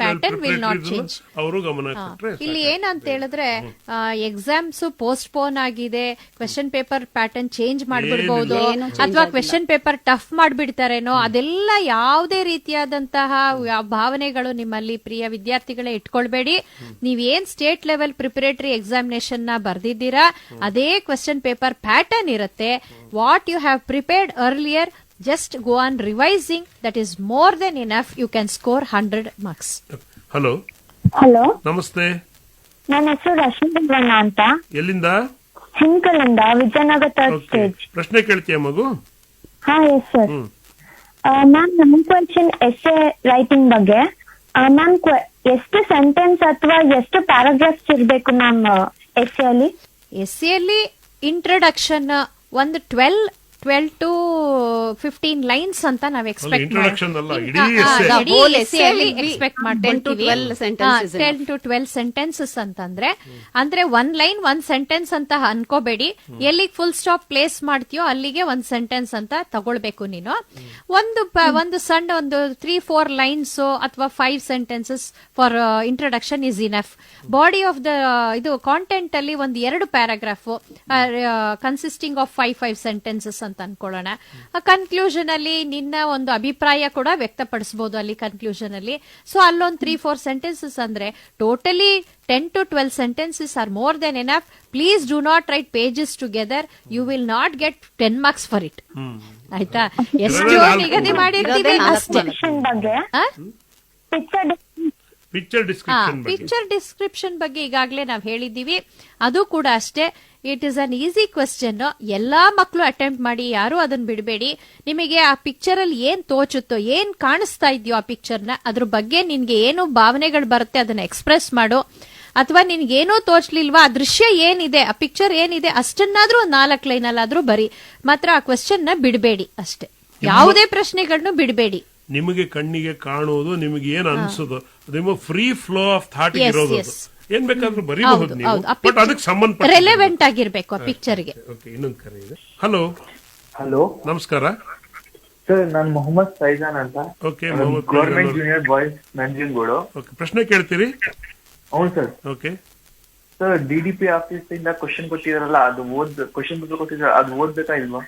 Pattern will not change. ಅವರು ಗಮನ ಇಲ್ಲಿ ಏನಂತ ಹೇಳಿದ್ರೆ, ಎಕ್ಸಾಮ್ಸ್ ಪೋಸ್ಟ್ ಪೋನ್ ಆಗಿದೆ, ಕ್ವೆಶ್ಚನ್ ಪೇಪರ್ ಪ್ಯಾಟರ್ನ್ ಚೇಂಜ್ ಮಾಡ್ಬಿಡ್ಬಹುದು, ಅಥವಾ ಕ್ವೆಶ್ಚನ್ ಪೇಪರ್ ಟಫ್ ಮಾಡ್ಬಿಡ್ತಾರೇನೋ, ಅದೆಲ್ಲ ಯಾವುದೇ ರೀತಿಯಾದಂತಹ ಭಾವನೆಗಳು ನಿಮ್ಮಲ್ಲಿ ಪ್ರಿಯ ವಿದ್ಯಾರ್ಥಿಗಳೇ ಇಟ್ಕೊಳ್ಬೇಡಿ. ನೀವೇನ್ ಸ್ಟೇಟ್ ಲೆವೆಲ್ ಪ್ರಿಪರೇಟರಿ ಎಕ್ಸಾಮಿನೇಷನ್ ನ ಬರ್ದಿದ್ದೀರಾ ಅದೇ ಕ್ವೆಶ್ಚನ್ ಪೇಪರ್ ಪ್ಯಾಟರ್ನ್ ಇರುತ್ತೆ. What you have prepared earlier, just go on revising, that is more than enough. You can score 100 marks. Hello. Hello, ನಮಸ್ತೆ. ನನ್ನ ಹೆಸರು ರಶ್ಮಿ ಅಂತ. ಎಲ್ಲಿಂದ? ಹಿಂಕಲಿಂದ, ವಿಜಯನಗರ 3rd ಸ್ಟೇಜ್. ಪ್ರಶ್ನೆ ಕೇಳ್ತೀಯ ಮಗು? ಹಾ, ಎಸ್ ಸರ್. ಮ್ಯಾಮ್, ನಮ್ಮ ಕ್ವೆಶ್ಚನ್ ಎಸ್ಸೆ ರೈಟಿಂಗ್ ಬಗ್ಗೆ. ಮ್ಯಾಮ್, ಎಷ್ಟು ಸೆಂಟೆನ್ಸ್ ಅಥವಾ ಎಷ್ಟು ಪ್ಯಾರಾಗ್ರಾಫ್ಸ್ ಇರಬೇಕು ಮ್ಯಾಮ್ ಎಸ್ಸೆಯಲ್ಲಿ? ಇಂಟ್ರೊಡಕ್ಷನ್ ಒಂದು 12 to 15 ಲೈನ್ಸ್ ಅಂತ ನಾವು ಎಕ್ಸ್ಪೆಕ್ಟ್ ಮಾಡ್ತೀವಿ. 10 to 12 ಸೆಂಟೆನ್ಸಸ್ ಅಂತಂದ್ರೆ ಅಂದ್ರೆ 1 ಲೈನ್ 1 ಸೆಂಟೆನ್ಸ್ ಅಂತ ಅನ್ಕೋಬೇಡಿ. ಎಲ್ಲಿಗೆ ಫುಲ್ ಸ್ಟಾಪ್ ಪ್ಲೇಸ್ ಮಾಡ್ತೀಯೋ ಅಲ್ಲಿಗೆ 1 ಸೆಂಟೆನ್ಸ್ ಅಂತ ತಗೊಳ್ಬೇಕು ನೀನು. ಒಂದು ಸಣ್ಣ ಒಂದು 3-4 ಲೈನ್ಸ್ ಅಥವಾ 5 sentences for introduction is enough. Body of the ಇದು ಕಾಂಟೆಂಟ್ ಅಲ್ಲಿ ಒಂದು 2 ಪ್ಯಾರಾಗ್ರಾಫ್ ಕನ್ಸಿಸ್ಟಿಂಗ್ ಆಫ್ 5 ಸೆಂಟೆನ್ಸಸ್ ಅಂತ ಅನ್ಕೊಳ್ಳೋಣ. ಕನ್ಕ್ಲೂಷನ್ ಅಲ್ಲಿ ನಿನ್ನ ಒಂದು ಅಭಿಪ್ರಾಯ ಕೂಡ ವ್ಯಕ್ತಪಡಿಸಬಹುದು ಅಲ್ಲಿ ಕನ್ಕ್ಲೂಷನ್ ಅಲ್ಲಿ. ಸೊ ಅಲ್ಲೊಂದು 3-4 ಸೆಂಟೆನ್ಸಸ್ ಅಂದ್ರೆ totally 10 to 12 sentences are more than enough. Please do not write pages together. You will not get 10 marks for it. ಆಯ್ತಾ? ಎಷ್ಟು ನಿಗದಿ ಮಾಡಿರ್ತೀವಿ ಅಷ್ಟೇ. ಪಿಕ್ಚರ್ ಡಿಸ್ಕ್ರಿಪ್ಷನ್ ಬಗ್ಗೆ ಈಗಾಗಲೇ ನಾವು ಹೇಳಿದ್ದೀವಿ, ಅದು ಕೂಡ ಅಷ್ಟೇ. It is an easy question. ಎಲ್ಲಾ ಮಕ್ಕಳು ಅಟೆಂಪ್ಟ್ ಮಾಡಿ, ಯಾರು ಅದನ್ನ ಬಿಡಬೇಡಿ. ನಿಮಗೆ ಆ ಪಿಕ್ಚರ್ ಅಲ್ಲಿ ಏನ್ ತೋಚುತ್ತೋ, ಏನ್ ಕಾಣಿಸ್ತಾ ಇದೆಯೋ ಆ ಪಿಕ್ಚರ್ ನ, ಅದ್ರ ಬಗ್ಗೆ ನಿನ್ಗೆ ಏನು ಭಾವನೆಗಳು ಬರುತ್ತೆ ಅದನ್ನ ಎಕ್ಸ್ಪ್ರೆಸ್ ಮಾಡು. ಅಥವಾ ನಿನ್ಗೇನೋ ತೋಚ್ಲಿಲ್ವಾ, ಆ ದೃಶ್ಯ ಏನಿದೆ, ಆ ಪಿಕ್ಚರ್ ಏನಿದೆ ಅಷ್ಟನ್ನಾದ್ರೂ 4 ಲೈನ್ ಅಲ್ಲಾದ್ರೂ ಬರಿ. ಮಾತ್ರ ಆ ಕ್ವೆಶ್ಚನ್ ನ ಬಿಡಬೇಡಿ ಅಷ್ಟೇ. ಯಾವುದೇ ಪ್ರಶ್ನೆಗಳನ್ನು ಬಿಡಬೇಡಿ. ನಿಮಗೆ ಕಣ್ಣಿಗೆ ಕಾಣುವುದು, ನಿಮಗೆ ಏನ್ ಅನ್ಸೋದು, ನಿಮ್ಮ ಫ್ರೀ ಫ್ಲೋ ಆಫ್ ಥಾಟ್ ಇರೋದು. ಏನ್ ಬೇಕಾದ್ರೂ ಬರೀಬಹುದು ನೀವು, ಬಟ್ ಅದಕ್ಕೆ ಸಂಬಂಧಪಟ್ಟ ರೆಲೆವೆಂಟ್ ಆಗಿರ್ಬೇಕು ಆ ಪಿಕ್ಚರ್ಗೆ. ಓಕೆ, ಇನ್ನೊಂದು ಕರೆ ಇದೆ. ಹಲೋ ಹಲೋ, ನಮಸ್ಕಾರ ಸರ್. ನಾನು ಮೊಹಮ್ಮದ್ ಫೈಜಾನ್ ಅಂತ. Okay, government junior boys Nanjangud. Okay, ಪ್ರಶ್ನೆ ಕೇಳ್ತೀರಿ? ಹೌದು sir. Okay sir, DDP office ಇಂದ ಕ್ವಶನ್ ಕೊಟ್ಟಿದಾರಲ್ಲ, ಅದು ಕ್ವಶನ್ ಪೇಪರ್ ಕೊಟ್ಟಿದ್ರ, ಅದು ಓದ್ಬೇಕಾ ಇಲ್ವಾ?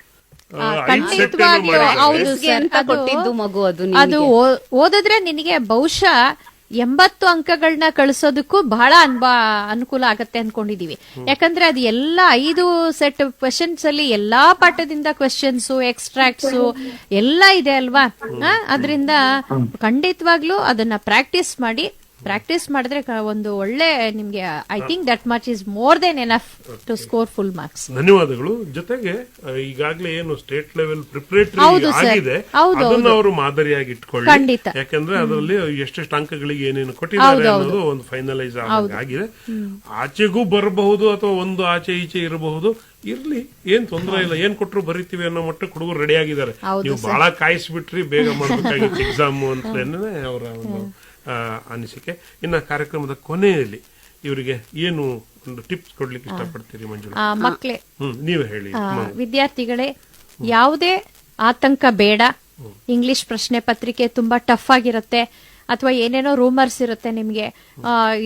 ಕೊಟ್ಟಿದ್ದು ಮಗು ಅದು ಓದಿದ್ರೆ ನಿನಗೆ ಬಹುಶಃ 80 ಅಂಕಗಳನ್ನ ಕಳಿಸೋದಕ್ಕೂ ಬಹಳ ಅನುಕೂಲ ಆಗತ್ತೆ ಅನ್ಕೊಂಡಿದೀವಿ. ಯಾಕಂದ್ರೆ ಅದು ಎಲ್ಲ 5 ಸೆಟ್ ಕ್ವೆಶನ್ಸ್ ಅಲ್ಲಿ ಎಲ್ಲಾ ಪಾಠದಿಂದ ಕ್ವೆಶನ್ಸ್, ಎಕ್ಸ್ಟ್ರಾಕ್ಟ್ಸ್ ಎಲ್ಲ ಇದೆ ಅಲ್ವಾ. ಅದರಿಂದ ಖಂಡಿತವಾಗ್ಲೂ ಅದನ್ನ ಪ್ರಾಕ್ಟೀಸ್ ಮಾಡಿದ್ರೆ ಒಂದು ಒಳ್ಳೆ ನಿಮ್ಗೆ I think that much is more than enough to score full marks. ಧನ್ಯವಾದಗಳು. ಜೊತೆಗೆ ಈಗಾಗಲೇ ಏನು ಸ್ಟೇಟ್ ಲೆವೆಲ್ ಪ್ರಿಪರೇಟರಿ ಆಗಿದೆ ಅದನ್ನ ಅವರು ಮಾದರಿಯಾಗಿ ಇಟ್ಕೊಳ್ಳಿ. ಯಾಕಂದ್ರೆ ಅದರಲ್ಲಿ ಎಷ್ಟೆಷ್ಟು ಅಂಕಗಳಿಗೆ ಏನೇನು ಕೊಟ್ಟಿದ್ದಾರೆ ಅನ್ನೋದು ಒಂದು ಫೈನಲೈಸ್ ಆಗಿದೆ. ಆಚೆಗೂ ಬರಬಹುದು ಅಥವಾ ಒಂದು ಆಚೆ ಈಚೆ ಇರಬಹುದು, ಇರ್ಲಿ, ಏನ್ ತೊಂದರೆ ಇಲ್ಲ, ಏನ್ ಕೊಟ್ಟರು ಬರೀತೀವಿ ಅನ್ನೋ ಮಟ್ಟಕ್ಕೆ ಹುಡುಗರು ರೆಡಿ ಆಗಿದ್ದಾರೆ. ನೀವು ಬಹಳ ಕಾಯಿಸ್ಬಿಟ್ರಿ, ಬೇಗ ಮಾಡಬೇಕಾಗಿತ್ತು ಎಕ್ಸಾಮ್ ಅಂತಲೇ ಅವರ ಒಂದು ಅನಿಸಿಕೆ. ಇನ್ನು ಕಾರ್ಯಕ್ರಮದ ಕೊನೆಯಲ್ಲಿ ಇವರಿಗೆ ಏನು ಒಂದು ಟಿಪ್ಸ್ ಕೊಡ್ಲಿಕ್ಕೆ ಇಷ್ಟಪಡ್ತೀರಿ ಮಂಜುಳಾ? ಮಕ್ಕಳೇ, ನೀವೇ ಹೇಳಿ. ವಿದ್ಯಾರ್ಥಿಗಳೇ, ಯಾವುದೇ ಆತಂಕ ಬೇಡ. ಇಂಗ್ಲಿಷ್ ಪ್ರಶ್ನೆ ಪತ್ರಿಕೆ ತುಂಬಾ ಟಫ್ ಆಗಿರುತ್ತೆ, ಅಥವಾ ಏನೇನೋ ರೂಮರ್ಸ್ ಇರುತ್ತೆ ನಿಮ್ಗೆ.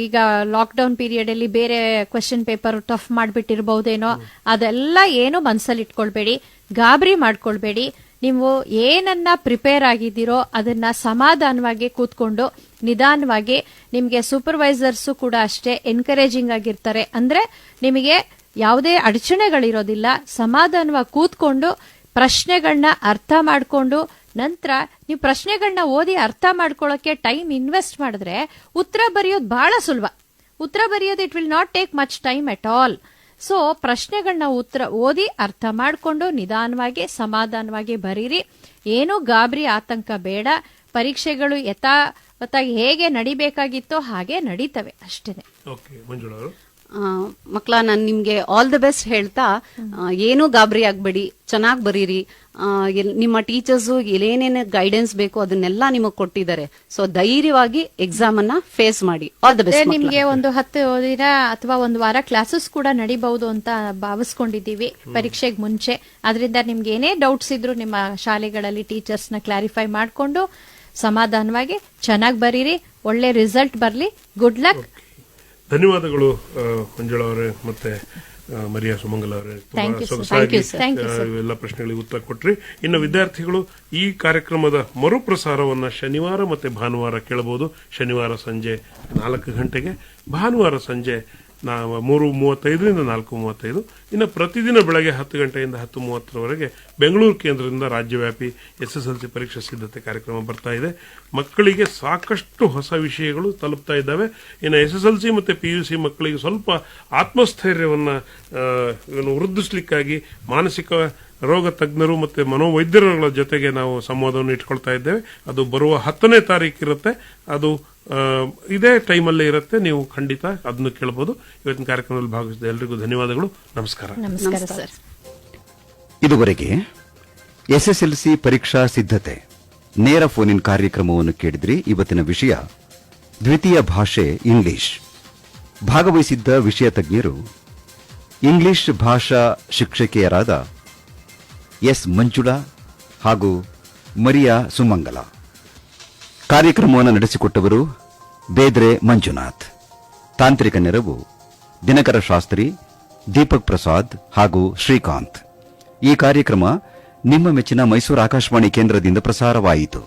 ಈಗ ಲಾಕ್ಡೌನ್ ಪೀರಿಯಡ್ ಅಲ್ಲಿ ಬೇರೆ ಕ್ವೆಶನ್ ಪೇಪರ್ ಟಫ್ ಮಾಡ್ಬಿಟ್ಟಿರ್ಬಹುದೇನೋ, ಅದೆಲ್ಲ ಏನು ಮನ್ಸಲ್ಲಿ ಇಟ್ಕೊಳ್ಬೇಡಿ, ಗಾಬರಿ ಮಾಡ್ಕೊಳ್ಬೇಡಿ. ನೀವು ಏನನ್ನ ಪ್ರಿಪೇರ್ ಆಗಿದ್ದೀರೋ ಅದನ್ನ ಸಮಾಧಾನವಾಗಿ ಕೂತ್ಕೊಂಡು ನಿಧಾನವಾಗಿ, ನಿಮ್ಗೆ ಸೂಪರ್ವೈಸರ್ಸು ಕೂಡ ಅಷ್ಟೇ ಎನ್ಕರೇಜಿಂಗ್ ಆಗಿರ್ತಾರೆ. ಅಂದ್ರೆ ನಿಮಗೆ ಯಾವುದೇ ಅಡಚಣೆಗಳಿರೋದಿಲ್ಲ. ಸಮಾಧಾನವಾಗಿ ಕೂತ್ಕೊಂಡು ಪ್ರಶ್ನೆಗಳನ್ನ ಅರ್ಥ ಮಾಡ್ಕೊಂಡು, ನಂತರ ನೀವು ಪ್ರಶ್ನೆಗಳನ್ನ ಓದಿ ಅರ್ಥ ಮಾಡ್ಕೊಳ್ಳೋಕೆ ಟೈಮ್ ಇನ್ವೆಸ್ಟ್ ಮಾಡಿದ್ರೆ ಉತ್ತರ ಬರೆಯೋದು ಬಹಳ ಸುಲಭ. ಉತ್ತರ ಬರೆಯೋದು it will not take much time at all. So ಪ್ರಶ್ನೆಗಳನ್ನ ಓದಿ ಅರ್ಥ ಮಾಡ್ಕೊಂಡು ನಿಧಾನವಾಗಿ ಸಮಾಧಾನವಾಗಿ ಬರೀರಿ. ಏನೂ ಗಾಬರಿ ಆತಂಕ ಬೇಡ. ಪರೀಕ್ಷೆಗಳು ಯಥಾವತ್ತಾಗಿ ಹೇಗೆ ನಡಿಬೇಕಾಗಿತ್ತೋ ಹಾಗೆ ನಡೀತವೆ ಅಷ್ಟೇನೆ. ಮಕ್ಕಳ, ನಾನು ನಿಮ್ಗೆ ಆಲ್ ದ ಬೆಸ್ಟ್ ಹೇಳ್ತಾ, ಏನೂ ಗಾಬರಿ ಆಗ್ಬೇಡಿ, ಚೆನ್ನಾಗಿ ಬರೀರಿ. ನಿಮ್ಮ ಟೀಚರ್ಸು ಏನೇನೇನು ಗೈಡೆನ್ಸ್ ಬೇಕು ಅದನ್ನೆಲ್ಲ ನಿಮಗೆ ಕೊಟ್ಟಿದ್ದಾರೆ. ಸೊ ಧೈರ್ಯವಾಗಿ ಎಕ್ಸಾಮ್ ಅನ್ನ ಫೇಸ್ ಮಾಡಿ. All the best. ನಿಮ್ಗೆ ಒಂದು 10 ದಿನ ಅಥವಾ ಒಂದು ವಾರ ಕ್ಲಾಸಸ್ ಕೂಡ ನಡಿಬಹುದು ಅಂತ ಭಾವಿಸ್ಕೊಂಡಿದ್ದೀವಿ ಪರೀಕ್ಷೆಗೆ ಮುಂಚೆ. ಅದರಿಂದ ನಿಮ್ಗೆ ಏನೇ ಡೌಟ್ಸ್ ಇದ್ರು ನಿಮ್ಮ ಶಾಲೆಗಳಲ್ಲಿ ಟೀಚರ್ಸ್ ನ ಕ್ಲಾರಿಫೈ ಮಾಡ್ಕೊಂಡು ಸಮಾಧಾನವಾಗಿ ಚೆನ್ನಾಗಿ ಬರೀರಿ. ಒಳ್ಳೆ ರಿಸಲ್ಟ್ ಬರ್ಲಿ. Good luck. ಧನ್ಯವಾದಗಳು ಮಂಜುಳಾ ಅವರೇ ಮತ್ತೆ ಮರಿಯಾ ಸುಮಂಗಲ್ ಅವರೇ. ಸೊಗಸಾಗಿ ಎಲ್ಲ ಪ್ರಶ್ನೆಗಳಿಗೆ ಉತ್ತರ ಕೊಟ್ರಿ. ಇನ್ನು ವಿದ್ಯಾರ್ಥಿಗಳು ಈ ಕಾರ್ಯಕ್ರಮದ ಮರುಪ್ರಸಾರವನ್ನ ಶನಿವಾರ ಮತ್ತೆ ಭಾನುವಾರ ಕೇಳಬಹುದು. ಶನಿವಾರ ಸಂಜೆ 4 ಗಂಟೆಗೆ, ಭಾನುವಾರ ಸಂಜೆ 3:35 4:35. ಇನ್ನು ಪ್ರತಿದಿನ ಬೆಳಗ್ಗೆ 10 ಗಂಟೆಯಿಂದ 10:30 ಬೆಂಗಳೂರು ಕೇಂದ್ರದಿಂದ ರಾಜ್ಯವ್ಯಾಪಿ SSLC ಪರೀಕ್ಷಾ ಸಿದ್ಧತೆ ಕಾರ್ಯಕ್ರಮ ಬರ್ತಾ ಇದೆ. ಮಕ್ಕಳಿಗೆ ಸಾಕಷ್ಟು ಹೊಸ ವಿಷಯಗಳು ತಲುಪ್ತಾ ಇದ್ದಾವೆ. ಇನ್ನು SSLC ಮತ್ತೆ PUC ಮಕ್ಕಳಿಗೆ ಸ್ವಲ್ಪ ಆತ್ಮಸ್ಥೈರ್ಯವನ್ನ ವೃದ್ಧಿಸಲಿಕ್ಕಾಗಿ ಮಾನಸಿಕ ರೋಗ ತಜ್ಞರು ಮತ್ತೆ ಮನೋವೈದ್ಯರುಗಳ ಜೊತೆಗೆ ನಾವು ಸಂವಾದವನ್ನು ಇಟ್ಕೊಳ್ತಾ ಇದ್ದೇವೆ. ಅದು ಬರುವ 10ನೇ ತಾರೀಕು ಇರುತ್ತೆ. ಅದು ಇದೇ ಟೈಮಲ್ಲೇ ಇರುತ್ತೆ. ನೀವು ಖಂಡಿತ ಅದನ್ನು ಕೇಳಬಹುದು. ಇವತ್ತಿನ ಕಾರ್ಯಕ್ರಮದಲ್ಲಿ ಭಾಗವಹಿಸಿದ ಎಲ್ಲರಿಗೂ ಧನ್ಯವಾದಗಳು. ನಮಸ್ಕಾರ. ನಮಸ್ಕಾರ ಸರ್. ಇದುವರೆಗೆ SSLC ಪರೀಕ್ಷಾ ಸಿದ್ಧತೆ ನೇರ ಫೋನ್ ಇನ್ ಕಾರ್ಯಕ್ರಮವನ್ನು ಕೇಳಿದ್ರಿ. ಇವತ್ತಿನ ವಿಷಯ ದ್ವಿತೀಯ ಭಾಷೆ ಇಂಗ್ಲಿಷ್. ಭಾಗವಹಿಸಿದ್ದ ವಿಷಯ ತಜ್ಞರು ಇಂಗ್ಲಿಷ್ ಭಾಷಾ ಶಿಕ್ಷಕಿಯರಾದ ಎಸ್ ಮಂಜುಳಾ ಹಾಗೂ ಮರಿಯಾ ಸುಮಂಗಲ. ಕಾರ್ಯಕ್ರಮವನ್ನು ನಡೆಸಿಕೊಟ್ಟವರು ಬೇದ್ರೆ ಮಂಜುನಾಥ್. ತಾಂತ್ರಿಕ ನೆರವು ದಿನಕರ ಶಾಸ್ತ್ರಿ, ದೀಪಕ್ ಪ್ರಸಾದ್ ಹಾಗೂ ಶ್ರೀಕಾಂತ್. ಈ ಕಾರ್ಯಕ್ರಮ ನಿಮ್ಮ ಮೆಚ್ಚಿನ ಮೈಸೂರು ಆಕಾಶವಾಣಿ ಕೇಂದ್ರದಿಂದ ಪ್ರಸಾರವಾಯಿತು.